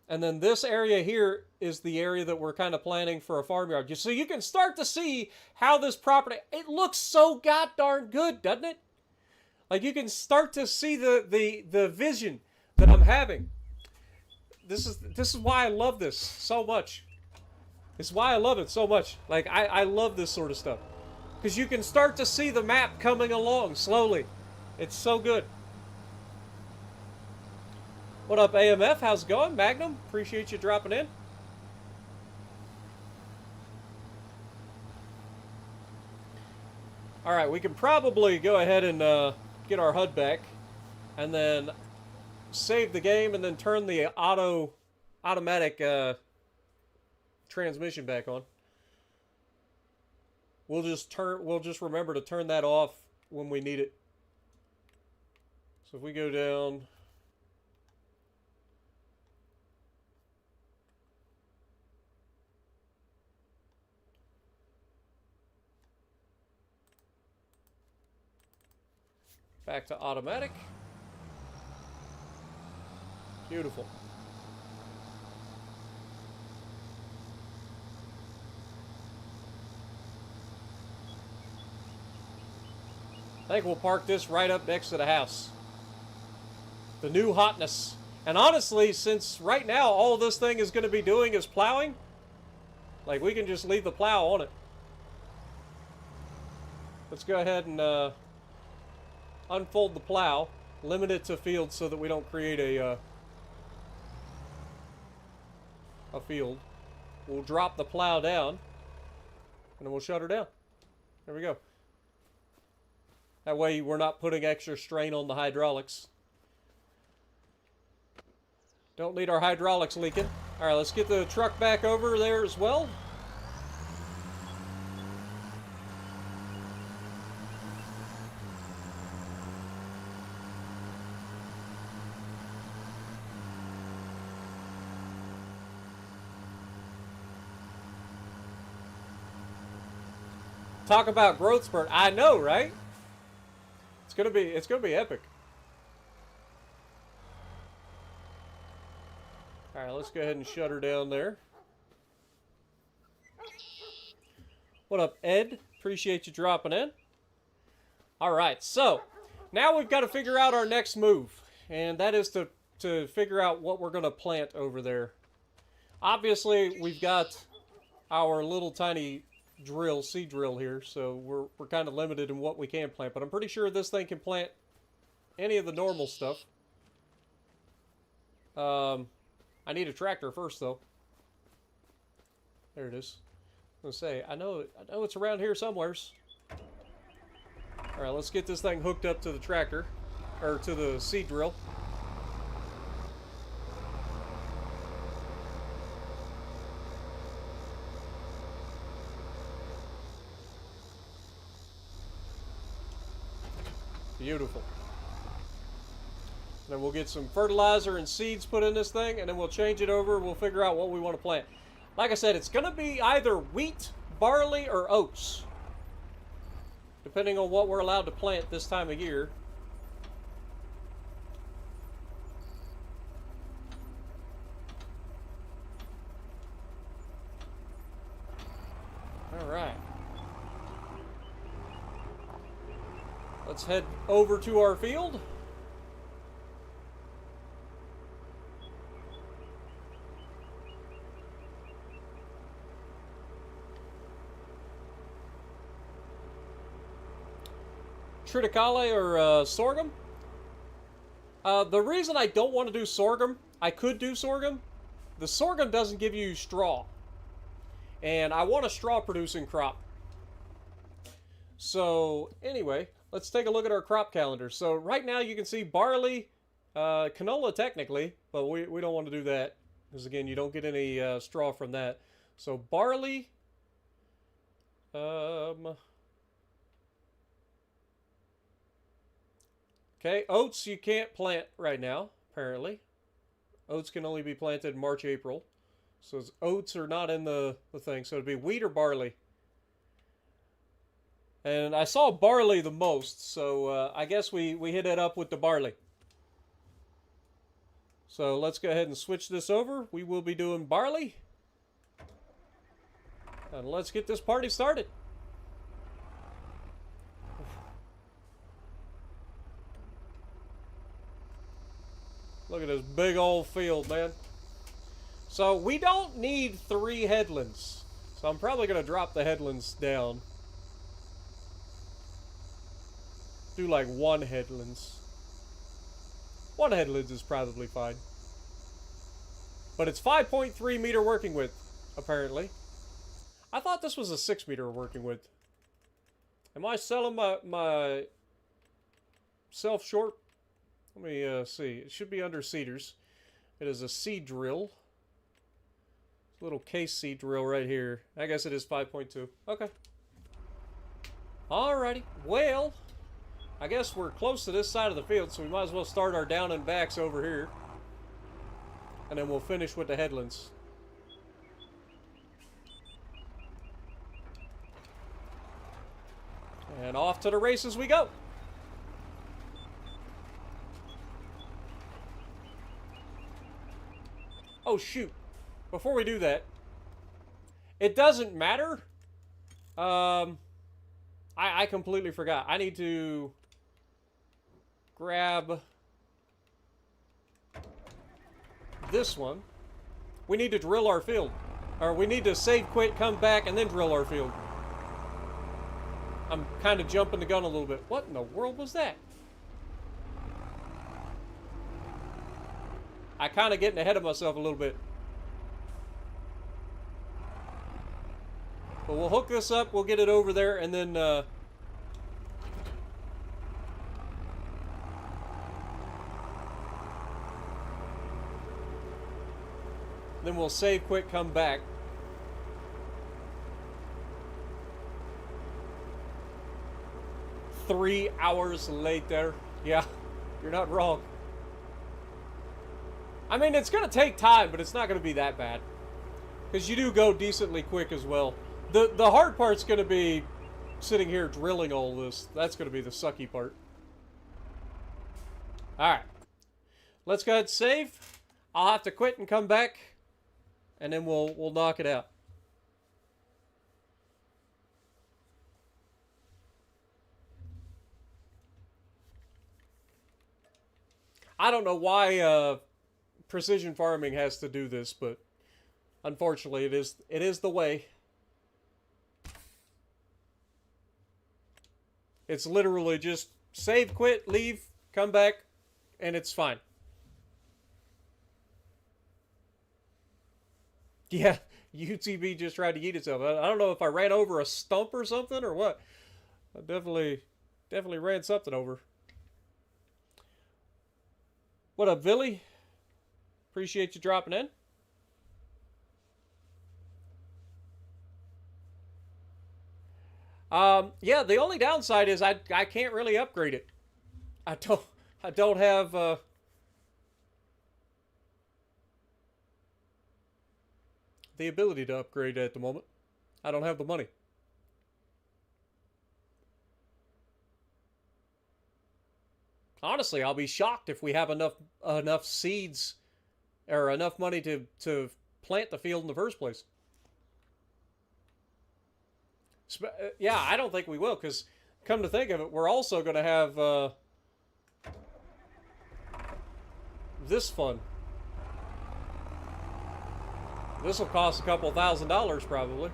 And then this area here is the area that we're kind of planning for a farmyard. So you can start to see how this property, it looks so god darn good, doesn't it? Like you can start to see the vision that I'm having. This is why I love this so much. This is why I love it so much. Like I love this sort of stuff. Because you can start to see the map coming along slowly. It's so good. What up, AMF? How's it going? Magnum, appreciate you dropping in. Alright, we can probably go ahead and get our HUD back. And then save the game and then turn the automatic transmission back on. We'll just remember to turn that off when we need it. So if we go down, back to automatic. Beautiful. I think we'll park this right up next to the house. The new hotness. And honestly, since right now all this thing is going to be doing is plowing, like we can just leave the plow on it. Let's go ahead and unfold the plow, limit it to fields so that we don't create a field. We'll drop the plow down, and then we'll shut her down. There we go. That way we're not putting extra strain on the hydraulics. Don't need our hydraulics leaking. All right, let's get the truck back over there as well. Talk about growth spurt. I know, right? It's gonna be epic. All right, let's go ahead and shut her down there. What up, Ed? Appreciate you dropping in. All right, so now we've got to figure out our next move, and that is to figure out what we're gonna plant over there. Obviously, we've got our little tiny seed drill here, so we're kind of limited in what we can plant, but I'm pretty sure this thing can plant any of the normal stuff. I need a tractor first, though. There it is. I was gonna say, I know it's around here somewheres. All right, let's get this thing hooked up to the tractor, or to the seed drill. Beautiful. Then we'll get some fertilizer and seeds put in this thing, and then we'll change it over. We'll figure out what we want to plant. Like I said, it's going to be either wheat, barley, or oats, depending on what we're allowed to plant this time of year. All right. Let's head over to our field. Triticale or sorghum. The reason I don't want to do sorghum, I could do sorghum. The sorghum doesn't give you straw, and I want a straw producing crop. So anyway, let's take a look at our crop calendar. So right now you can see barley, canola technically, but we don't want to do that because again you don't get any straw from that. So barley, okay, oats you can't plant right now, apparently. Oats can only be planted in March, April. So oats are not in the thing. So it'd be wheat or barley. And I saw barley the most, so I guess we hit it up with the barley. So let's go ahead and switch this over. We will be doing barley. And let's get this party started. Look at this big old field, man. So we don't need 3 headlands. So I'm probably going to drop the headlands down. Do like 1 headlands. 1 headlands is probably fine. But it's 5.3 meter working width, apparently. I thought this was a 6 meter working width. Am I selling my self short? Let me see. It should be under seeders. It is a seed drill. Little case seed drill right here. I guess it is 5.2. Okay. Alrighty. Well, I guess we're close to this side of the field, so we might as well start our down and backs over here. And then we'll finish with the headlands. And off to the races we go. Oh, shoot. Before we do that, it doesn't matter. I completely forgot. I need to grab this one. We need to drill our field. Or we need to save, quit, come back, and then drill our field. I'm kind of jumping the gun a little bit. What in the world was that? I kind of getting ahead of myself a little bit. But we'll hook this up, we'll get it over there, and then we'll save, quit, come back. Three hours later. Yeah, you're not wrong. I mean, it's going to take time, but it's not going to be that bad. Because you do go decently quick as well. The hard part's going to be sitting here drilling all this. That's going to be the sucky part. Alright. Let's go ahead and save. I'll have to quit and come back. And then we'll knock it out. I don't know why precision farming has to do this, but unfortunately it is the way. It's literally just save, quit, leave, come back, and it's fine. Yeah, UTV just tried to eat itself. I don't know if I ran over a stump or something or what. I definitely ran something over. What up, Billy? Appreciate you dropping in. Yeah, the only downside is I can't really upgrade it. I don't have the ability to upgrade at the moment. I don't have the money. Honestly, I'll be shocked if we have enough seeds or enough money to plant the field in the first place. Yeah, I don't think we will, because come to think of it, we're also going to have this fund. This will cost a couple $1,000 probably.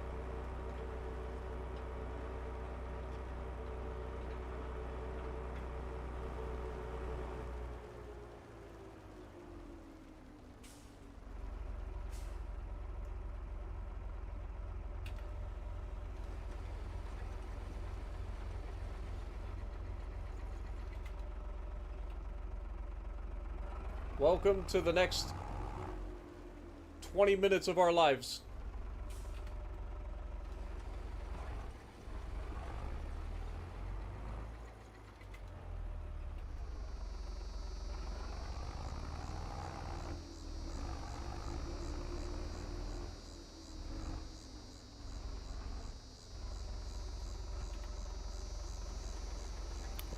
Welcome to the next 20 minutes of our lives.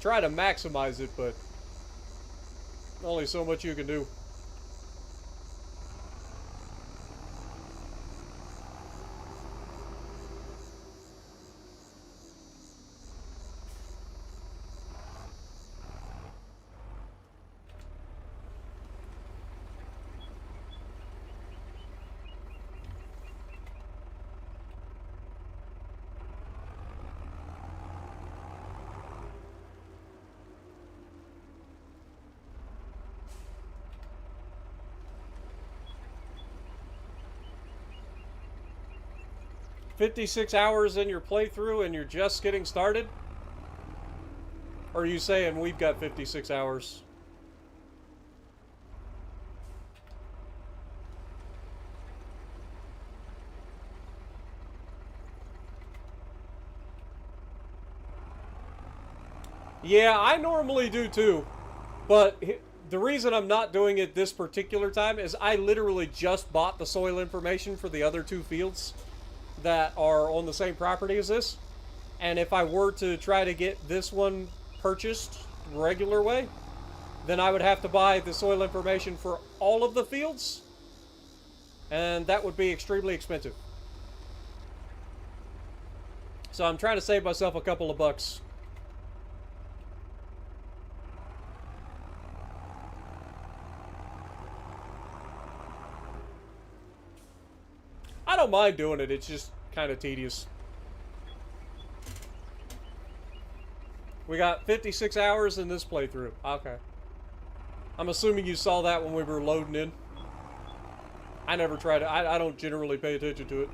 Try to maximize it, but only so much you can do. "56 hours in your playthrough and you're just getting started?" Or are you saying we've got 56 hours? Yeah, I normally do too. But the reason I'm not doing it this particular time is I literally just bought the soil information for the other two fields that are on the same property as this. And if I were to try to get this one purchased regular way, then I would have to buy the soil information for all of the fields. And that would be extremely expensive. So I'm trying to save myself a couple of bucks. I don't mind doing it, it's just kind of tedious. We got 56 hours in this playthrough. Okay. I'm assuming you saw that when we were loading in. I never tried it. I don't generally pay attention to it.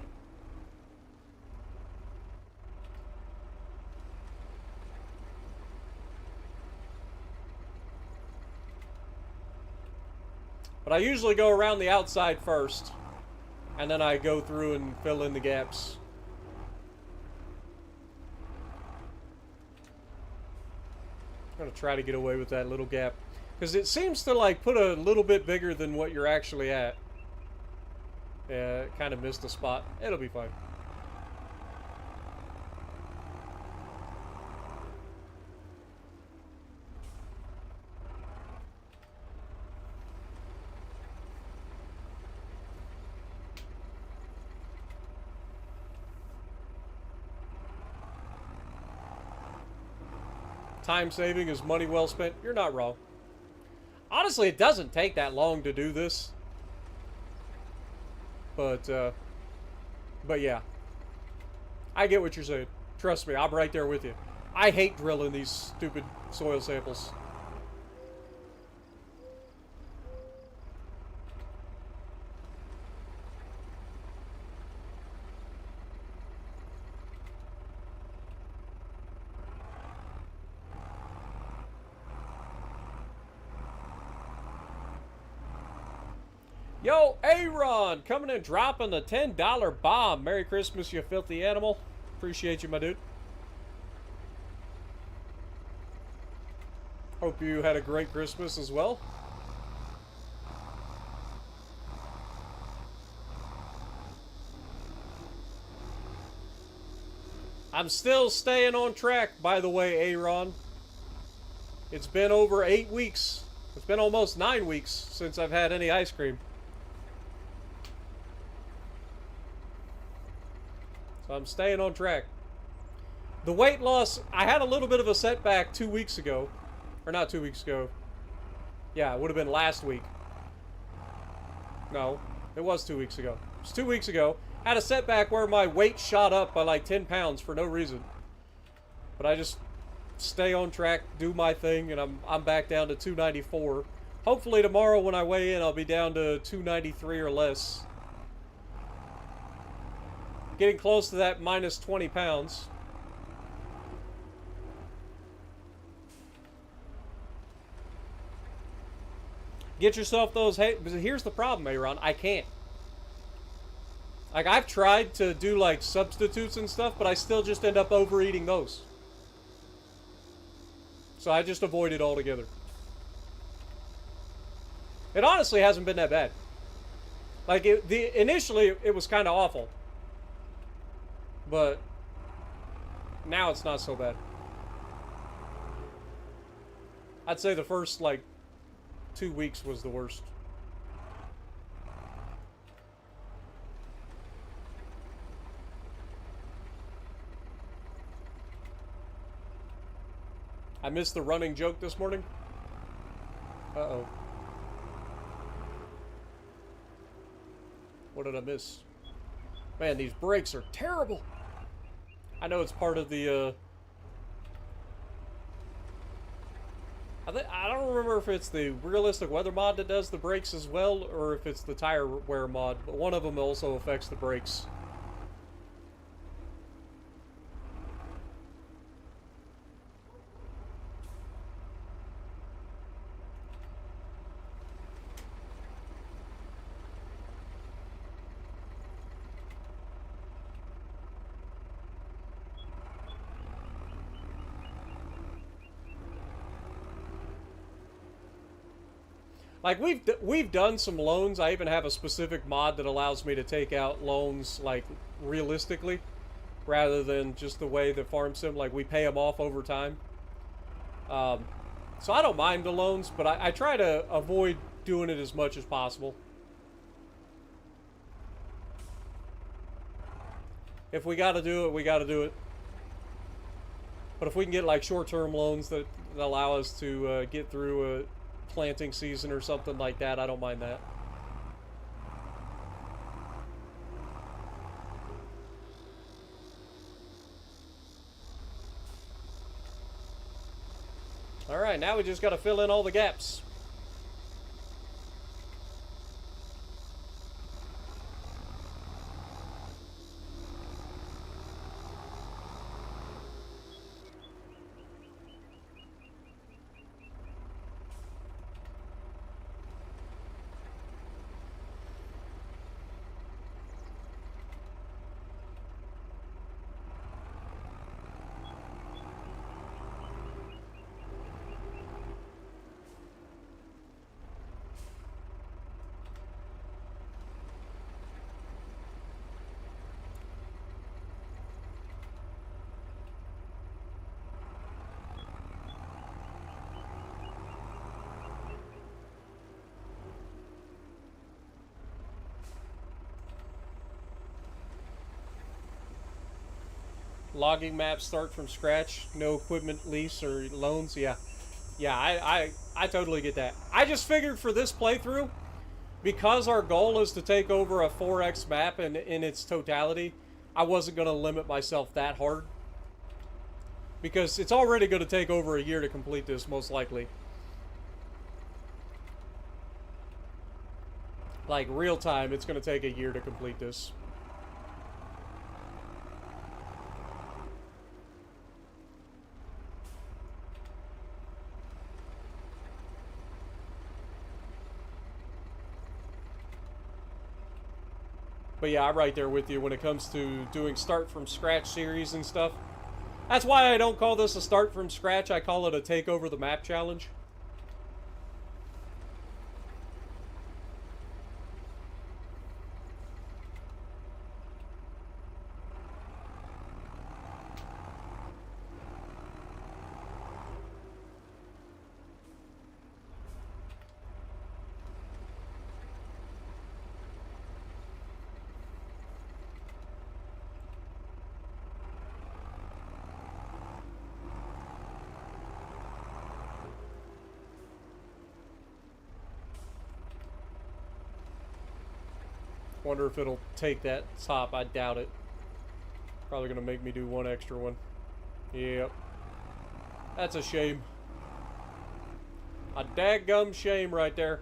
But I usually go around the outside first. And then I go through and fill in the gaps. I'm gonna try to get away with that little gap. Because it seems to like put a little bit bigger than what you're actually at. Yeah, kind of missed a spot. It'll be fine. Time saving is money well spent. You're not wrong. Honestly, it doesn't take that long to do this. But yeah. I get what you're saying. Trust me, I'm right there with you. I hate drilling these stupid soil samples. Yo, Aaron, coming and dropping a $10 bomb. Merry Christmas, you filthy animal. Appreciate you, my dude. Hope you had a great Christmas as well. I'm still staying on track, by the way, Aaron. It's been over 8 weeks. It's been almost 9 weeks since I've had any ice cream. I'm staying on track. The weight loss, I had a little bit of a setback 2 weeks ago. Or not 2 weeks ago. Yeah, it would have been last week. No, it was 2 weeks ago. It was 2 weeks ago. Had a setback where my weight shot up by like 10 pounds for no reason. But I just stay on track, do my thing, and I'm back down to 294. Hopefully tomorrow when I weigh in, I'll be down to 293 or less. Getting close to that minus 20 pounds. Get yourself those... Hey, here's the problem, Aaron. I can't. Like, I've tried to do, like, substitutes and stuff, but I still just end up overeating those. So I just avoid it altogether. It honestly hasn't been that bad. Like, initially, it was kind of awful. But now it's not so bad. I'd say the first, like, 2 weeks was the worst. I missed the running joke this morning. Uh-oh. What did I miss? Man, these brakes are terrible. I know it's part of the, I don't remember if it's the realistic weather mod that does the brakes as well, or if it's the tire wear mod, but one of them also affects the brakes. Like we've done some loans. I even have a specific mod that allows me to take out loans like realistically, rather than just the way the farm sim, like we pay them off over time. So I don't mind the loans, but I try to avoid doing it as much as possible. If we got to do it, we got to do it. But if we can get like short-term loans that allow us to get through a planting season or something like that, I don't mind that. Alright, now we just got to fill in all the gaps. Logging maps start from scratch, no equipment lease or loans. Yeah, I totally get that. I just figured for this playthrough, because our goal is to take over a 4x map in its totality, I wasn't going to limit myself that hard. Because it's already going to take over a year to complete this, most likely. Like, real time, it's going to take a year to complete this. But yeah, I'm right there with you when it comes to doing start from scratch series and stuff. That's why I don't call this a start from scratch. I call it a take over the map challenge. Wonder if it'll take that top. I doubt it. Probably gonna make me do one extra one. Yep. That's a shame. A daggum shame right there.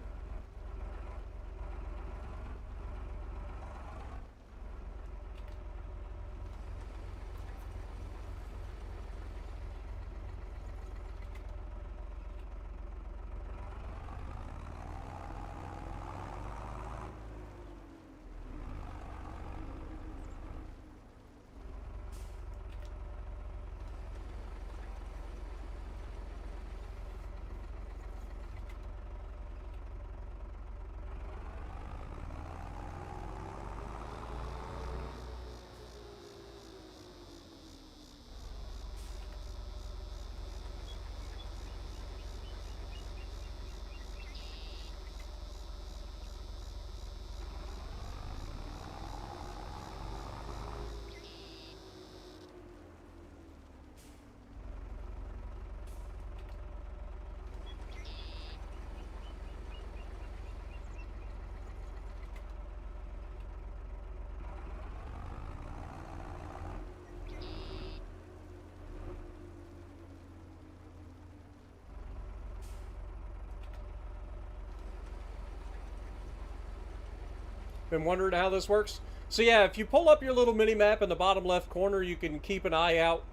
Been wondering how this works? So yeah, if you pull up your little mini map in the bottom left corner, you can keep an eye out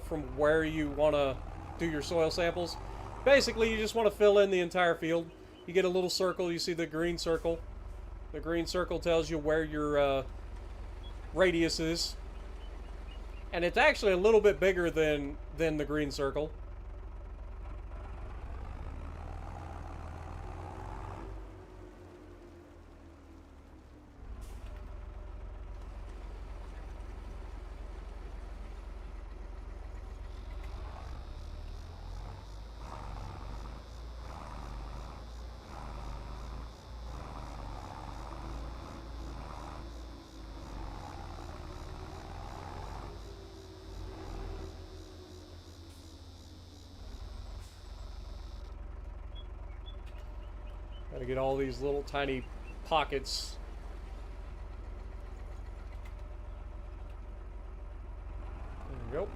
from where you want to do your soil samples. Basically, you just want to fill in the entire field. You get a little circle, you see the green circle. The green circle tells you where your radius is. And it's actually a little bit bigger than the green circle. Gotta get all these little tiny pockets. There we go.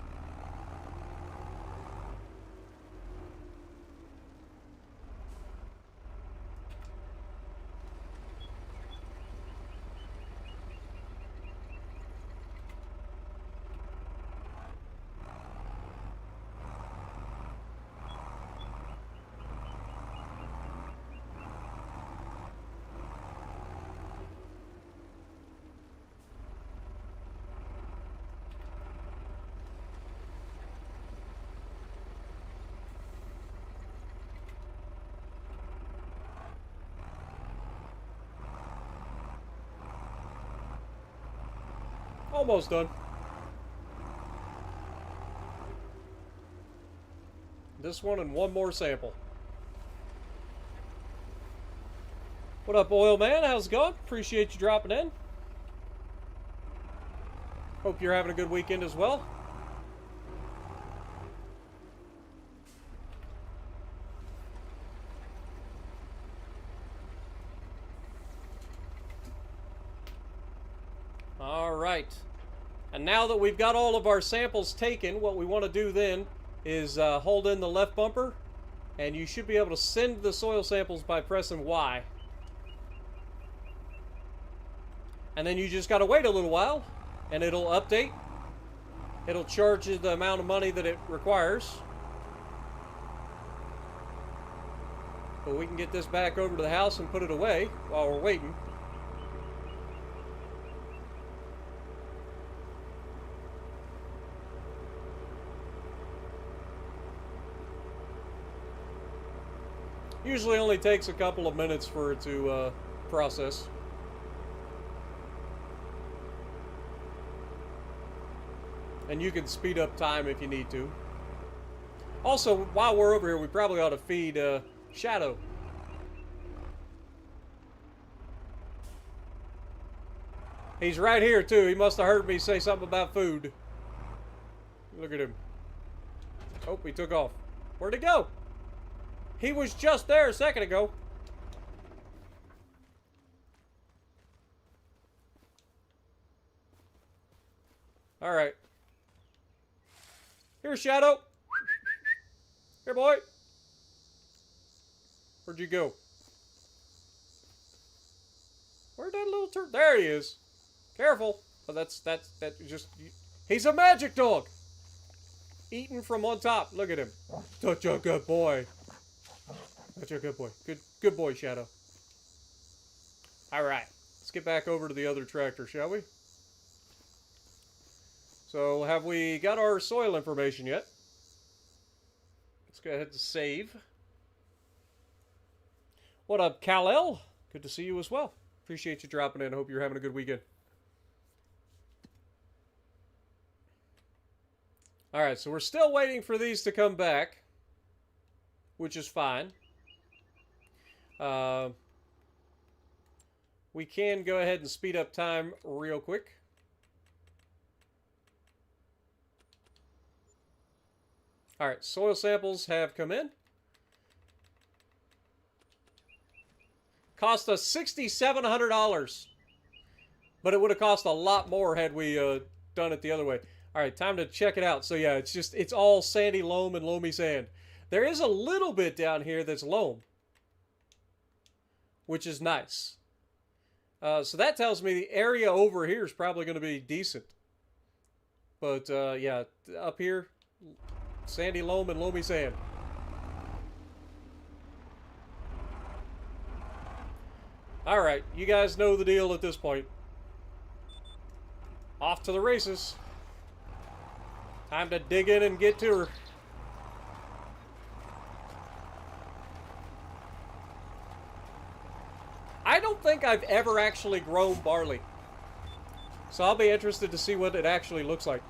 Almost done. This one and one more sample. What up, Oil Man? How's it going? Appreciate you dropping in. Hope you're having a good weekend as well. All right. And now that we've got all of our samples taken, what we want to do then is hold in the left bumper, and you should be able to send the soil samples by pressing Y. And then you just got to wait a little while, and it'll update. It'll charge you the amount of money that it requires. But we can get this back over to the house and put it away while we're waiting. Usually only takes a couple of minutes for it to process. And you can speed up time if you need to. Also, while we're over here, we probably ought to feed Shadow. He's right here too. He must have heard me say something about food. Look at him. Oh, he took off. Where'd he go? He was just there a second ago. All right. Here, Shadow. Here, boy. Where'd you go? Where'd that little turd? There he is. Careful. Oh, that's just. He's a magic dog. Eating from on top. Look at him. Such a good boy. Such a good boy. Good boy, Shadow. All right. Let's get back over to the other tractor, shall we? So, have we got our soil information yet? Let's go ahead and save. What up, Kal-El? Good to see you as well. Appreciate you dropping in. Hope you're having a good weekend. All right, so we're still waiting for these to come back, which is fine. We can go ahead and speed up time real quick. All right, soil samples have come in. Cost us $6,700, but it would have cost a lot more had we done it the other way. All right, time to check it out. So yeah, it's all sandy loam and loamy sand. There is a little bit down here that's loam, which is nice. So that tells me the area over here is probably going to be decent. But yeah, up here, sandy loam and loamy sand. All right, you guys know the deal at this point. Off to the races. Time to dig in and get to her. I don't think I've ever actually grown barley. So I'll be interested to see what it actually looks like.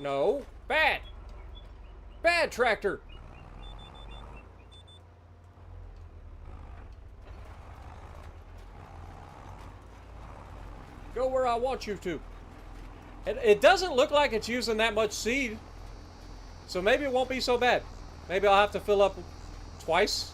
No. Bad. Bad tractor. Go where I want you to. It doesn't look like it's using that much seed. So maybe it won't be so bad. Maybe I'll have to fill up twice.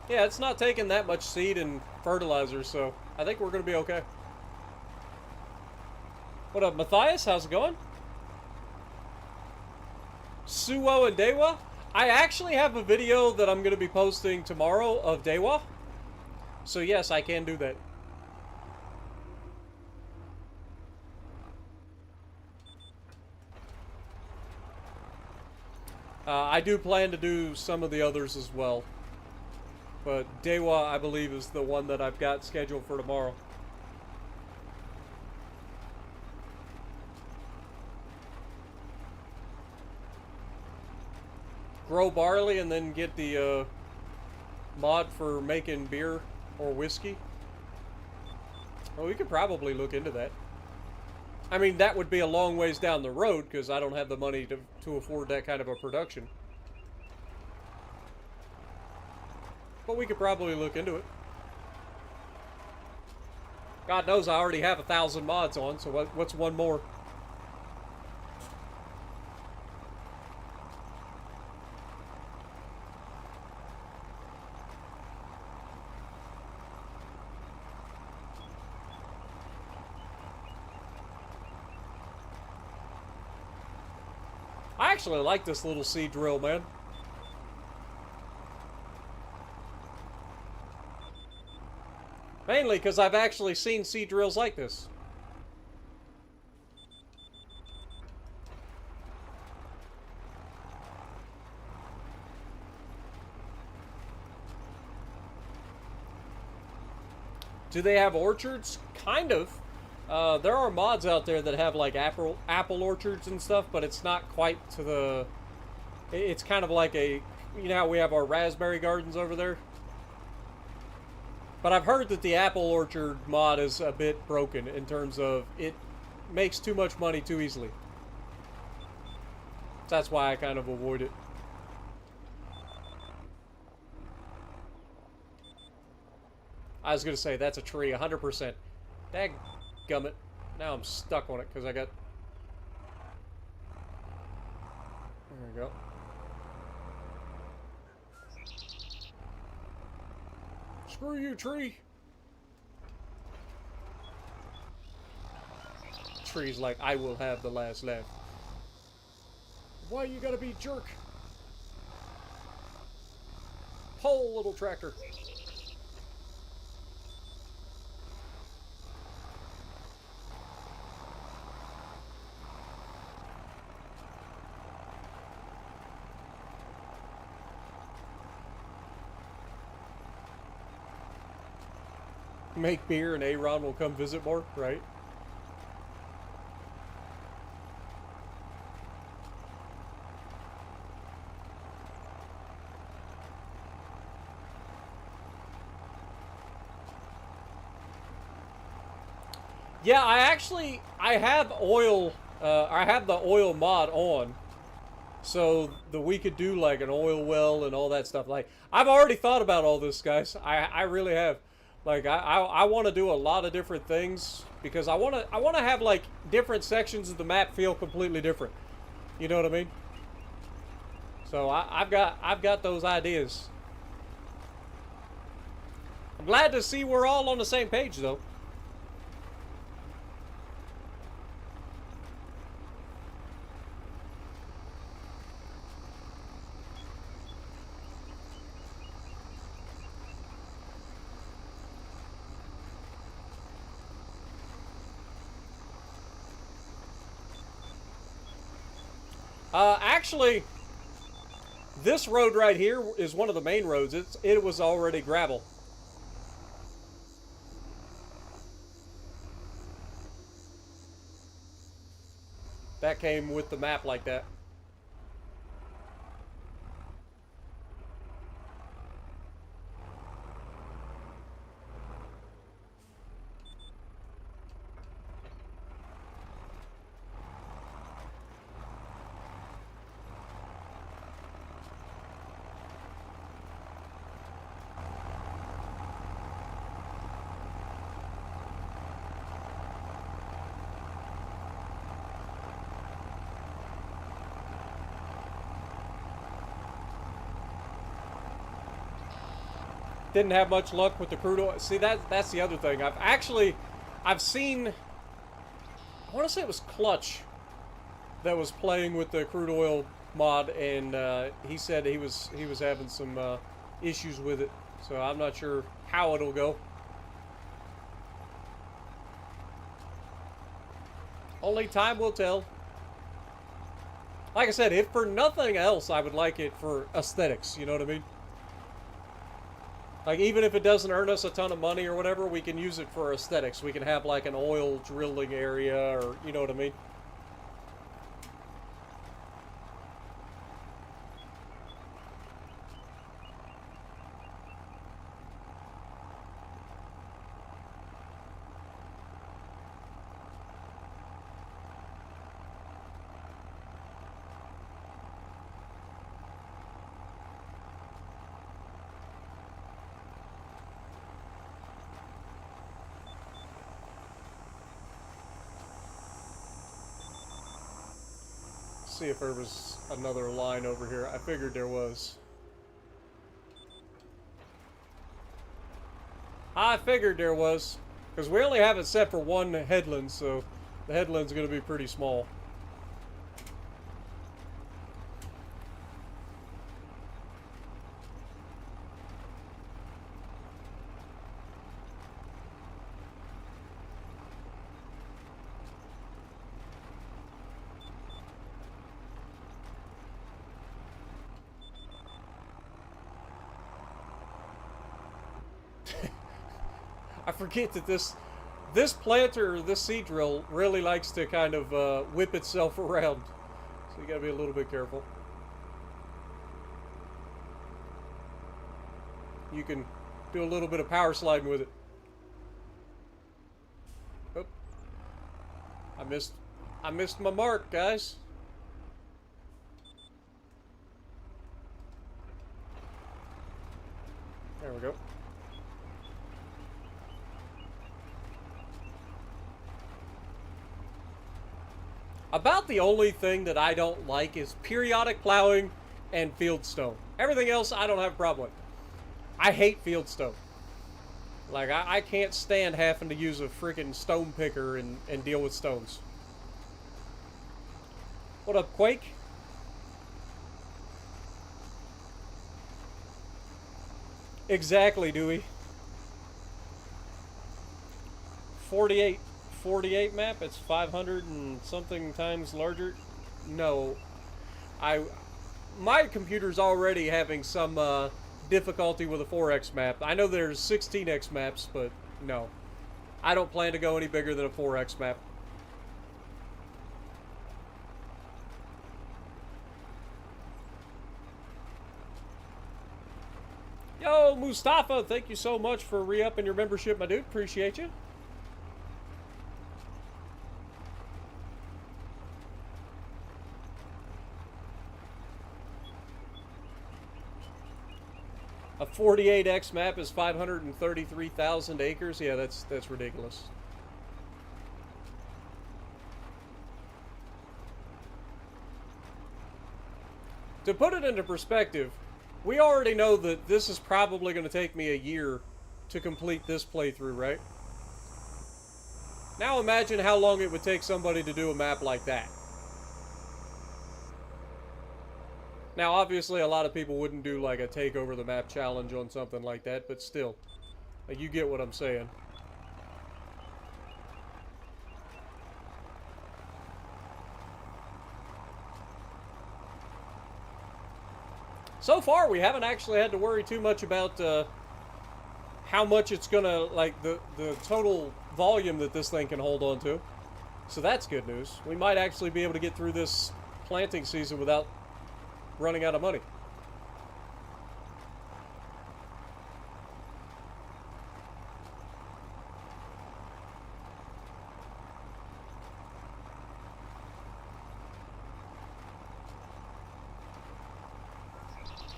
Yeah, it's not taking that much seed and fertilizer, so I think we're going to be okay. What up, Matthias? How's it going? Suwo and Dewa? I actually have a video that I'm going to be posting tomorrow of Dewa. So yes, I can do that. I do plan to do some of the others as well. But Dewa, I believe, is the one that I've got scheduled for tomorrow. Grow barley and then get the mod for making beer or whiskey. Well, we could probably look into that. I mean, that would be a long ways down the road because I don't have the money to afford that kind of a production. But we could probably look into it. God knows I already have 1,000 mods on, so what's one more? I actually like this little seed drill, man. Mainly because I've actually seen seed drills like this. Do they have orchards? Kind of. There are mods out there that have like apple orchards and stuff, but it's not quite to the... It's kind of like a... You know how we have our raspberry gardens over there? But I've heard that the apple orchard mod is a bit broken in terms of it makes too much money too easily. That's why I kind of avoid it. I was going to say, that's a tree, 100%. Dadgummit. Now I'm stuck on it because I got... There we go. Screw you, tree. Tree's like, I will have the last laugh. Why you gotta be jerk? Pull, little tractor. Make beer and Aaron will come visit more, right? Yeah, I have oil, I have the oil mod on. So that we could do like an oil well and all that stuff. Like, I've already thought about all this, guys. I really have. Like, I want to do a lot of different things because I want to have like different sections of the map feel completely different. You know what I mean? So I've got those ideas. I'm glad to see we're all on the same page, though. Actually, this road right here is one of the main roads. It was already gravel. That came with the map like that. Didn't have much luck with the crude oil. See, that's the other thing. I've seen, I want to say it was Clutch that was playing with the crude oil mod, and he said he was having some issues with it. So I'm not sure how it'll go. Only time will tell. Like I said, if for nothing else, I would like it for aesthetics. You know what I mean? Like, even if it doesn't earn us a ton of money or whatever, we can use it for aesthetics. We can have, like, an oil drilling area, or, you know what I mean? See if there was another line over here. I figured there was. I figured there was. Because we only have it set for one headland, so the headland's going to be pretty small. I forget that this planter, this seed drill, really likes to kind of whip itself around. So you gotta be a little bit careful. You can do a little bit of power sliding with it. Oh, I missed my mark, guys. There we go. About the only thing that I don't like is periodic plowing and fieldstone. Everything else I don't have a problem with. I hate fieldstone. Like, I can't stand having to use a freaking stone picker and deal with stones. What up, Quake? Exactly, Dewey. 48 map, it's 500 and something times larger. No, my computer's already having some difficulty with a 4x map. I know there's 16x maps, but no, I don't plan to go any bigger than a 4x map. Yo, Mustafa, thank you so much for re-upping your membership, my dude. Appreciate you. A 48x map is 533,000 acres. Yeah, that's ridiculous. To put it into perspective, we already know that this is probably going to take me a year to complete this playthrough, right? Now imagine how long it would take somebody to do a map like that. Now, obviously, a lot of people wouldn't do like a take over the map challenge on something like that, but still, like, you get what I'm saying. So far, we haven't actually had to worry too much about how much it's gonna, like, the total volume that this thing can hold on to. So that's good news. We might actually be able to get through this planting season without running out of money.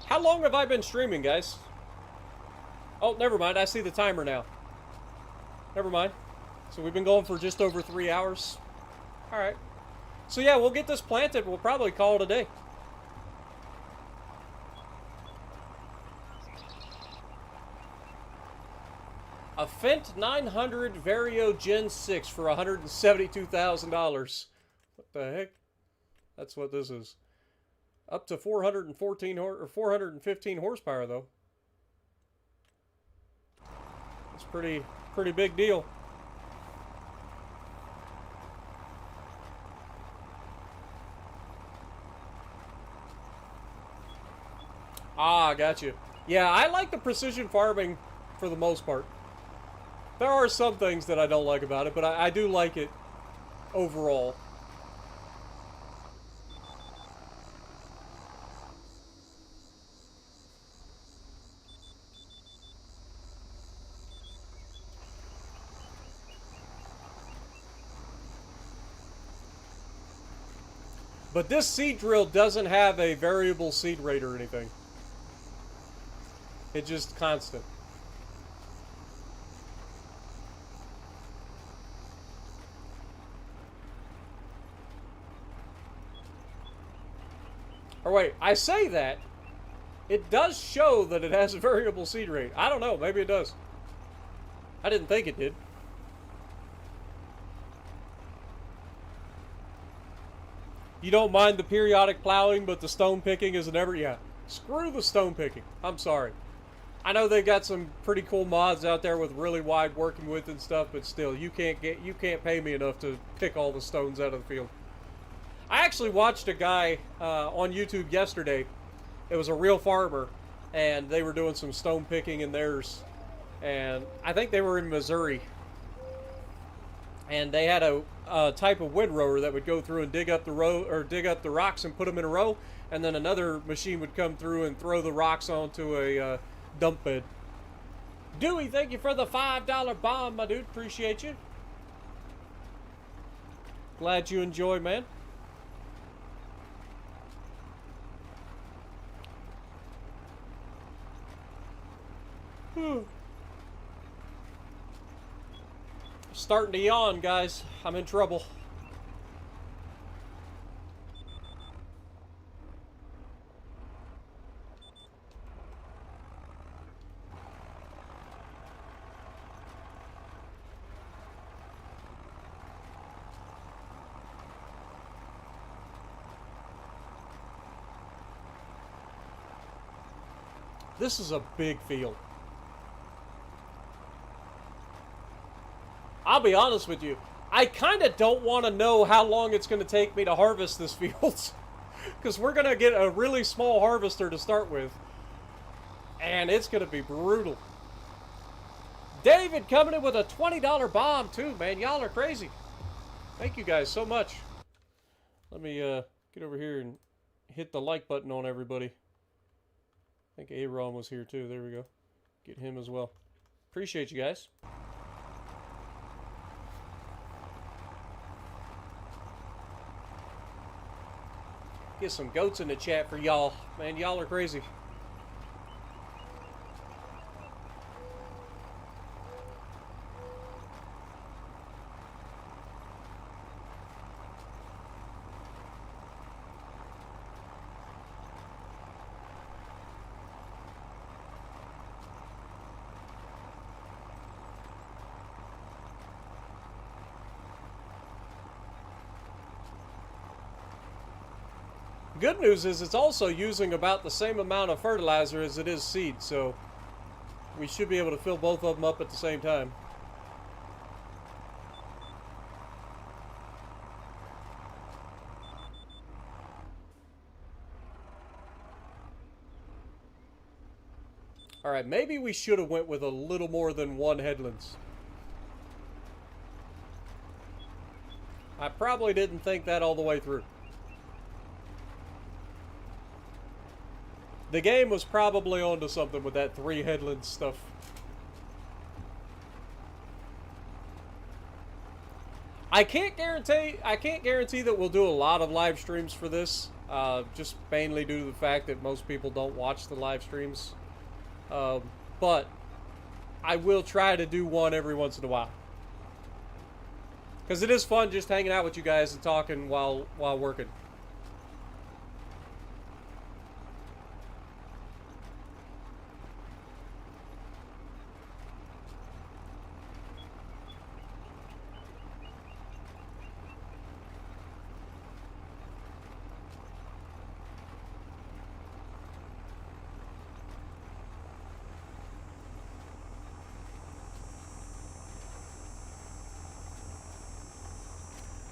How long have I been streaming, guys? Oh, never mind. I see the timer now. Never mind. So we've been going for just over 3 hours. All right. So yeah, we'll get this planted. We'll probably call it a day. A Fendt 900 Vario Gen 6 for $172,000. What the heck? That's what this is. Up to 414 or 415 horsepower though. It's pretty big deal. Ah, got you. Yeah, I like the precision farming for the most part. There are some things that I don't like about it, but I do like it overall. But this seed drill doesn't have a variable seed rate or anything. It's just constant. Or wait, I say that. It does show that it has a variable seed rate. I don't know, maybe it does. I didn't think it did. You don't mind the periodic plowing, but the stone picking is never... Yeah, screw the stone picking. I'm sorry. I know they've got some pretty cool mods out there with really wide working width and stuff, but still, you can't pay me enough to pick all the stones out of the field. I actually watched a guy on YouTube yesterday. It was a real farmer, and they were doing some stone picking in theirs. And I think they were in Missouri. And they had a type of windrower that would go through and dig up the row or dig up the rocks and put them in a row, and then another machine would come through and throw the rocks onto a dump bed. Dewey, thank you for the $5 bomb, my dude. Appreciate you. Glad you enjoy, man. Starting to yawn, guys. I'm in trouble. This is a big field. I'll be honest with you. I kind of don't want to know how long it's going to take me to harvest this field. Because we're going to get a really small harvester to start with. And it's going to be brutal. David coming in with a $20 bomb too, man. Y'all are crazy. Thank you guys so much. Let me get over here and hit the like button on everybody. I think Aaron was here too. There we go. Get him as well. Appreciate you guys. Get some goats in the chat for y'all. Man, y'all are crazy. Good news is it's also using about the same amount of fertilizer as it is seed, so we should be able to fill both of them up at the same time. Alright, maybe we should have went with a little more than one headlands. I probably didn't think that all the way through. The game was probably onto something with that 3 headlands stuff. I can't guarantee that we'll do a lot of live streams for this, just mainly due to the fact that most people don't watch the live streams. But I will try to do one every once in a while. Because it is fun just hanging out with you guys and talking while working.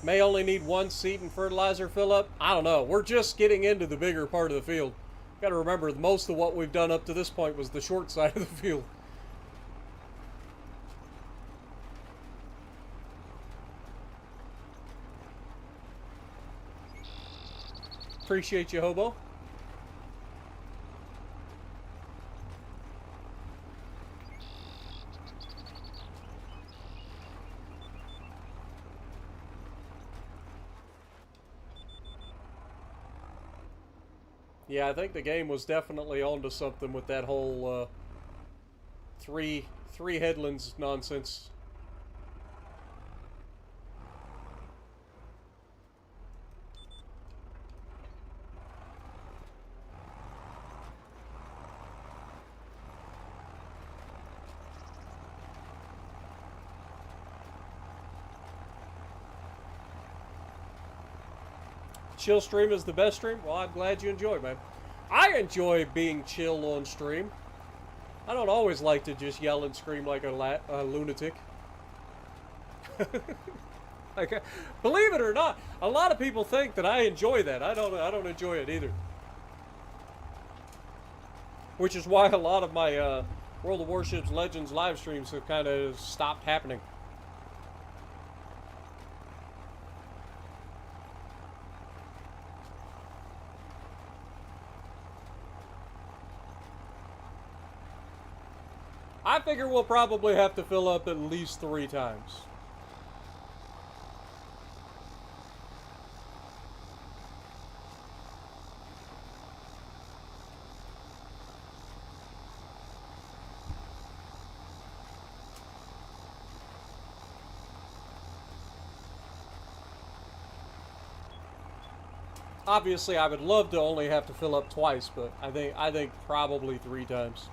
May only need one seed and fertilizer fill up. I don't know. We're just getting into the bigger part of the field. Got to remember, most of what we've done up to this point was the short side of the field. Appreciate you, Hobo. Yeah, I think the game was definitely onto something with that whole three headlands nonsense. Chill stream is the best stream? Well, I'm glad you enjoy, man. I enjoy being chill on stream. I don't always like to just yell and scream like a lunatic. Like, believe it or not, a lot of people think that I enjoy that. I don't enjoy it either. Which is why a lot of my World of Warships Legends live streams have kind of stopped happening. I figure we'll probably have to fill up at least 3 times. Obviously, I would love to only have to fill up twice, but I think probably 3 times.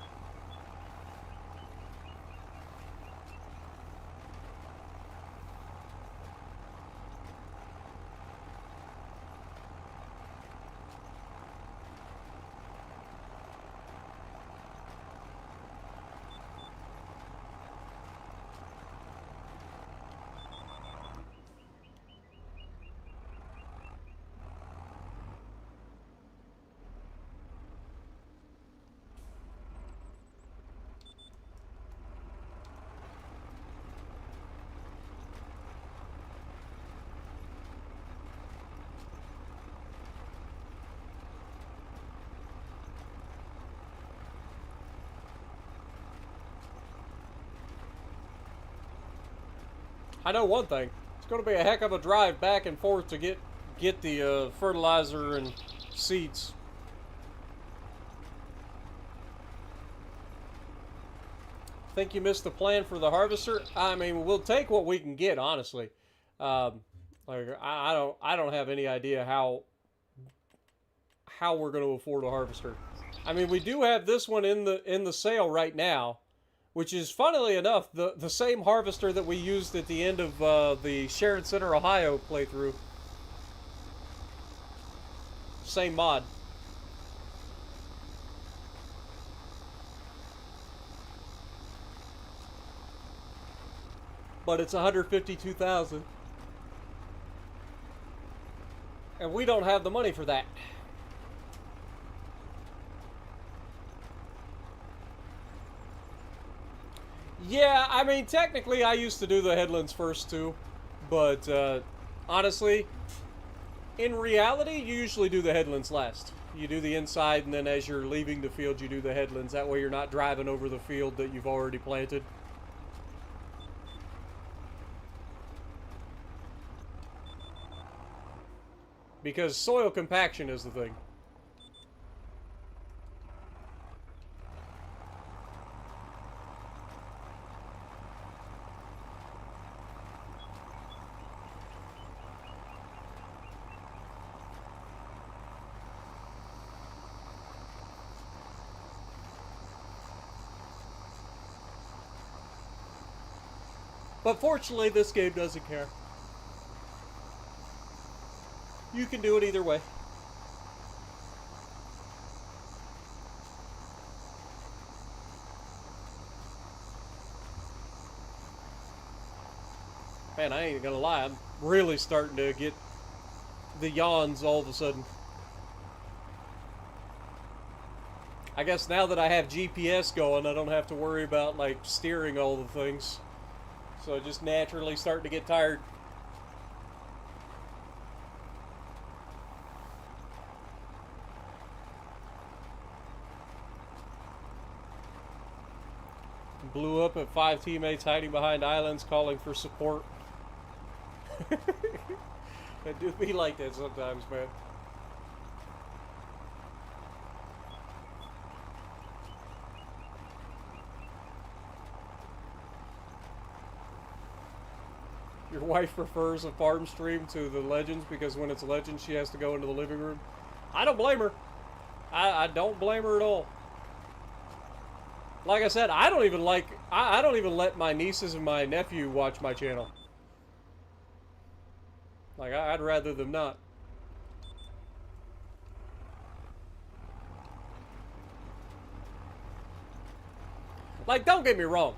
I know one thing. It's going to be a heck of a drive back and forth to get the fertilizer and seeds. Think you missed the plan for the harvester? I mean, we'll take what we can get, honestly. Like I don't have any idea how we're going to afford a harvester. I mean, we do have this one in the sale right now, which is, funnily enough, the same harvester that we used at the end of the Sharon Center, Ohio playthrough. Same mod. But it's $152,000. And we don't have the money for that. Yeah, I mean, technically I used to do the headlands first too, but honestly, in reality, you usually do the headlands last. You do the inside, and then as you're leaving the field, you do the headlands. That way you're not driving over the field that you've already planted. Because soil compaction is the thing. But fortunately, this game doesn't care. You can do it either way. Man, I ain't gonna lie, I'm really starting to get the yawns all of a sudden. I guess now that I have GPS going, I don't have to worry about, like, steering all the things. So I just naturally start to get tired. Blew up at 5 teammates hiding behind islands calling for support. It do be like that sometimes, man. Your wife prefers a farm stream to the Legends because when it's Legends, she has to go into the living room. I don't blame her. I don't blame her at all. Like I said, I don't even let my nieces and my nephew watch my channel. Like, I'd rather them not. Like, don't get me wrong.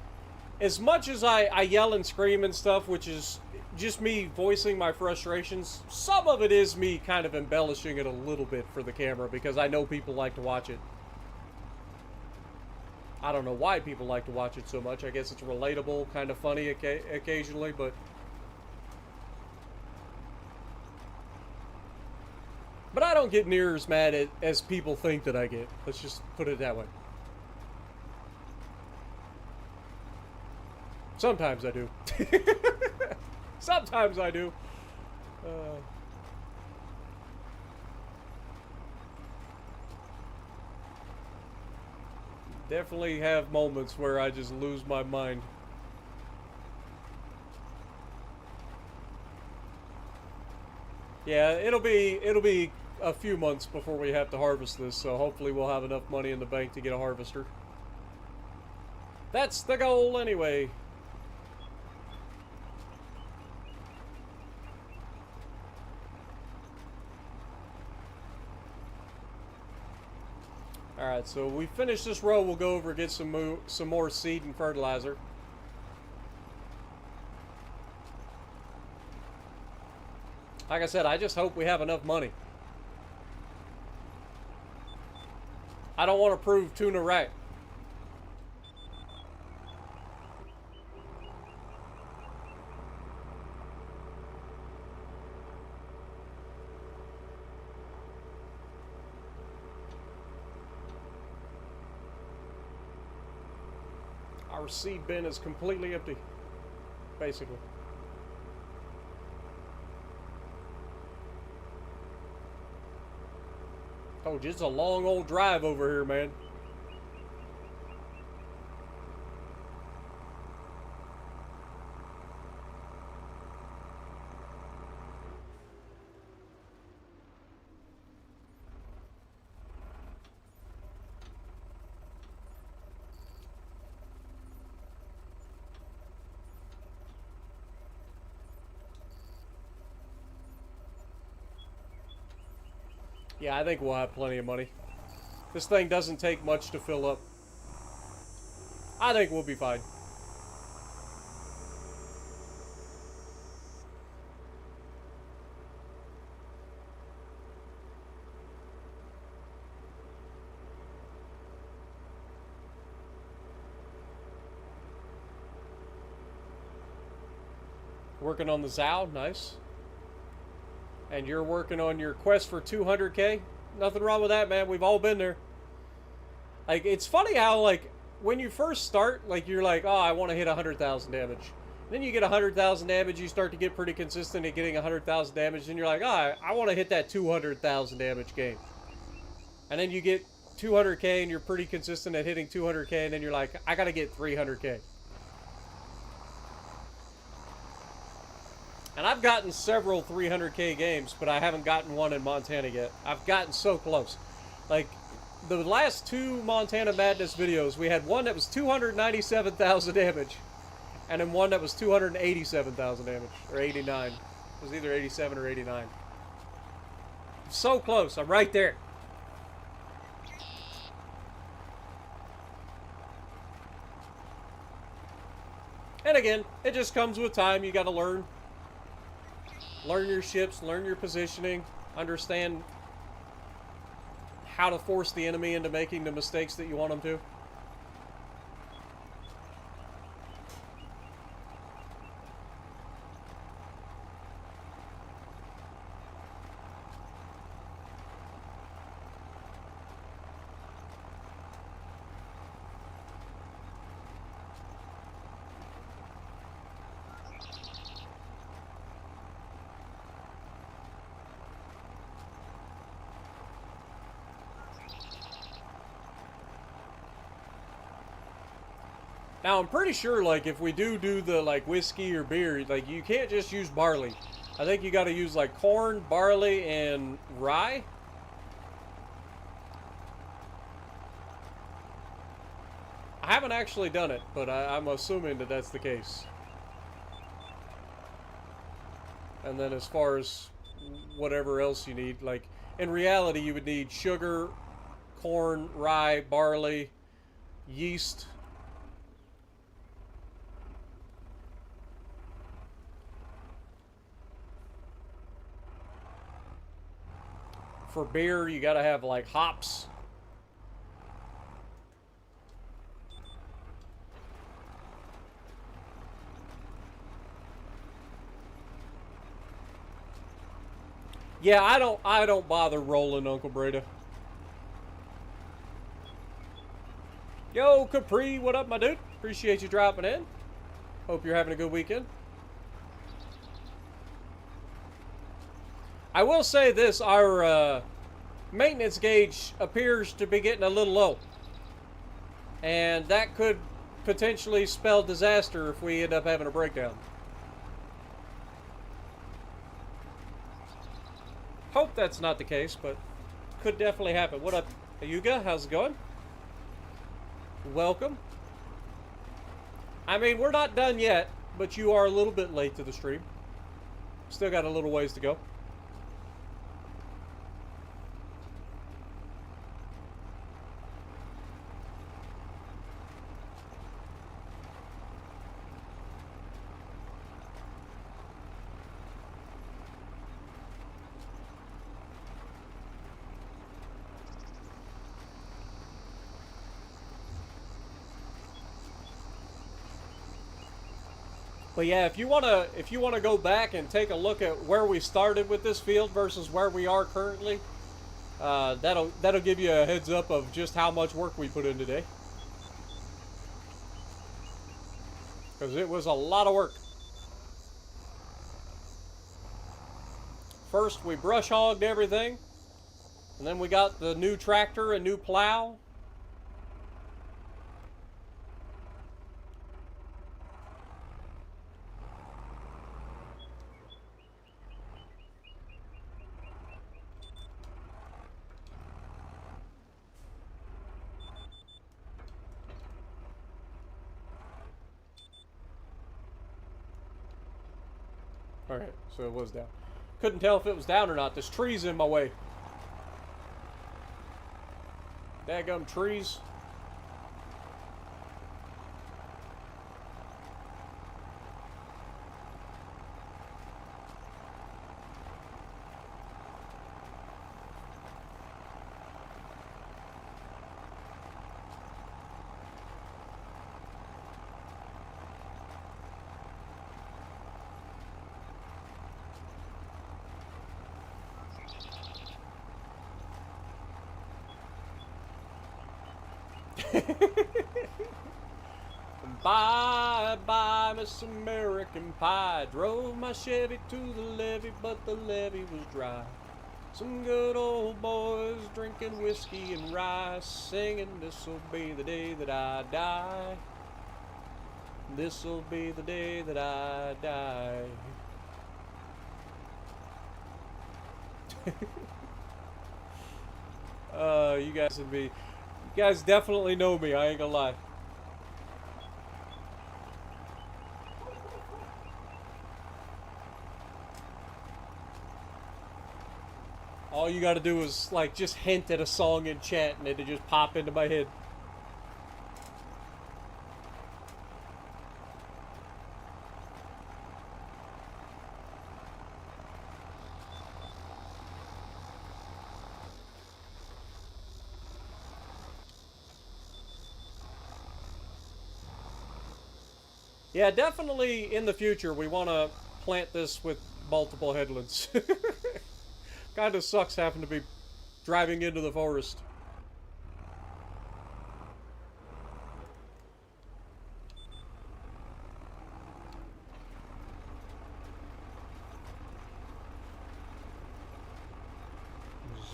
As much as I yell and scream and stuff, which is just me voicing my frustrations, some of it is me kind of embellishing it a little bit for the camera because I know people like to watch it. I don't know why people like to watch it so much. I guess it's relatable, kind of funny occasionally, but I don't get near as mad as people think that I get. Let's just put it that way. Sometimes I do. Sometimes I do. Definitely have moments where I just lose my mind. Yeah, it'll be a few months before we have to harvest this, so hopefully we'll have enough money in the bank to get a harvester. That's the goal anyway. Alright, so we finish this row, we'll go over and get some more seed and fertilizer. Like I said, I just hope we have enough money. I don't want to prove Tuna right. Our seed bin is completely empty, basically. Oh, just a long old drive over here, man. Yeah, I think we'll have plenty of money. This thing doesn't take much to fill up. I think we'll be fine. Working on the Zao, nice. And you're working on your quest for 200k? Nothing wrong with that, man. We've all been there. Like, it's funny how, like, when you first start, like, you're like, oh, I want to hit 100,000 damage. Then you get 100,000 damage, you start to get pretty consistent at getting 100,000 damage, and you're like, oh, I want to hit that 200,000 damage game. And then you get 200k, and you're pretty consistent at hitting 200k, and then you're like, I got to get 300k. And I've gotten several 300k games, but I haven't gotten one in Montana yet. I've gotten so close. Like, the last 2 Montana Madness videos, we had one that was 297,000 damage, and then one that was 287,000 damage, or 89. It was either 87 or 89. So close. I'm right there. And again, it just comes with time. You got to learn your ships, learn your positioning, understand how to force the enemy into making the mistakes that you want them to. Now, I'm pretty sure, like, if we do the, like, whiskey or beer, like, you can't just use barley. I think you got to use, like, corn, barley, and rye. I haven't actually done it, but I'm assuming that that's the case. And then as far as whatever else you need, like, in reality, you would need sugar, corn, rye, barley, yeast. For beer, you gotta have like hops. Yeah, I don't bother rolling, Uncle Breda. Yo, Capri, what up, my dude? Appreciate you dropping in. Hope you're having a good weekend. I will say this, our maintenance gauge appears to be getting a little low. And that could potentially spell disaster if we end up having a breakdown. Hope that's not the case, but could definitely happen. What up, Ayuga? How's it going? Welcome. I mean, we're not done yet, but you are a little bit late to the stream. Still got a little ways to go. But yeah, if you wanna go back and take a look at where we started with this field versus where we are currently, that'll give you a heads up of just how much work we put in today. Because it was a lot of work. First, we brush hogged everything, and then we got the new tractor and new plow. Alright, so it was down. Couldn't tell if it was down or not. This tree's in my way. Daggum trees. Bye, bye, Miss American Pie. Drove my Chevy to the levee, but the levee was dry. Some good old boys drinking whiskey and rye, singing, this'll be the day that I die. This'll be the day that I die. You guys definitely know me, I ain't gonna lie. All you gotta do is, like, just hint at a song in chat and it'll just pop into my head. Yeah, definitely in the future we want to plant this with multiple headlands. Kind of sucks having to be driving into the forest.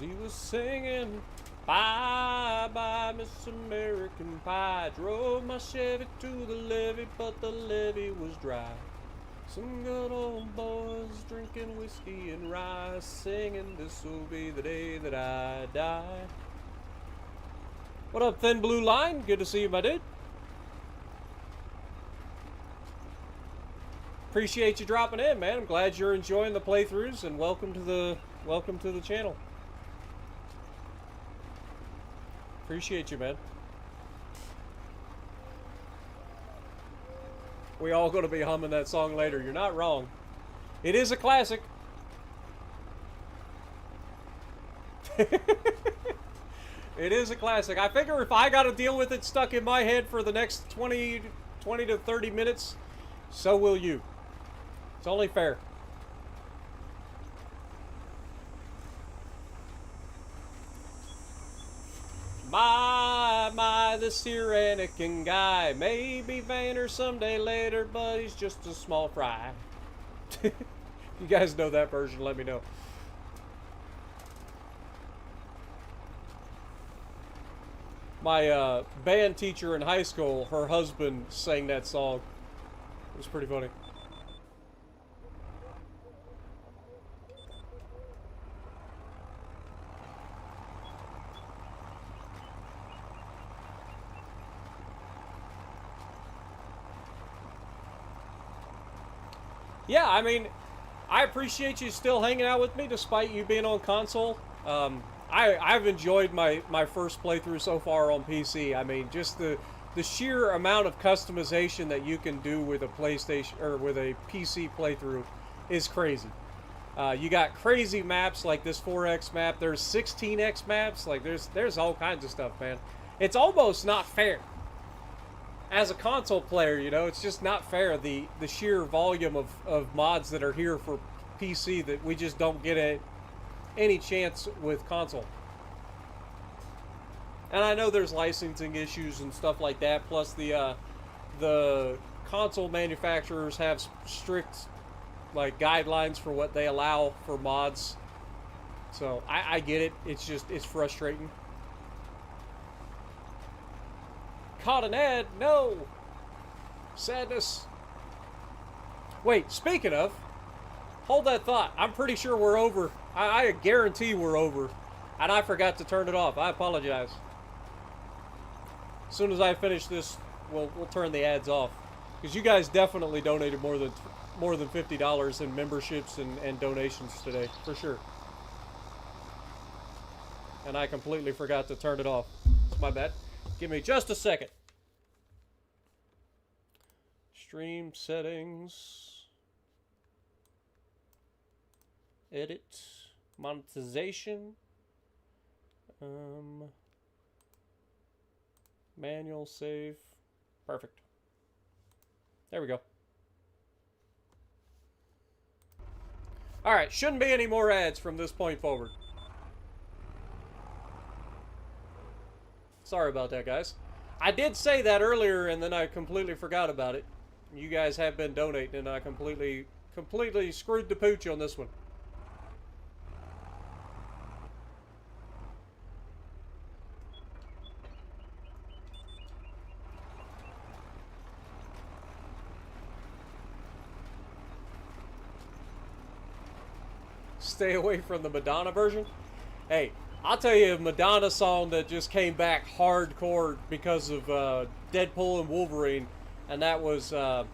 She was singing, bye bye, Miss American Pie. Drove my Chevy to the levee, but the levee was dry. Some good old boys drinking whiskey and rye, singing, this'll be the day that I die. What up, Thin Blue Line? Good to see you, my dude. Appreciate you dropping in, man. I'm glad you're enjoying the playthroughs, and welcome to the channel. Appreciate you, man. We all gonna be humming that song later. You're not wrong. It is a classic. It is a classic. I figure if I gotta deal with it stuck in my head for the next 20 to 30 minutes, so will you. It's only fair. My, this here Anakin guy. Maybe Vader someday later, but he's just a small fry. You guys know that version, let me know. My band teacher in high school, her husband sang that song. It was pretty funny. Yeah, I mean, I appreciate you still hanging out with me despite you being on console. I've enjoyed my first playthrough so far on PC. I mean, just the sheer amount of customization that you can do with a PlayStation or with a PC playthrough is crazy. You got crazy maps like this 4X map. There's 16X maps. Like there's all kinds of stuff, man. It's almost not fair. As a console player, you know, it's just not fair, the sheer volume of mods that are here for PC that we just don't get any chance with console. And I know there's licensing issues and stuff like that, plus the console manufacturers have strict like guidelines for what they allow for mods. So I get it, it's frustrating. Caught an ad? No! Sadness. Wait, speaking of, hold that thought. I'm pretty sure we're over. I guarantee we're over. And I forgot to turn it off. I apologize. As soon as I finish this, we'll turn the ads off. Because you guys definitely donated more than $50 in memberships and donations today, for sure. And I completely forgot to turn it off. It's my bad. Give me just a second. Stream settings. Edit. Monetization. Manual save. Perfect. There we go. Alright, shouldn't be any more ads from this point forward. Sorry about that, guys. I did say that earlier, and then I completely forgot about it. You guys have been donating, and I completely screwed the pooch on this one. Stay away from the Madonna version. Hey, I'll tell you a Madonna song that just came back hardcore because of Deadpool and Wolverine, and that was, oh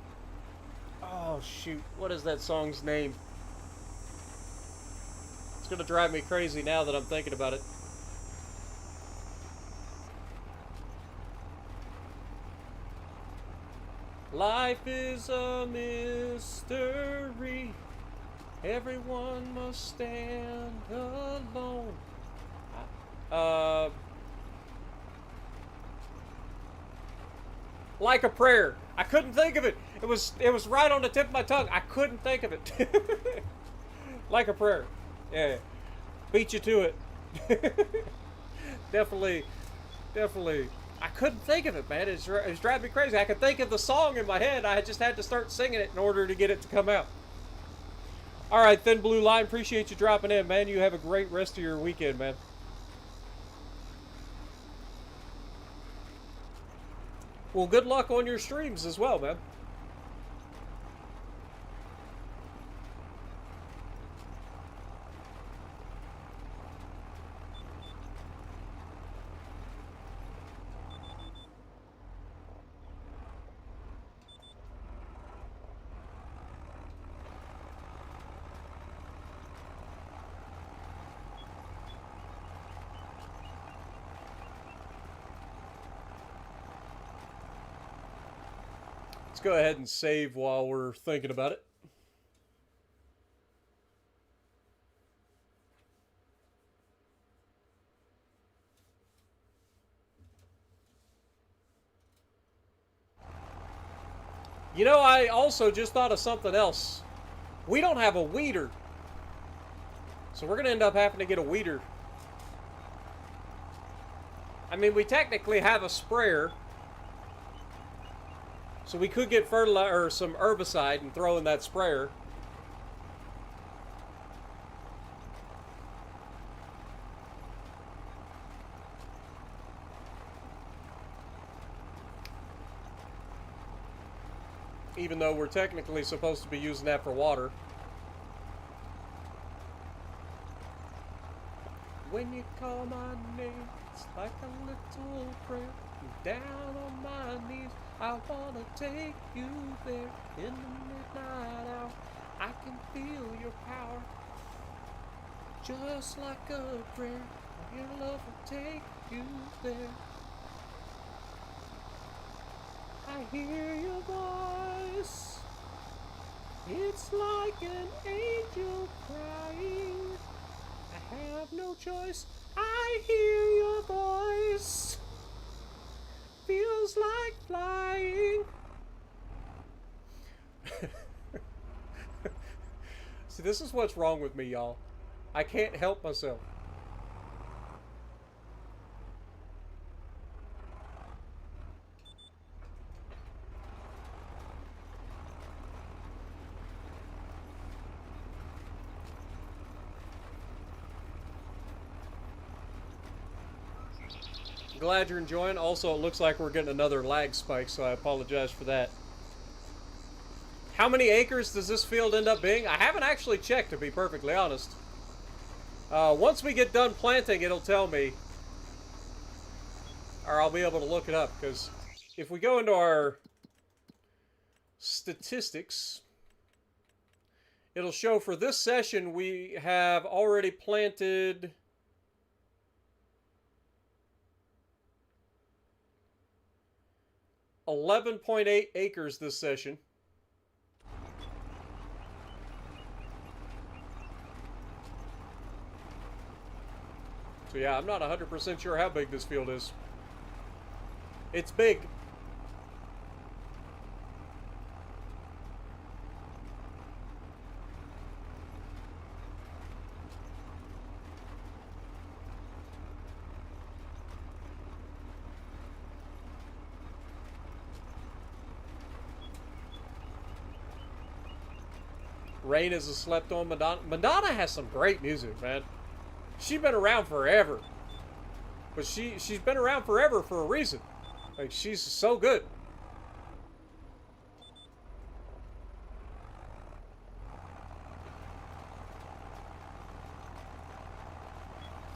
shoot, what is that song's name? It's gonna drive me crazy now that I'm thinking about it. Life is a mystery. Everyone must stand alone. Like a prayer. I couldn't think of it. It was right on the tip of my tongue. I couldn't think of it. Like a prayer. Yeah. Beat you to it. Definitely, definitely. I couldn't think of it, man. It's driving me crazy. I could think of the song in my head. I just had to start singing it in order to get it to come out. All right, Thin Blue Line, appreciate you dropping in, man. You have a great rest of your weekend, man. Well, good luck on your streams as well, man. Let's go ahead and save while we're thinking about it. You know, I also just thought of something else. We don't have a weeder. So we're going to end up having to get a weeder. I mean, we technically have a sprayer. So we could get fertilizer or some herbicide and throw in that sprayer. Even though we're technically supposed to be using that for water. When you call my name, it's like a little prayer. Down on my knees, I wanna take you there. In the midnight hour, I can feel your power. Just like a prayer, your love will take you there. I hear your voice. It's like an angel crying. I have no choice. I hear your voice. Feels like flying. See, this is what's wrong with me, y'all. I can't help myself. Glad you're enjoying. Also, it looks like we're getting another lag spike, so I apologize for that. How many acres does this field end up being? I haven't actually checked, to be perfectly honest. Once we get done planting, it'll tell me. Or I'll be able to look it up, because if we go into our statistics, it'll show for this session we have already planted 11.8 acres this session. So yeah, I'm not 100% sure how big this field is. It's big. Rain is a slept-on Madonna. Madonna has some great music, man. She's been around forever. But she's been around forever for a reason. Like, she's so good.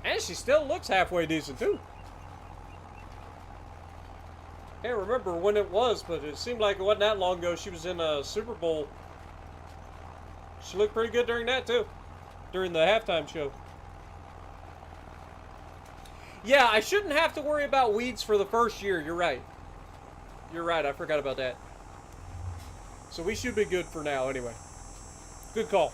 And she still looks halfway decent, too. Can't remember when it was, but it seemed like it wasn't that long ago. She was in a Super Bowl. She looked pretty good during that, too. During the halftime show. Yeah, I shouldn't have to worry about weeds for the first year. You're right. You're right. I forgot about that. So we should be good for now, anyway. Good call.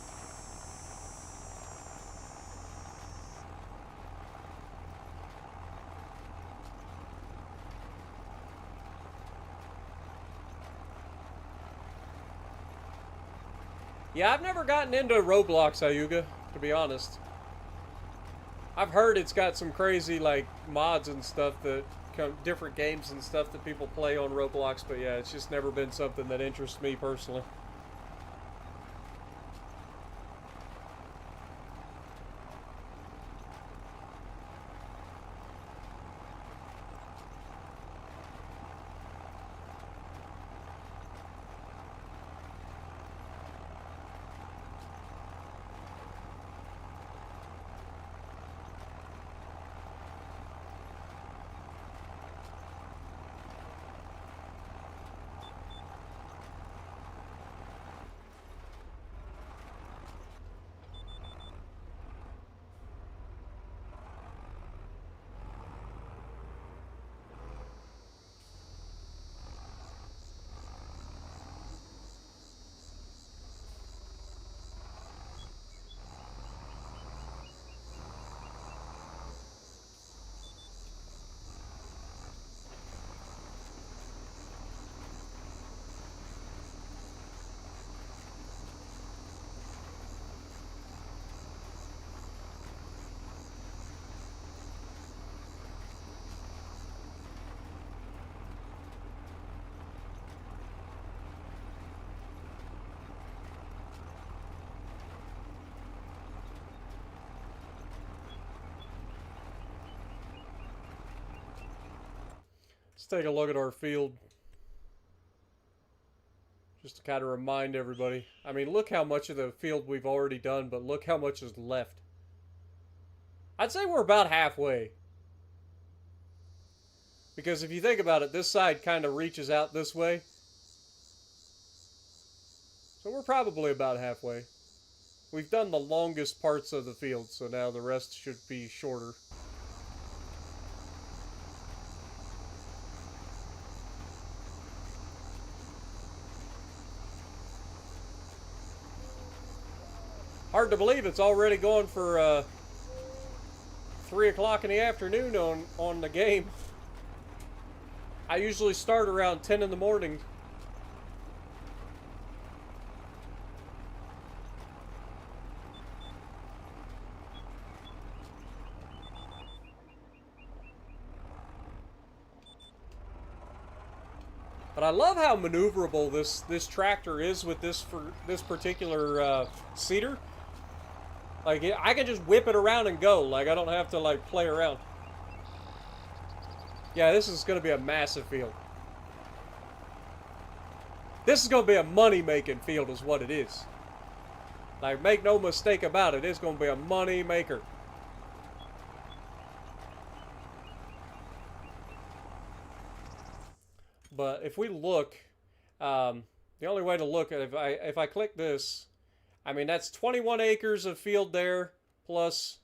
Yeah, I've never gotten into Roblox, Ayuga, to be honest. I've heard it's got some crazy, like, mods and stuff that come, different games and stuff that people play on Roblox, but yeah, it's just never been something that interests me personally. Let's take a look at our field. Just to kind of remind everybody. I mean, look how much of the field we've already done, but look how much is left. I'd say we're about halfway. Because if you think about it, this side kind of reaches out this way. So we're probably about halfway. We've done the longest parts of the field, so now the rest should be shorter. Hard to believe it's already going for 3 o'clock in the afternoon on the game. I usually start around 10 in the morning. But I love how maneuverable this tractor is with this particular seeder. Like, I can just whip it around and go. Like, I don't have to, like, play around. Yeah, this is going to be a massive field. This is going to be a money-making field is what it is. Like, make no mistake about it. It's going to be a money maker. But if we look, the only way to look at it, if I click this, I mean, that's 21 acres of field there, plus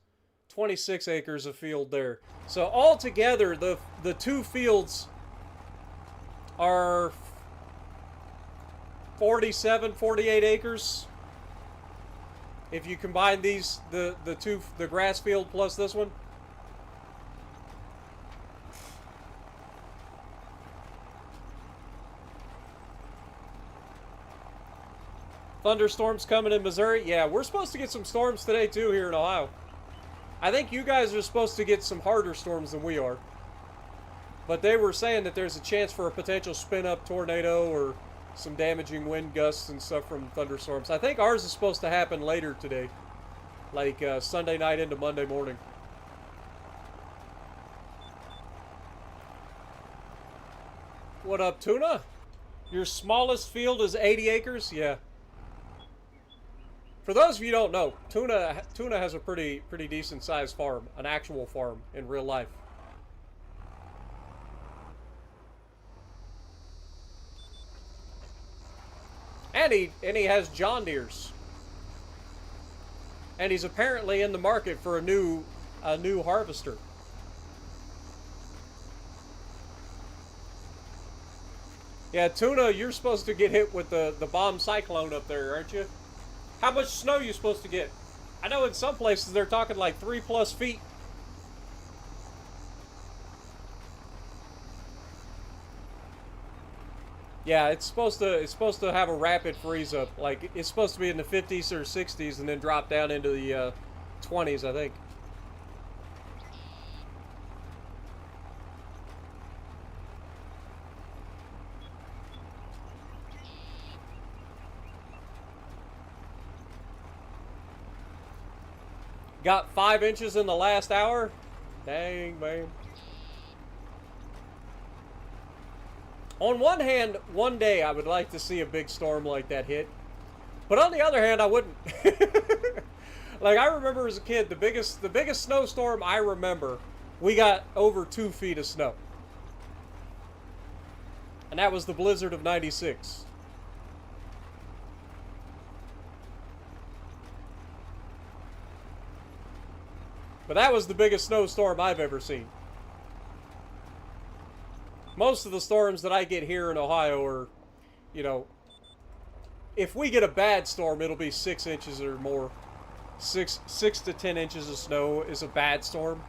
26 acres of field there. So altogether, the two fields are 47, 48 acres. If you combine these, the grass field plus this one. Thunderstorms coming in Missouri. Yeah, we're supposed to get some storms today too here in Ohio. I think you guys are supposed to get some harder storms than we are. But they were saying that there's a chance for a potential spin-up tornado or some damaging wind gusts and stuff from thunderstorms. I think ours is supposed to happen later today. Like Sunday night into Monday morning. What up, Tuna? Your smallest field is 80 acres? Yeah. For those of you who don't know, Tuna has a pretty decent sized farm, an actual farm in real life. And he has John Deere's. And he's apparently in the market for a new harvester. Yeah, Tuna, you're supposed to get hit with the bomb cyclone up there, aren't you? How much snow are you supposed to get? I know in some places they're talking like 3+ feet. Yeah, it's supposed to have a rapid freeze up. Like it's supposed to be in the 50s or 60s and then drop down into the 20s, I think. Got 5 inches in the last hour. Dang, man. On one hand, one day I would like to see a big storm like that hit. But on the other hand, I wouldn't. Like I remember as a kid, the biggest snowstorm I remember, we got over 2 feet of snow. And that was the blizzard of '96. But that was the biggest snowstorm I've ever seen. Most of the storms that I get here in Ohio are, you know, if we get a bad storm, it'll be 6 inches or more. Six to 10 inches of snow is a bad storm.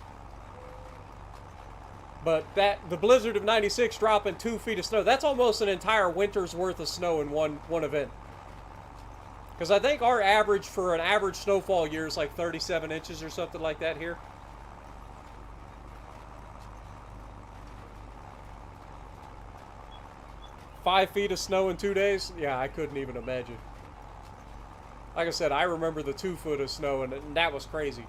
But the blizzard of '96 dropping 2 feet of snow, that's almost an entire winter's worth of snow in one event. Because I think our average for an average snowfall year is like 37 inches or something like that here. 5 feet of snow in 2 days? Yeah, I couldn't even imagine. Like I said, I remember the 2 foot of snow, and that was crazy.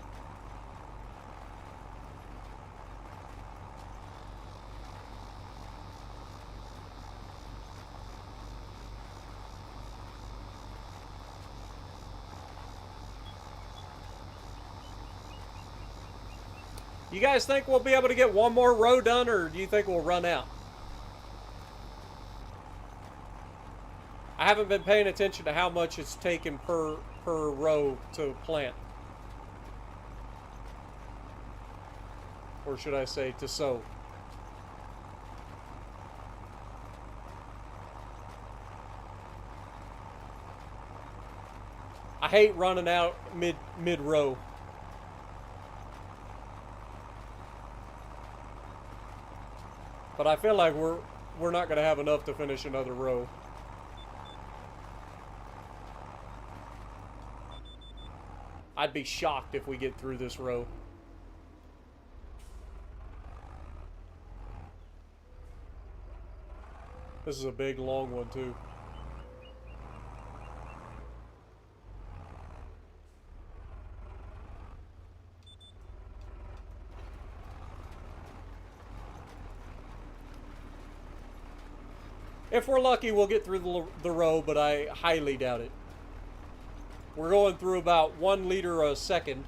You guys think we'll be able to get one more row done, or do you think we'll run out? I haven't been paying attention to how much it's taken per row to plant. Or should I say to sow. I hate running out mid row. But I feel like we're not going to have enough to finish another row. I'd be shocked if we get through this row. This is a big, long one, too. If we're lucky, we'll get through the row, but I highly doubt it. We're going through about 1 liter a second.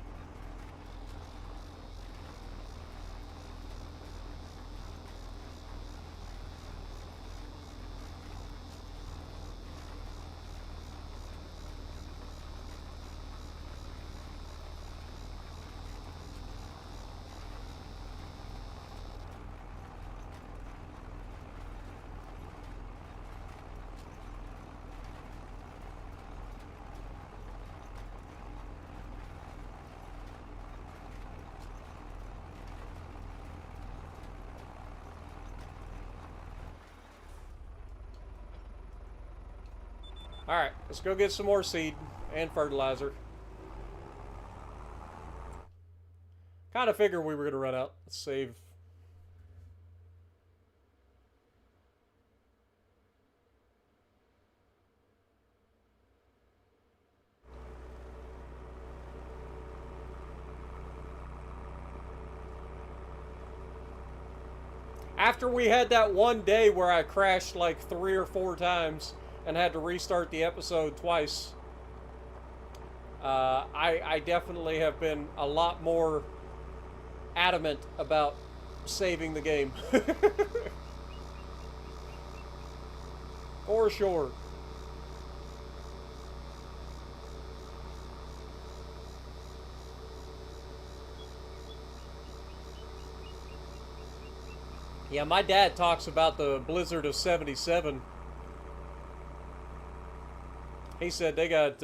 Alright, let's go get some more seed and fertilizer. Kind of figured we were going to run out. Let's save. After we had that one day where I crashed like 3 or 4 times and had to restart the episode twice, I definitely have been a lot more adamant about saving the game. For sure. Yeah, my dad talks about the blizzard of '77. He said they got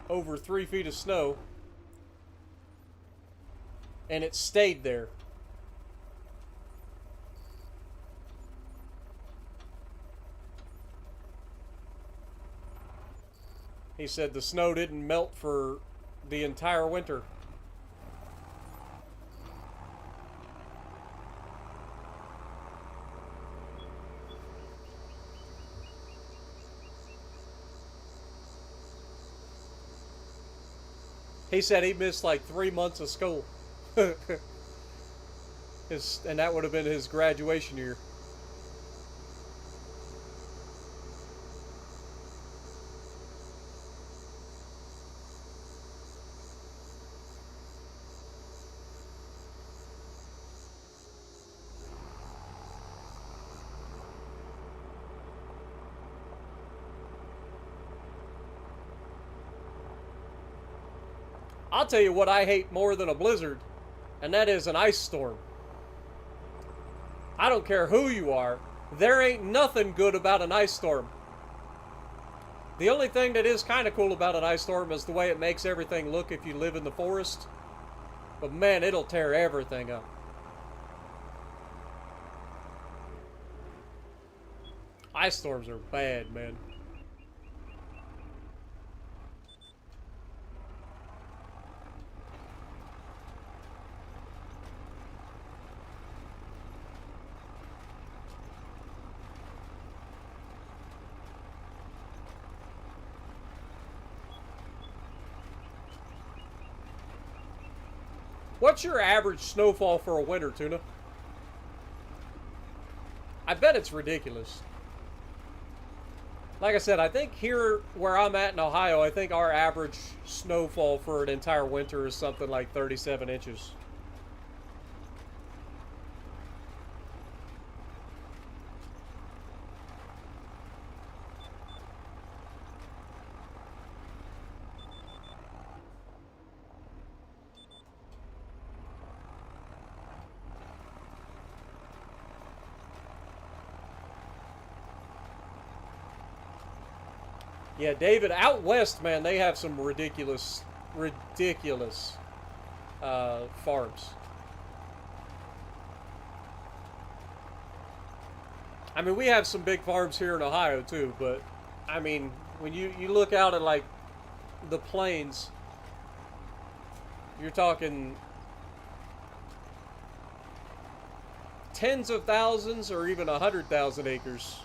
over 3 feet of snow, and it stayed there. He said the snow didn't melt for the entire winter. He said he missed like 3 months of school. And that would have been his graduation year. I'll tell you what I hate more than a blizzard, and that is an ice storm. I don't care who you are, there ain't nothing good about an ice storm. The only thing that is kind of cool about an ice storm is the way it makes everything look if you live in the forest. But man, it'll tear everything up. Ice storms are bad, man. What's your average snowfall for a winter, Tuna? I bet it's ridiculous. Like I said, I think here where I'm at in Ohio, I think our average snowfall for an entire winter is something like 37 inches. Yeah, David, out west, man, they have some ridiculous farms. I mean, we have some big farms here in Ohio too, but I mean, when you look out at like the plains, you're talking tens of thousands or even 100,000 acres.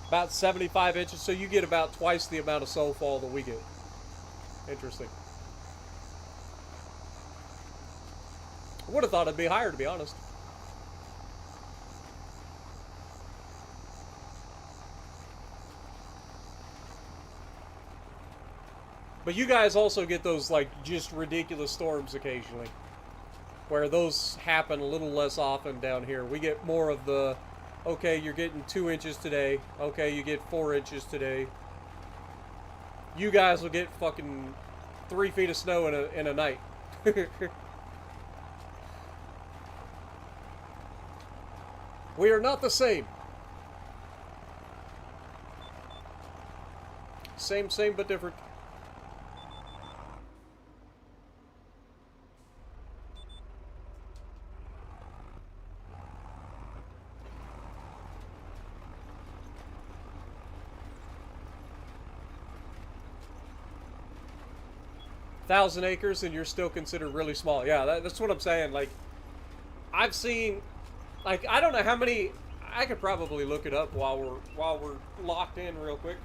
About 75 inches, so you get about twice the amount of snowfall that we get. Interesting. I would have thought it'd be higher, to be honest. But you guys also get those, like, just ridiculous storms occasionally, where those happen a little less often down here. We get more of the, okay, you're getting 2 inches today. Okay, you get 4 inches today. You guys will get fucking 3 feet of snow in a night. We are not the same. Same, but different. Thousand acres and you're still considered really small. Yeah, that's what I'm saying. Like, I've seen, like, I don't know how many. I could probably look it up while we're locked in real quick.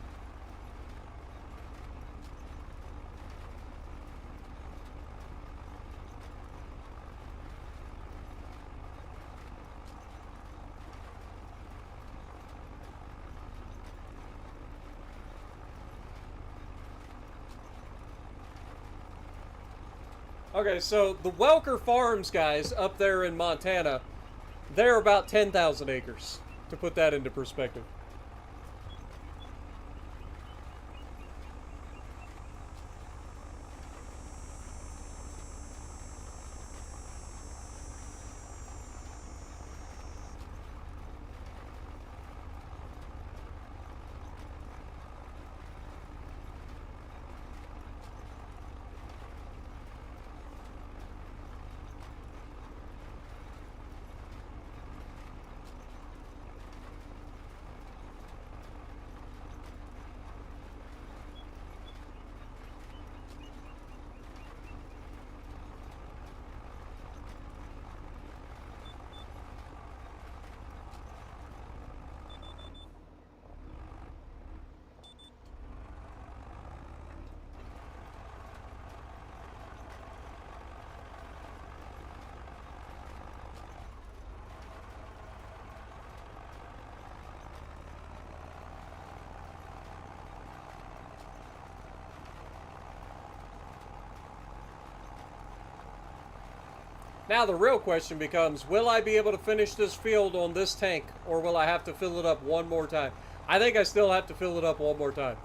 Okay, so the Welker Farms guys up there in Montana, they're about 10,000 acres, to put that into perspective. Now the real question becomes, will I be able to finish this field on this tank, or will I have to fill it up one more time? I think I still have to fill it up one more time.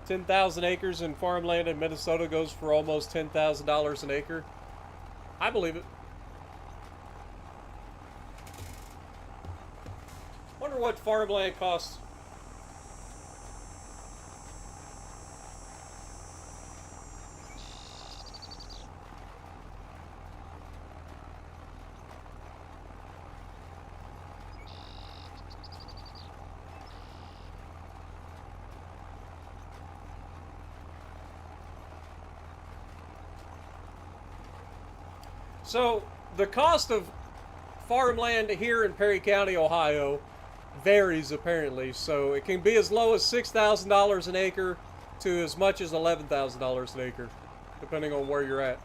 $10,000 acres in farmland in Minnesota goes for almost $10,000 an acre. I believe it. Wonder what farmland costs. So, the cost of farmland here in Perry County, Ohio, varies apparently. So, it can be as low as $6,000 an acre to as much as $11,000 an acre, depending on where you're at.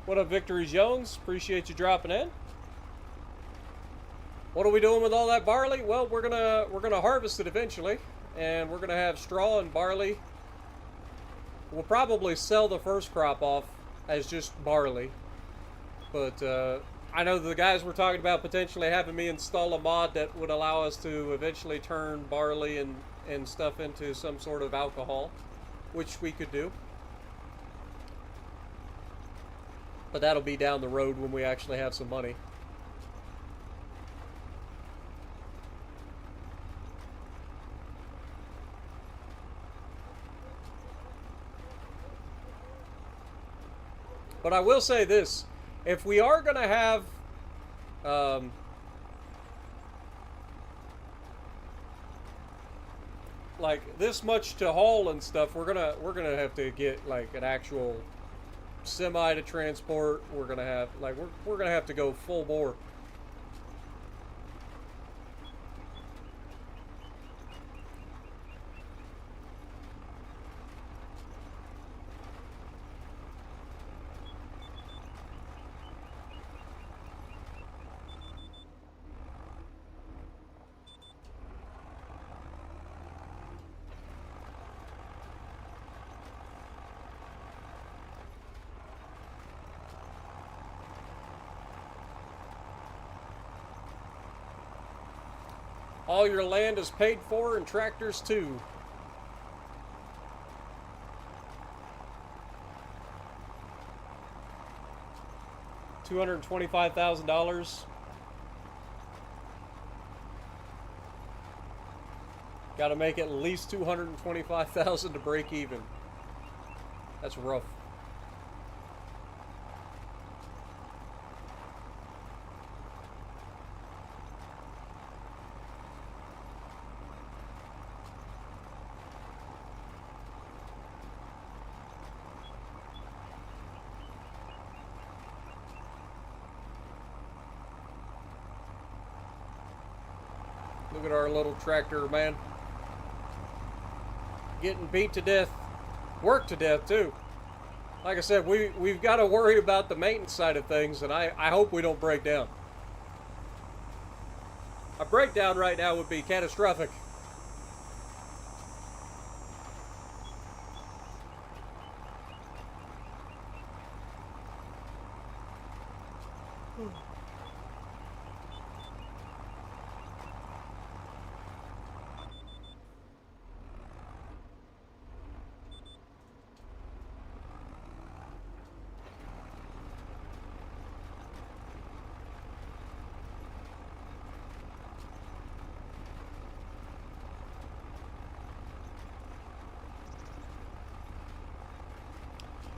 What up, Victory Jones? Appreciate you dropping in. What are we doing with all that barley? Well, we're gonna harvest it eventually, and we're gonna have straw and barley. We'll probably sell the first crop off as just barley, but I know the guys were talking about potentially having me install a mod that would allow us to eventually turn barley and stuff into some sort of alcohol, which we could do. But that'll be down the road when we actually have some money. But I will say this, if we are going to have like this much to haul and stuff, we're gonna have to get like an actual semi to transport. We're gonna have we're gonna have to go full bore. All your land is paid for, and tractors too. $225,000. Got to make at least $225,000 to break even. That's rough. Look at our little tractor, man. Getting beat to death. Worked to death, too. Like I said, we've got to worry about the maintenance side of things, and I hope we don't break down. A breakdown right now would be catastrophic.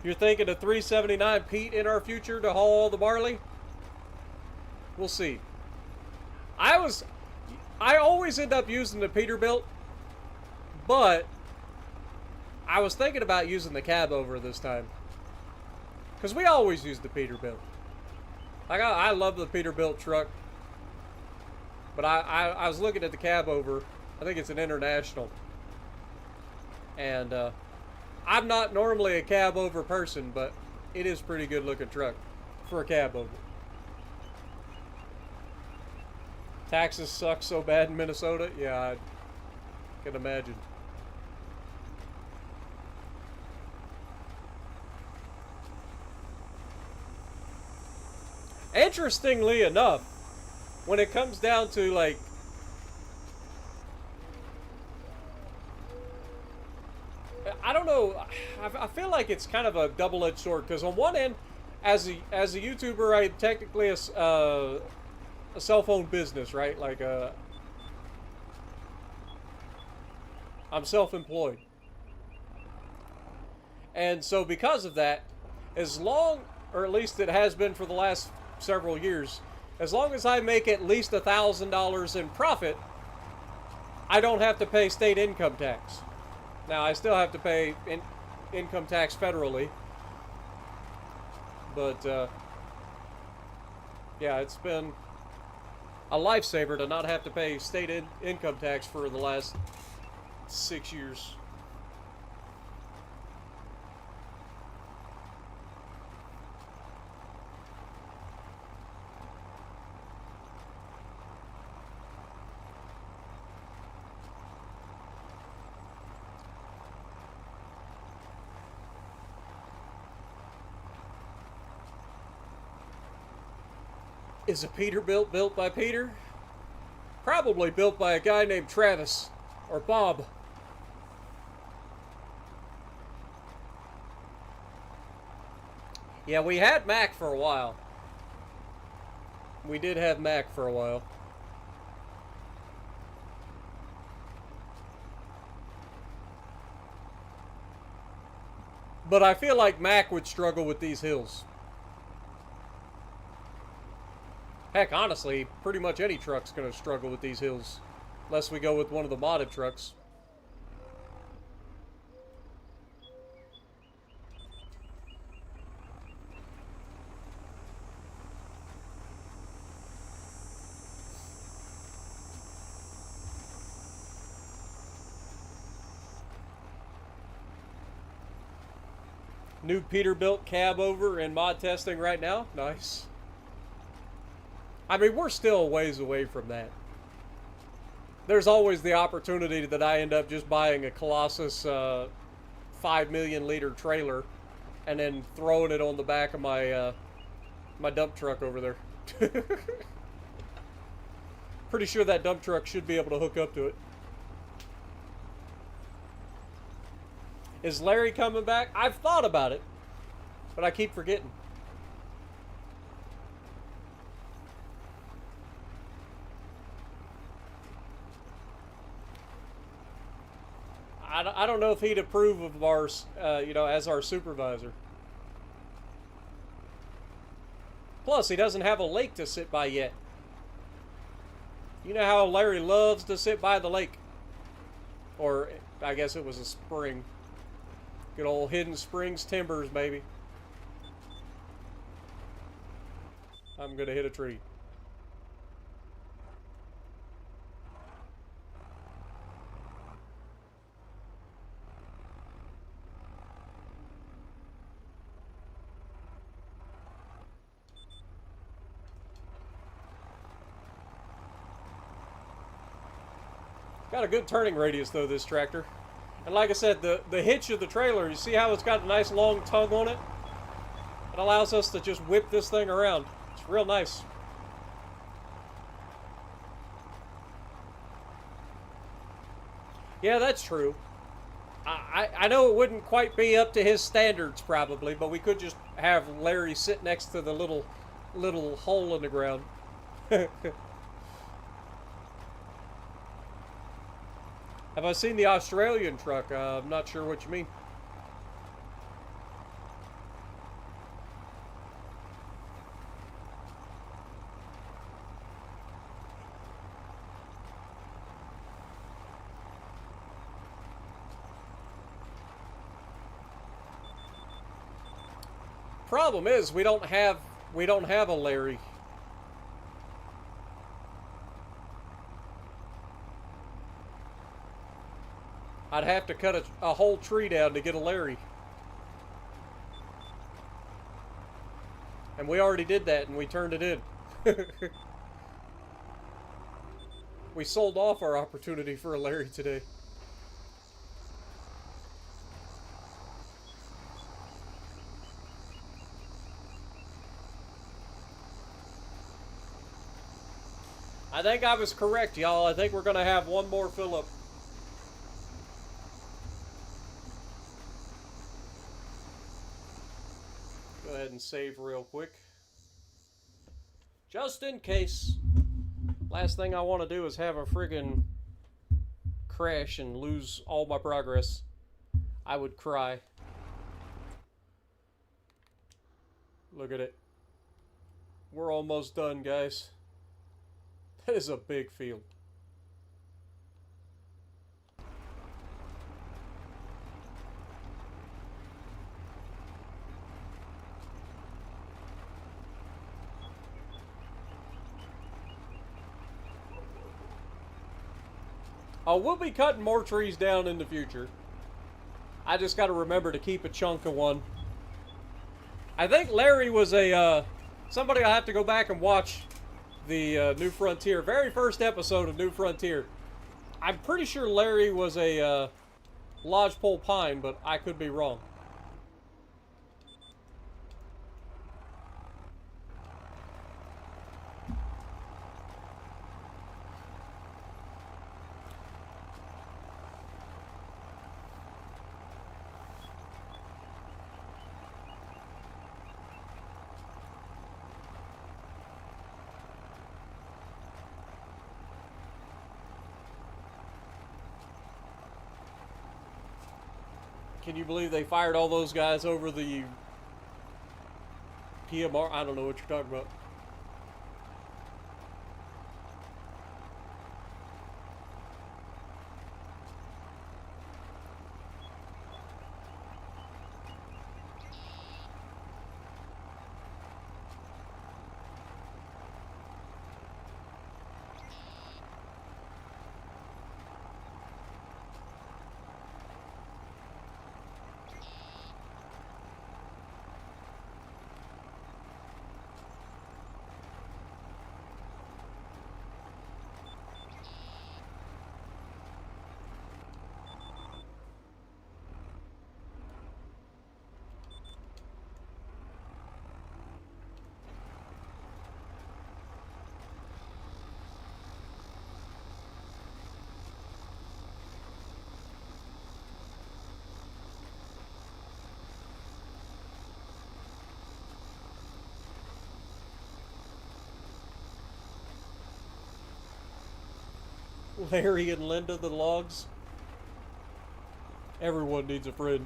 You're thinking of 379 Pete in our future to haul all the barley? We'll see. I always end up using the Peterbilt, but I was thinking about using the cab over this time. Because we always use the Peterbilt. Like, I love the Peterbilt truck. But I was looking at the cab over. I think it's an International. And I'm not normally a cab over person, but it is a pretty good looking truck for a cab over. Taxes suck so bad in Minnesota. Yeah, I can imagine. Interestingly enough, when it comes down to like I don't know, I feel like it's kind of a double-edged sword, because on one end, as a YouTuber, I technically a cell phone business, right? Like I'm self-employed, and so because of that, as long, or at least it has been for the last several years, as long as I make at least $1,000 in profit, I don't have to pay state income tax. Now, I still have to pay income tax federally, but yeah, it's been a lifesaver to not have to pay state income tax for the last 6 years. Is a Peterbilt built by Peter? Probably built by a guy named Travis or Bob. Yeah, we had Mac for a while. We did have Mac for a while. But I feel like Mac would struggle with these hills. Heck, honestly, pretty much any truck's going to struggle with these hills. Unless we go with one of the modded trucks. New Peterbilt cab over in mod testing right now. Nice. I mean, we're still a ways away from that. There's always the opportunity that I end up just buying a Colossus 5 million liter trailer and then throwing it on the back of my my dump truck over there. Pretty sure that dump truck should be able to hook up to it. Is Larry coming back? I've thought about it, but I keep forgetting. I don't know if he'd approve of our, you know, as our supervisor. Plus, he doesn't have a lake to sit by yet. You know how Larry loves to sit by the lake. Or, I guess it was a spring. Good old Hidden Springs Timbers, baby. I'm gonna hit a tree. Got a good turning radius though, this tractor. And like I said, the hitch of the trailer, you see how it's got a nice long tongue on it? It allows us to just whip this thing around. It's real nice. Yeah, that's true. I know it wouldn't quite be up to his standards probably, but we could just have Larry sit next to the little hole in the ground. Have I seen the Australian truck? I'm not sure what you mean. Problem is, we don't have a Larry. I'd have to cut a whole tree down to get a Larry. And we already did that, and we turned it in. We sold off our opportunity for a Larry today. I think I was correct, y'all. I think we're going to have one more fill-up. Go ahead and save real quick. Just in case. Last thing I want to do is have a friggin' crash and lose all my progress. I would cry. Look at it. We're almost done, guys. That is a big field. Oh, we'll be cutting more trees down in the future. I just got to remember to keep a chunk of one. I think Larry was a, somebody will have to go back and watch the New Frontier, very first episode of New Frontier. I'm pretty sure Larry was a lodgepole pine, but I could be wrong. Can you believe they fired all those guys over the PMR? I don't know what you're talking about. Larry and Linda, the logs. Everyone needs a friend.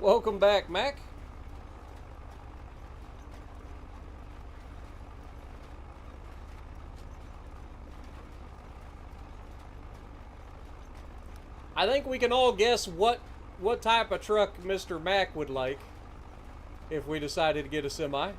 Welcome back, Mac. I think we can all guess what type of truck Mr. Mac would like if we decided to get a semi.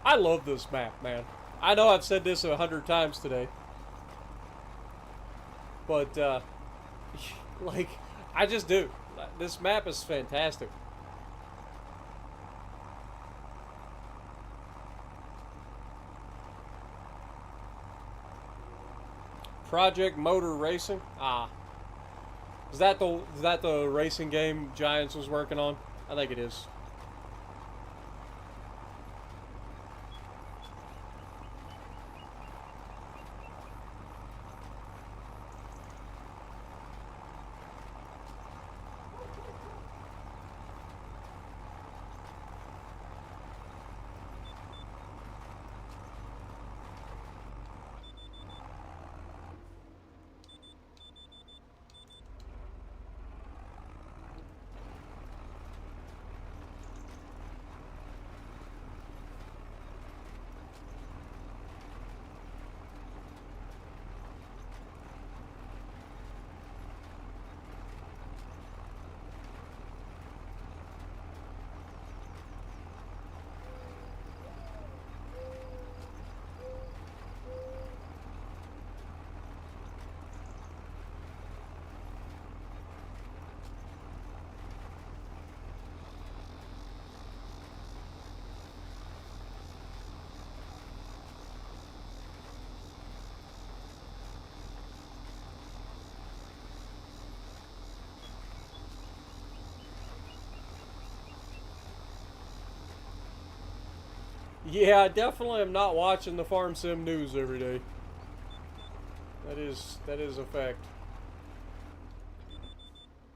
I love this map, man. I know I've said this 100 times today. But, like, I just do. This map is fantastic. Project Motor Racing? Ah. Is that the racing game Giants was working on? I think it is. Yeah, I definitely am not watching the Farm Sim news every day. That is a fact.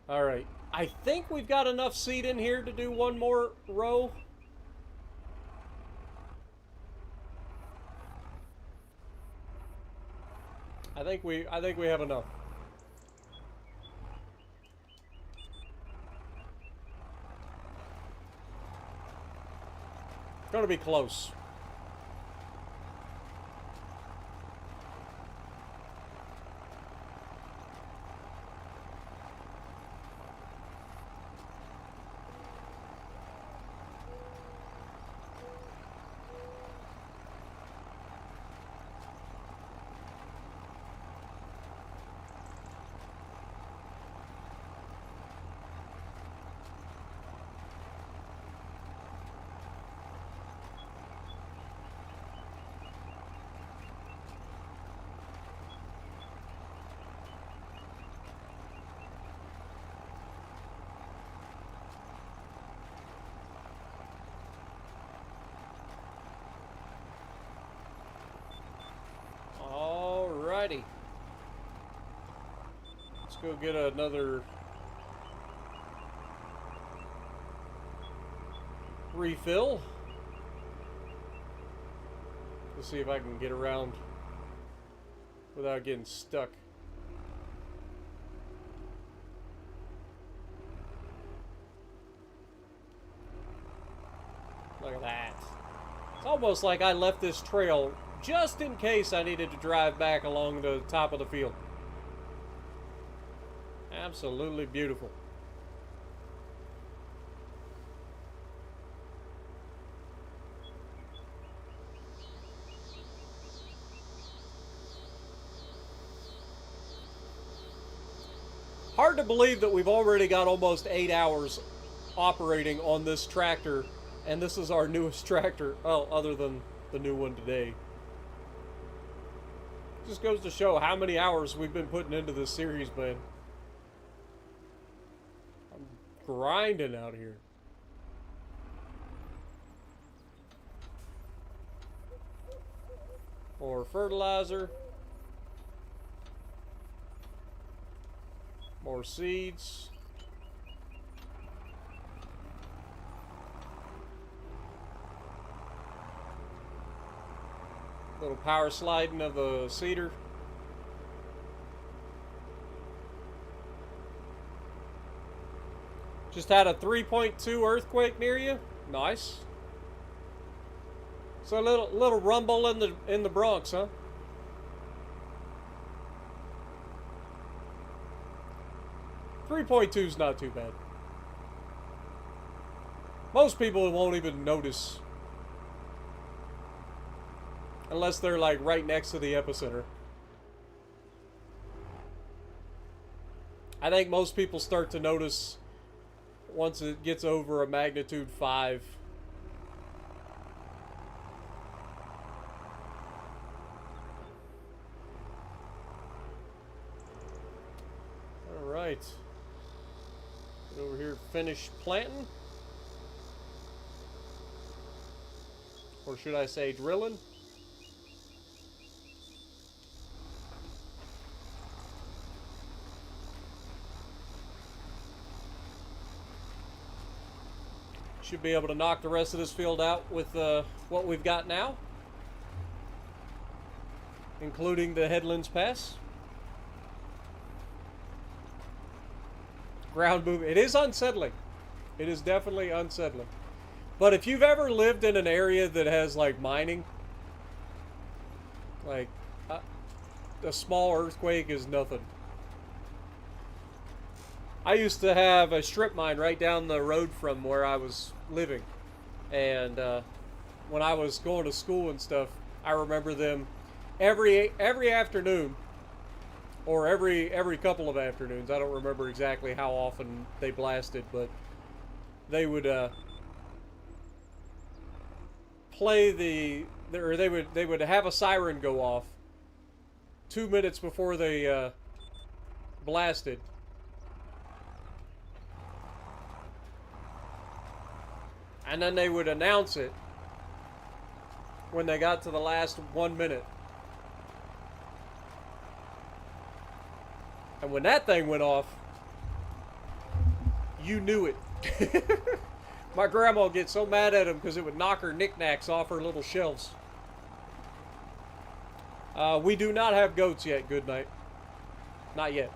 All right. I think we've got enough seed in here to do one more row. I think we have enough. It's going to be close. Alrighty. Let's go get another refill. Let's see if I can get around without getting stuck. Look at that. It's almost like I left this trail just in case I needed to drive back along the top of the field. Absolutely beautiful. Hard to believe that we've already got almost 8 hours operating on this tractor, and this is our newest tractor, well, other than the new one today. Just goes to show how many hours we've been putting into this series, man. I'm grinding out here. More fertilizer. More seeds. Little power sliding of the seeder. Just had a 3.2 earthquake near you. Nice. So a little rumble in the Bronx, huh? .2 is not too bad. Most people won't even notice unless they're like right next to the epicenter. I think most people start to notice once it gets over a magnitude 5. All right. Get over here, finish planting. Or should I say drilling? Should be able to knock the rest of this field out with what we've got now, including the Headlands Pass. Ground move. It is unsettling. It is definitely unsettling. But if you've ever lived in an area that has like mining, like a small earthquake is nothing. I used to have a strip mine right down the road from where I was living, and when I was going to school and stuff, I remember them every afternoon, or every couple of afternoons. I don't remember exactly how often they blasted, but they would play or they would have a siren go off 2 minutes before they blasted. And then they would announce it. when they got to the last 1 minute. And when that thing went off, you knew it. My grandma would get so mad at him because it would knock her knickknacks off her little shelves. We do not have goats yet, good night. Not yet.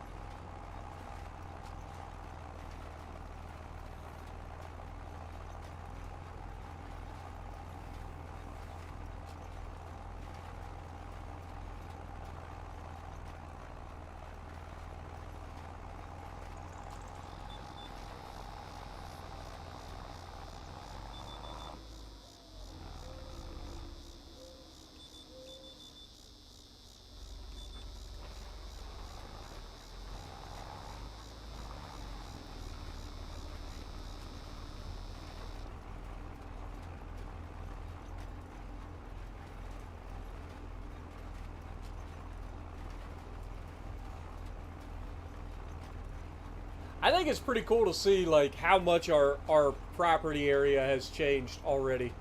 I think it's pretty cool to see like how much our property area has changed already.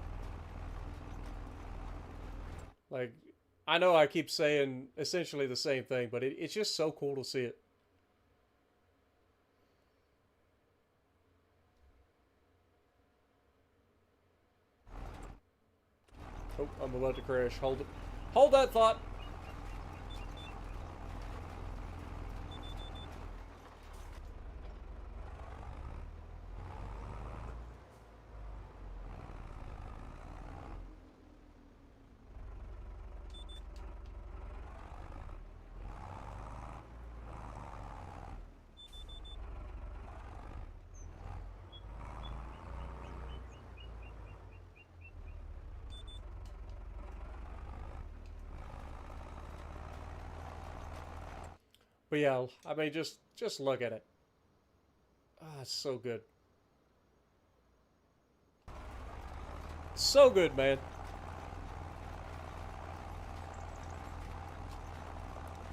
Like, I know I keep saying essentially the same thing, but it's just so cool to see it. Oh, I'm about to crash. Hold it. Hold that thought. But yeah, I mean, just look at it. Ah, it's so good. So good, man.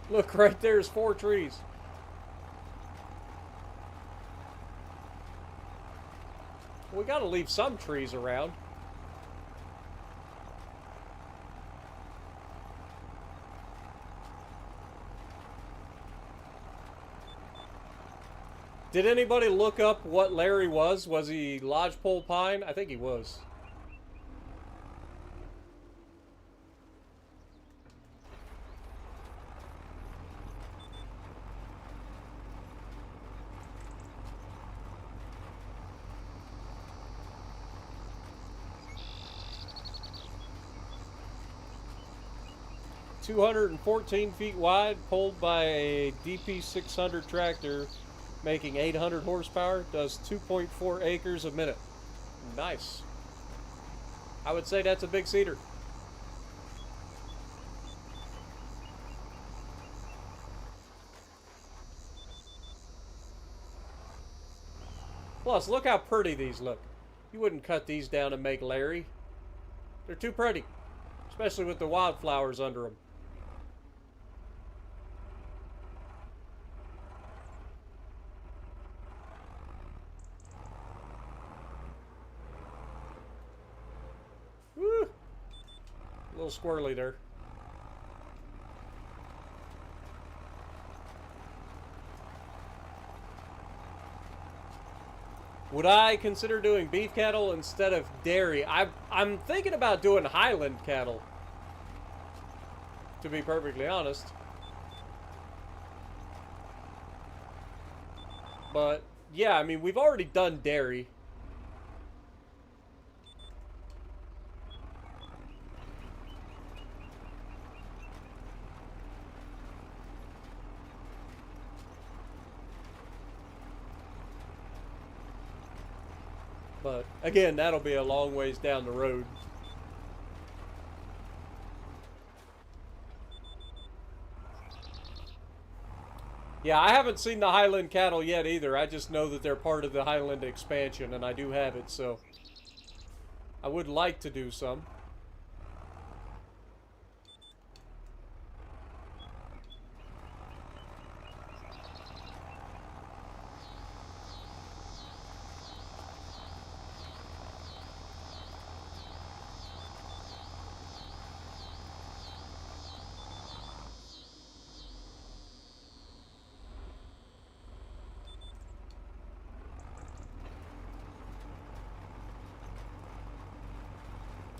Look, right there's 4 trees. We gotta leave some trees around. Did anybody look up what Larry was? Was he lodgepole pine? I think he was. "214 feet wide, pulled by a DP 600 tractor, making 800 horsepower, does 2.4 acres a minute." Nice. I would say that's a big seeder. Plus, look how pretty these look. You wouldn't cut these down and make Larry. They're too pretty, especially with the wildflowers under them. Woo! A little squirrely there. Would I consider doing beef cattle instead of dairy? I'm thinking about doing Highland cattle, to be perfectly honest. But, yeah, I mean, we've already done dairy. But, again, that'll be a long ways down the road. Yeah, I haven't seen the Highland cattle yet either. I just know that they're part of the Highland expansion, and I do have it, so I would like to do some.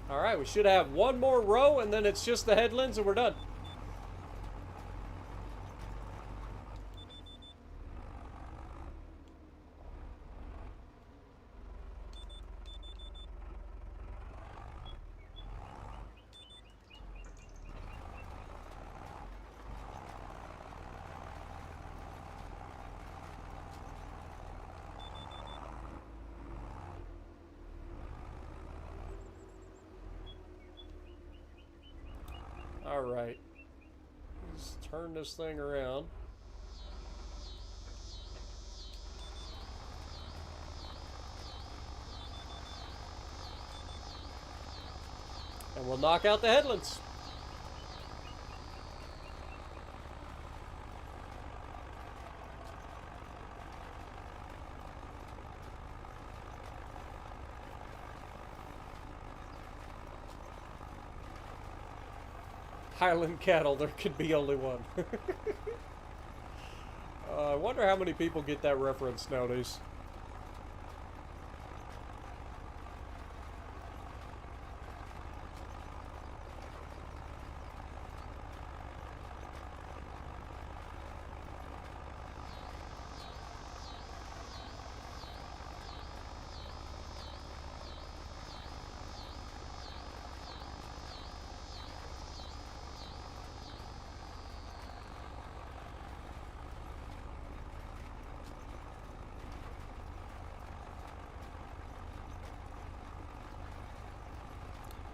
All right, we should have one more row, and then it's just the headlands, and we're done. All right. Let's turn this thing around. And we'll knock out the headlands. Highland cattle, there could be only one. I wonder how many people get that reference nowadays.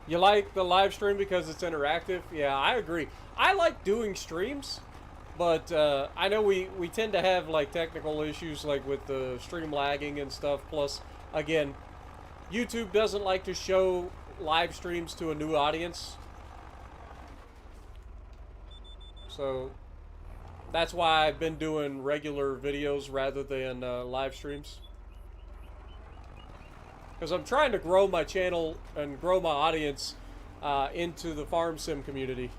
You like the live stream because it's interactive? Yeah, I agree. I like doing streams, but I know we tend to have like technical issues like with the stream lagging and stuff. Plus, again, YouTube doesn't like to show live streams to a new audience. So that's why I've been doing regular videos rather than live streams. Because I'm trying to grow my channel and grow my audience into the farm sim community.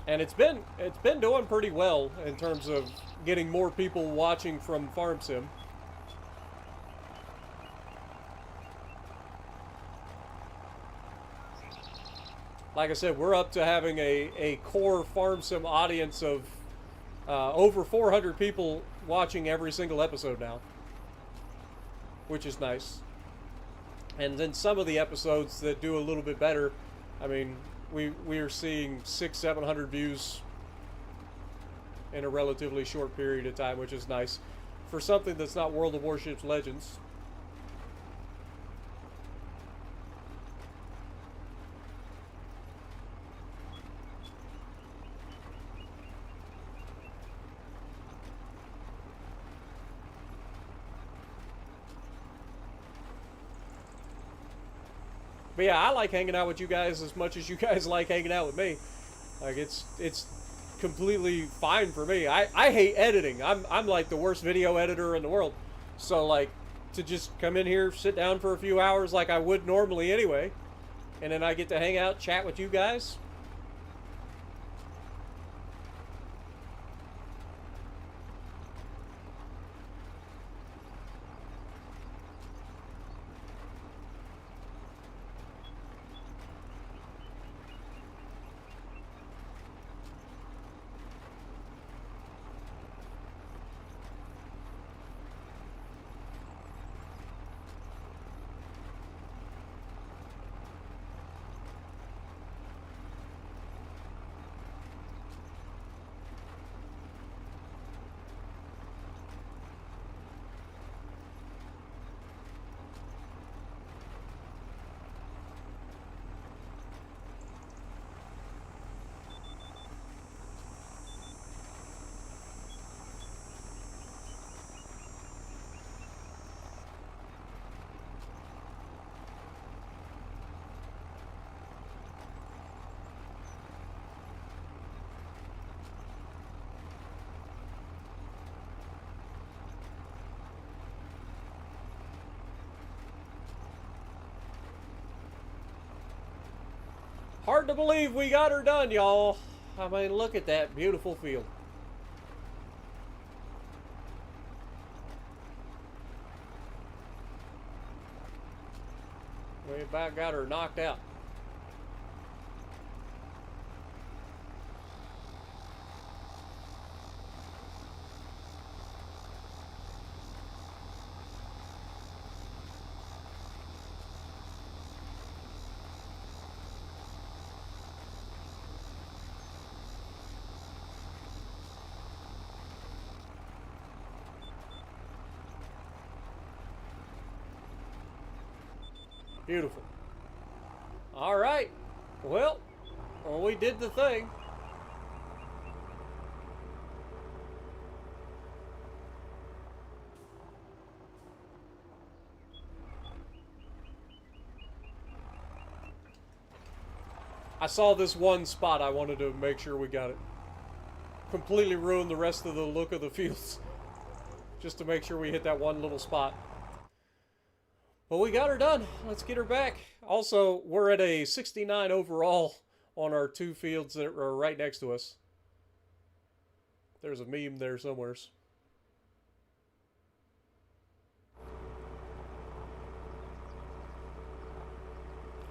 And it's been doing pretty well in terms of getting more people watching from farm sim. Like I said, we're up to having a core farm sim audience of over 400 people watching every single episode now, which is nice. And then some of the episodes that do a little bit better, I mean, we are seeing 600-700 views in a relatively short period of time, which is nice for something that's not World of Warships Legends. But yeah, I like hanging out with you guys as much as you guys like hanging out with me. Like it's completely fine for me. I hate editing. I'm like the worst video editor in the world. So like to just come in here, sit down for a few hours like I would normally anyway, and then I get to hang out, chat with you guys. Hard to believe we got her done, y'all. I mean, look at that beautiful field. We about got her knocked out. Beautiful. All right. Well, we did the thing. I saw this one spot. I wanted to make sure we got it. Completely ruined the rest of the look of the fields. Just to make sure we hit that one little spot. Well, we got her done. Let's get her back. Also, we're at a 69 overall on our two fields that are right next to us. There's a meme there somewheres.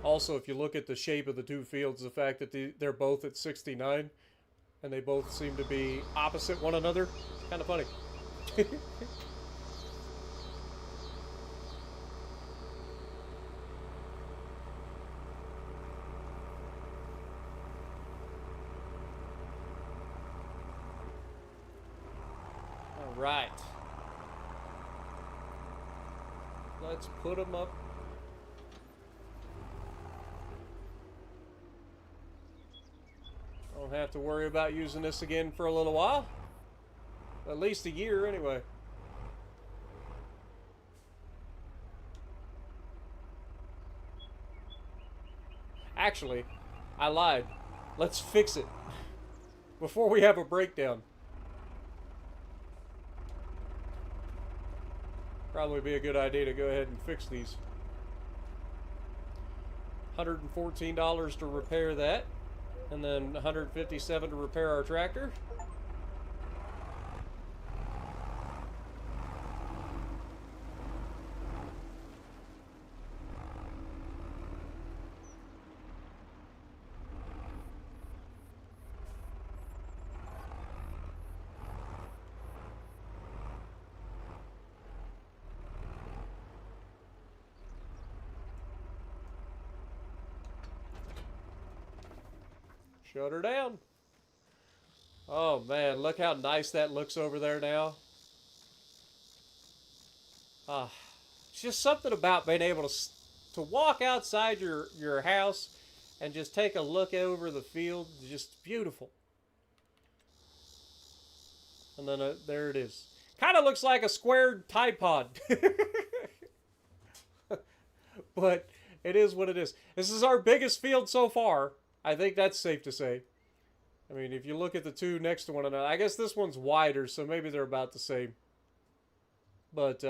Also, if you look at the shape of the two fields, the fact that they're both at 69 and they both seem to be opposite one another, it's kind of funny. Right. Let's put them up. Don't have to worry about using this again for a little while. At least a year, anyway. Actually, I lied. Let's fix it before we have a breakdown. Probably be a good idea to go ahead and fix these. $114 to repair that, and then $157 to repair our tractor. Shut her down. Oh man, look how nice that looks over there now. It's just something about being able to walk outside your house and just take a look over the field. Just beautiful. And then there it is. Kind of looks like a squared Tide Pod. But it is what it is. This is our biggest field so far. I think that's safe to say. I mean, if you look at the two next to one another, I guess this one's wider, so maybe they're about the same. But,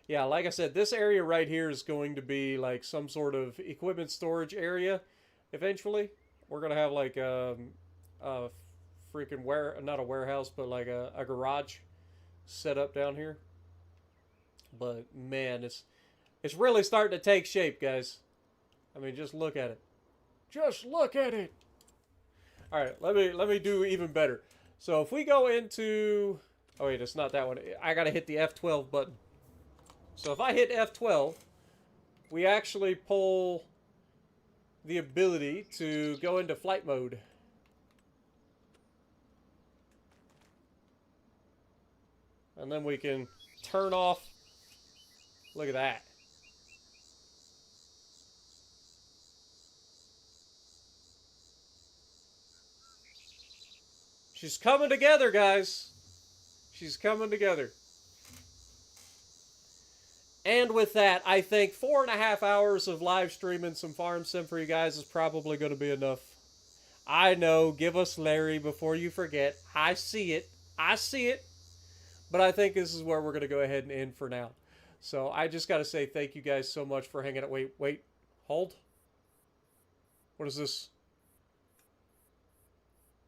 yeah, like I said, this area right here is going to be like some sort of equipment storage area eventually. We're going to have like a freaking not a warehouse, but like a garage set up down here. But, man, it's really starting to take shape, guys. I mean, just look at it. Just look at it. All right, let me do even better. So if we go into, oh wait, it's not that one. I gotta hit the F12 button. So if I hit F12, we actually pull the ability to go into flight mode. And then we can turn off. Look at that. She's coming together, guys. She's coming together. And with that, I think 4.5 hours of live streaming some farm sim for you guys is probably going to be enough. I know, give us Larry before you forget. I see it. I see it. But I think this is where we're going to go ahead and end for now. So I just got to say thank you guys so much for hanging out. Wait. Hold. What is this?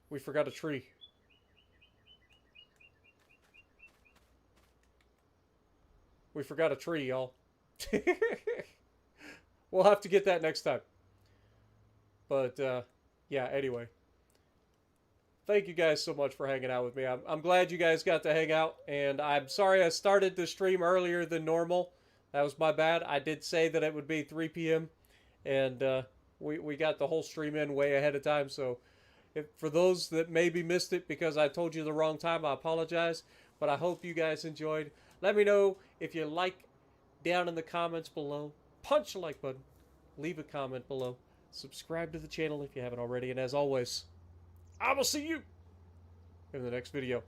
We forgot a tree. We forgot a tree, y'all. We'll have to get that next time. But, yeah, anyway. Thank you guys so much for hanging out with me. I'm glad you guys got to hang out, and I'm sorry I started the stream earlier than normal. That was my bad. I did say that it would be 3 p.m., and we got the whole stream in way ahead of time, so for those that maybe missed it because I told you the wrong time, I apologize, but I hope you guys enjoyed. Let me know if you like down in the comments below. Punch the like button. Leave a comment below. Subscribe to the channel if you haven't already, and as always, I will see you in the next video.